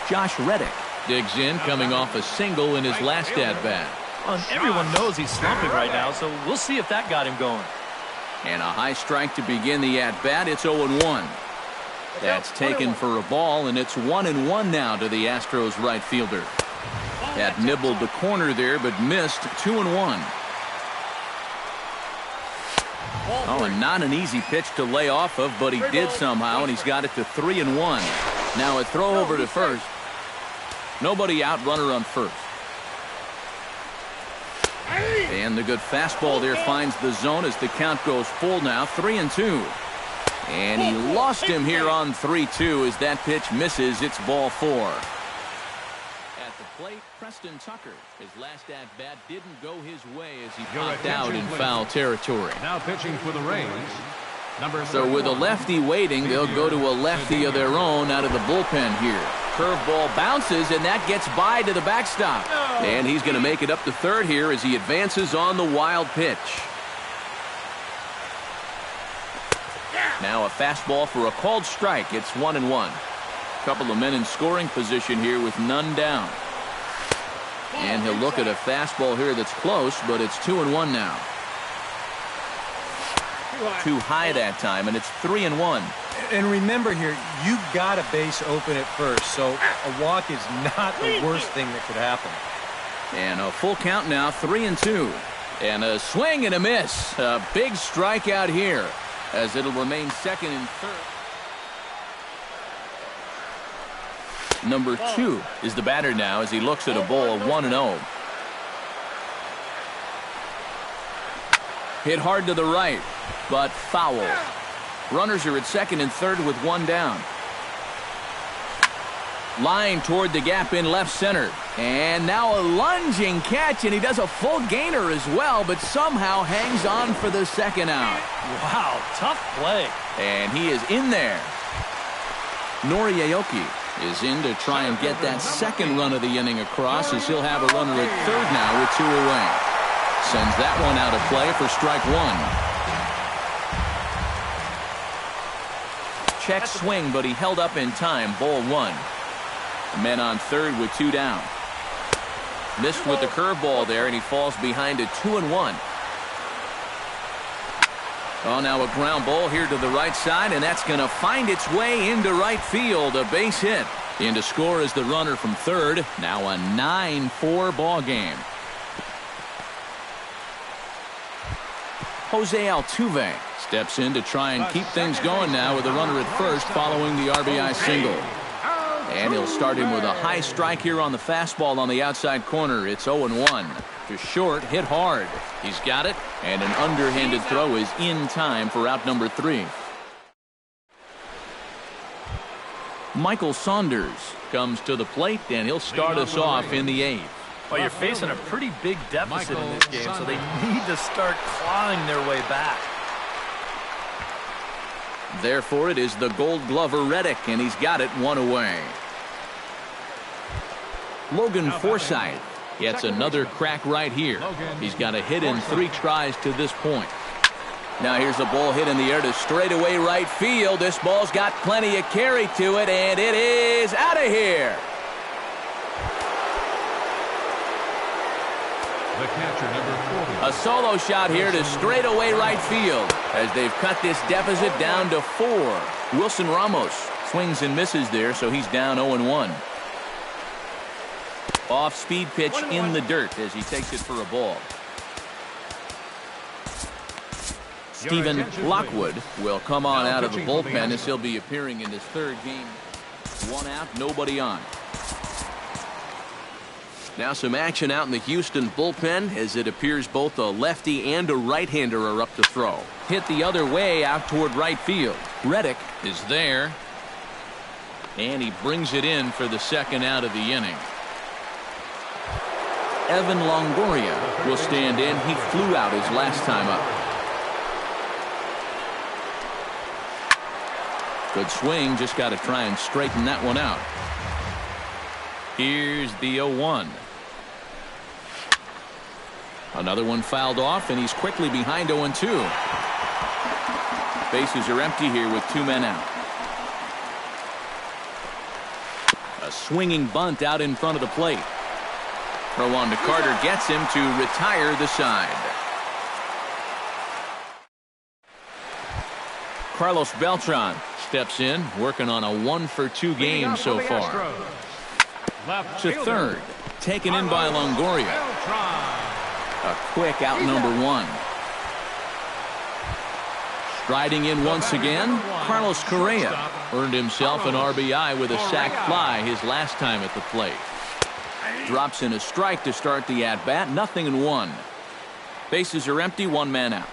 Josh Reddick digs in, coming off a single in his last at-bat. Well, everyone knows he's slumping right now, so we'll see if that got him going. And a high strike to begin the at-bat. It's 0-1. That's taken for a ball, and it's 1-1 now to the Astros right fielder. That nibbled the corner there, but missed. 2-1. Oh, and not an easy pitch to lay off of, but he did somehow, and he's got it to 3-1. Now a throw over to first. Nobody out, runner on first. And the good fastball there finds the zone as the count goes full now. 3-2. And he lost him here on 3-2 as that pitch misses. It's ball 4. At the plate, Preston Tucker. His last at-bat didn't go his way as he popped out in foul territory. Now pitching for the Rays. So with a lefty waiting, they'll go to a lefty of their own out of the bullpen here. Curveball bounces, and that gets by to the backstop. And he's going to make it up to third here as he advances on the wild pitch. Now a fastball for a called strike. It's 1-1. Couple of men in scoring position here with none down. And he'll look at a fastball here that's close, but it's 2-1 now. Too high that time, and it's 3-1. And remember here, you've got a base open at first, so a walk is not the worst thing that could happen. And a full count now, 3-2. And a swing and a miss. A big strikeout here as it'll remain second and third. Number 2 is the batter now as he looks at a ball 1-0. Hit hard to the right, but foul. Runners are at second and third with 1 down. Line toward the gap in left center. And now a lunging catch, and he does a full gainer as well, but somehow hangs on for the second out. Wow, tough play. And he is in there. Nori Aoki is in to try and get that second run of the inning across as he'll have a runner at third now with 2 away. Sends that one out of play for strike 1. Check swing, but he held up in time. Ball 1. Men on third with 2 down. Missed with the curveball there, and he falls behind at 2-1. Oh, now a ground ball here to the right side, and that's going to find its way into right field. A base hit. In to score is the runner from third. Now a 9-4 ball game. Jose Altuve steps in to try and keep things going now with a runner at first following the RBI single. And he'll start him with a high strike here on the fastball on the outside corner. It's 0-1. To short, hit hard. He's got it, and an underhanded throw is in time for out number 3. Michael Saunders comes to the plate, and he'll start us off in the 8th. Well, you're facing a pretty big deficit in this game, so they need to start clawing their way back. Therefore, it is the Gold Glover Reddick, and he's got it one away. Logan Forsythe gets another crack right here. He's got a hit in 3 tries to this point. Now here's a ball hit in the air to straightaway right field. This ball's got plenty of carry to it, and it is out of here. The catcher, number 40. A solo shot here to straightaway right field as they've cut this deficit down to 4. Wilson Ramos swings and misses there, so he's down 0-1. Off-speed pitch in the dirt as he takes it for a ball. Stephen Lockwood will come on out of the bullpen as he'll be appearing in his 3rd game. 1 out, nobody on. Now some action out in the Houston bullpen as it appears both a lefty and a right-hander are up to throw. Hit the other way out toward right field. Reddick is there. And he brings it in for the 2nd out of the inning. Evan Longoria will stand in. He flew out his last time up. Good swing, just got to try and straighten that one out. Here's the 0-1. Another one fouled off, and he's quickly behind 0-2. Bases are empty here with 2 men out. A swinging bunt out in front of the plate. Throw on to Carter gets him to retire the side. Carlos Beltran steps in, working on a 1-for-2 game so far. To 3rd, taken in by Longoria. A quick out number 1. Striding in once again, Carlos Correa earned himself an RBI with a sac fly his last time at the plate. Drops in a strike to start the at-bat, 0-1. Bases are empty, 1 man out.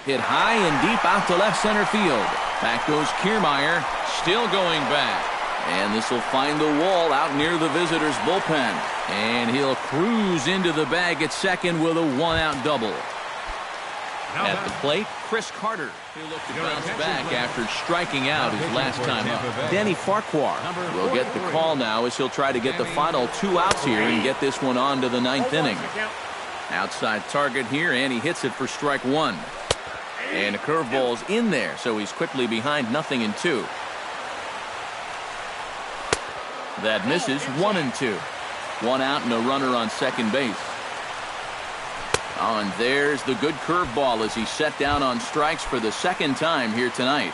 Hit high and deep out to left center field. Back goes Kiermaier, still going back. And this will find the wall out near the visitors' bullpen. And he'll cruise into the bag at 2nd with a 1-out double. At the plate, Chris Carter. He'll look to bounce back after striking out his last time up. Danny Farquhar will get the call now as he'll try to get the final 2 outs here and get this one on to the 9th inning. Outside target here, and he hits it for strike 1. And a curveball's in there, so he's quickly behind 0-2. That misses, 1-2. 1 out and a runner on second base. Oh, and there's the good curveball as he's set down on strikes for the 2nd time here tonight.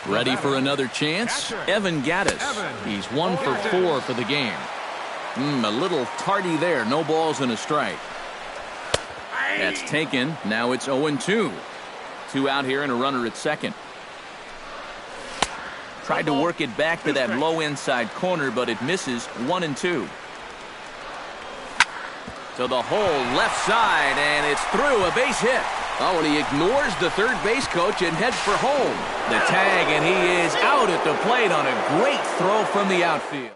Ready for another chance? Evan Gattis. He's 1 for 4 for the game. A little tardy there. No balls and a strike. That's taken. Now it's 0-2. 2 out here and a runner at 2nd. Tried to work it back to that low inside corner, but it misses, 1-2. To the hole left side, and it's through, a base hit. Oh, and he ignores the 3rd base coach and heads for home. The tag, and he is out at the plate on a great throw from the outfield.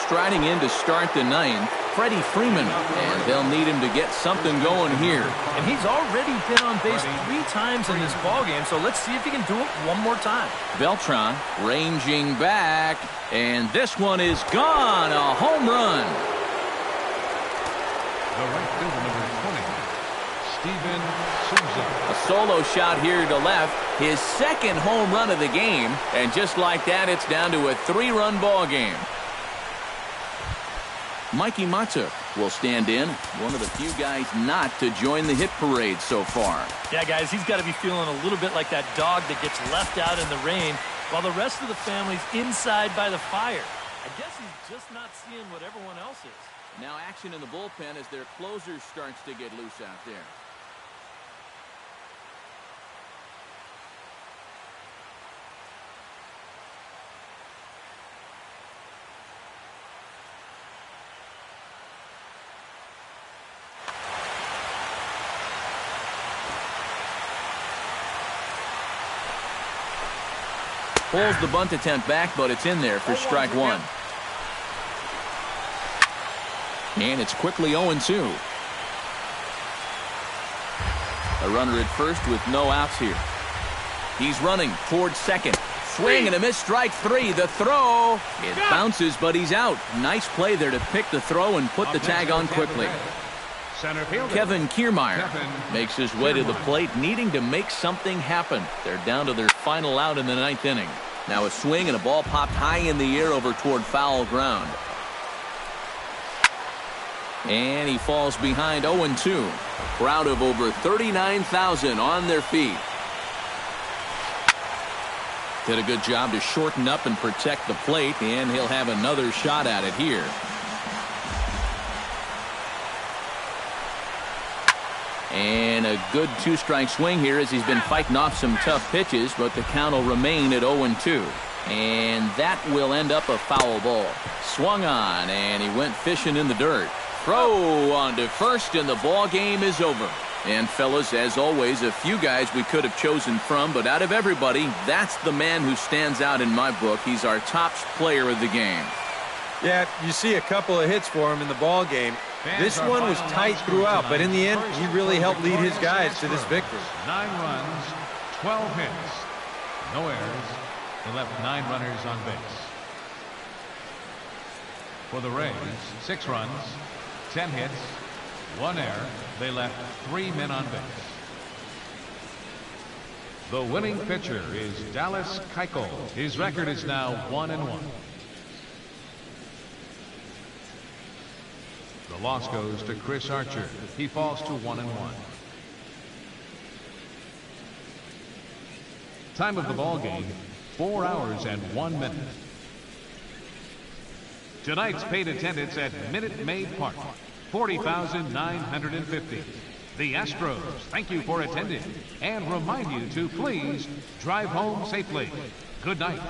Striding in to start the 9th, Freddie Freeman, and they'll need him to get something going here. And he's already been on base 3 times in this ballgame, so let's see if he can do it one more time. Beltran ranging back, and this one is gone, a home run. The right fielder, number 20, Steven Souza. A solo shot here to left, his 2nd home run of the game, and just like that, it's down to a 3-run ball game. Mikey Matuk will stand in, one of the few guys not to join the hit parade so far. Yeah, guys, he's got to be feeling a little bit like that dog that gets left out in the rain while the rest of the family's inside by the fire. I guess he's just not seeing what everyone else is. Now action in the bullpen as their closer starts to get loose out there. Pulls the bunt attempt back, but it's in there for strike 1. And it's quickly 0-2. A runner at first with no outs here. He's running towards second. Swing and a miss, strike three. The throw. It bounces, but he's out. Nice play there to pick the throw and put the tag on quickly. Kevin Kiermaier makes his way to the plate, needing to make something happen. They're down to their final out in the 9th inning. Now a swing and a ball popped high in the air over toward foul ground. And he falls behind 0-2. A crowd of over 39,000 on their feet. Did a good job to shorten up and protect the plate, and he'll have another shot at it here. And a good two-strike swing here as he's been fighting off some tough pitches, but the count will remain at 0-2. And that will end up a foul ball. Swung on, and he went fishing in the dirt. Throw on to first, and the ball game is over. And fellas, as always, a few guys we could have chosen from, but out of everybody, that's the man who stands out in my book. He's our top player of the game. Yeah, you see a couple of hits for him in the ball game. This one was tight throughout, but in the end, he really helped lead his guys to this victory. 9 runs, 12 hits, no errors. They left 9 runners on base. For the Rays, 6 runs, 10 hits, 1 error. They left 3 men on base. The winning pitcher is Dallas Keuchel. His record is now 1-1. The loss goes to Chris Archer. He falls to 1-1. Time of the ball game, 4 hours and 1 minute. Tonight's paid attendance at Minute Maid Park, 40,950. The Astros thank you for attending and remind you to please drive home safely. Good night.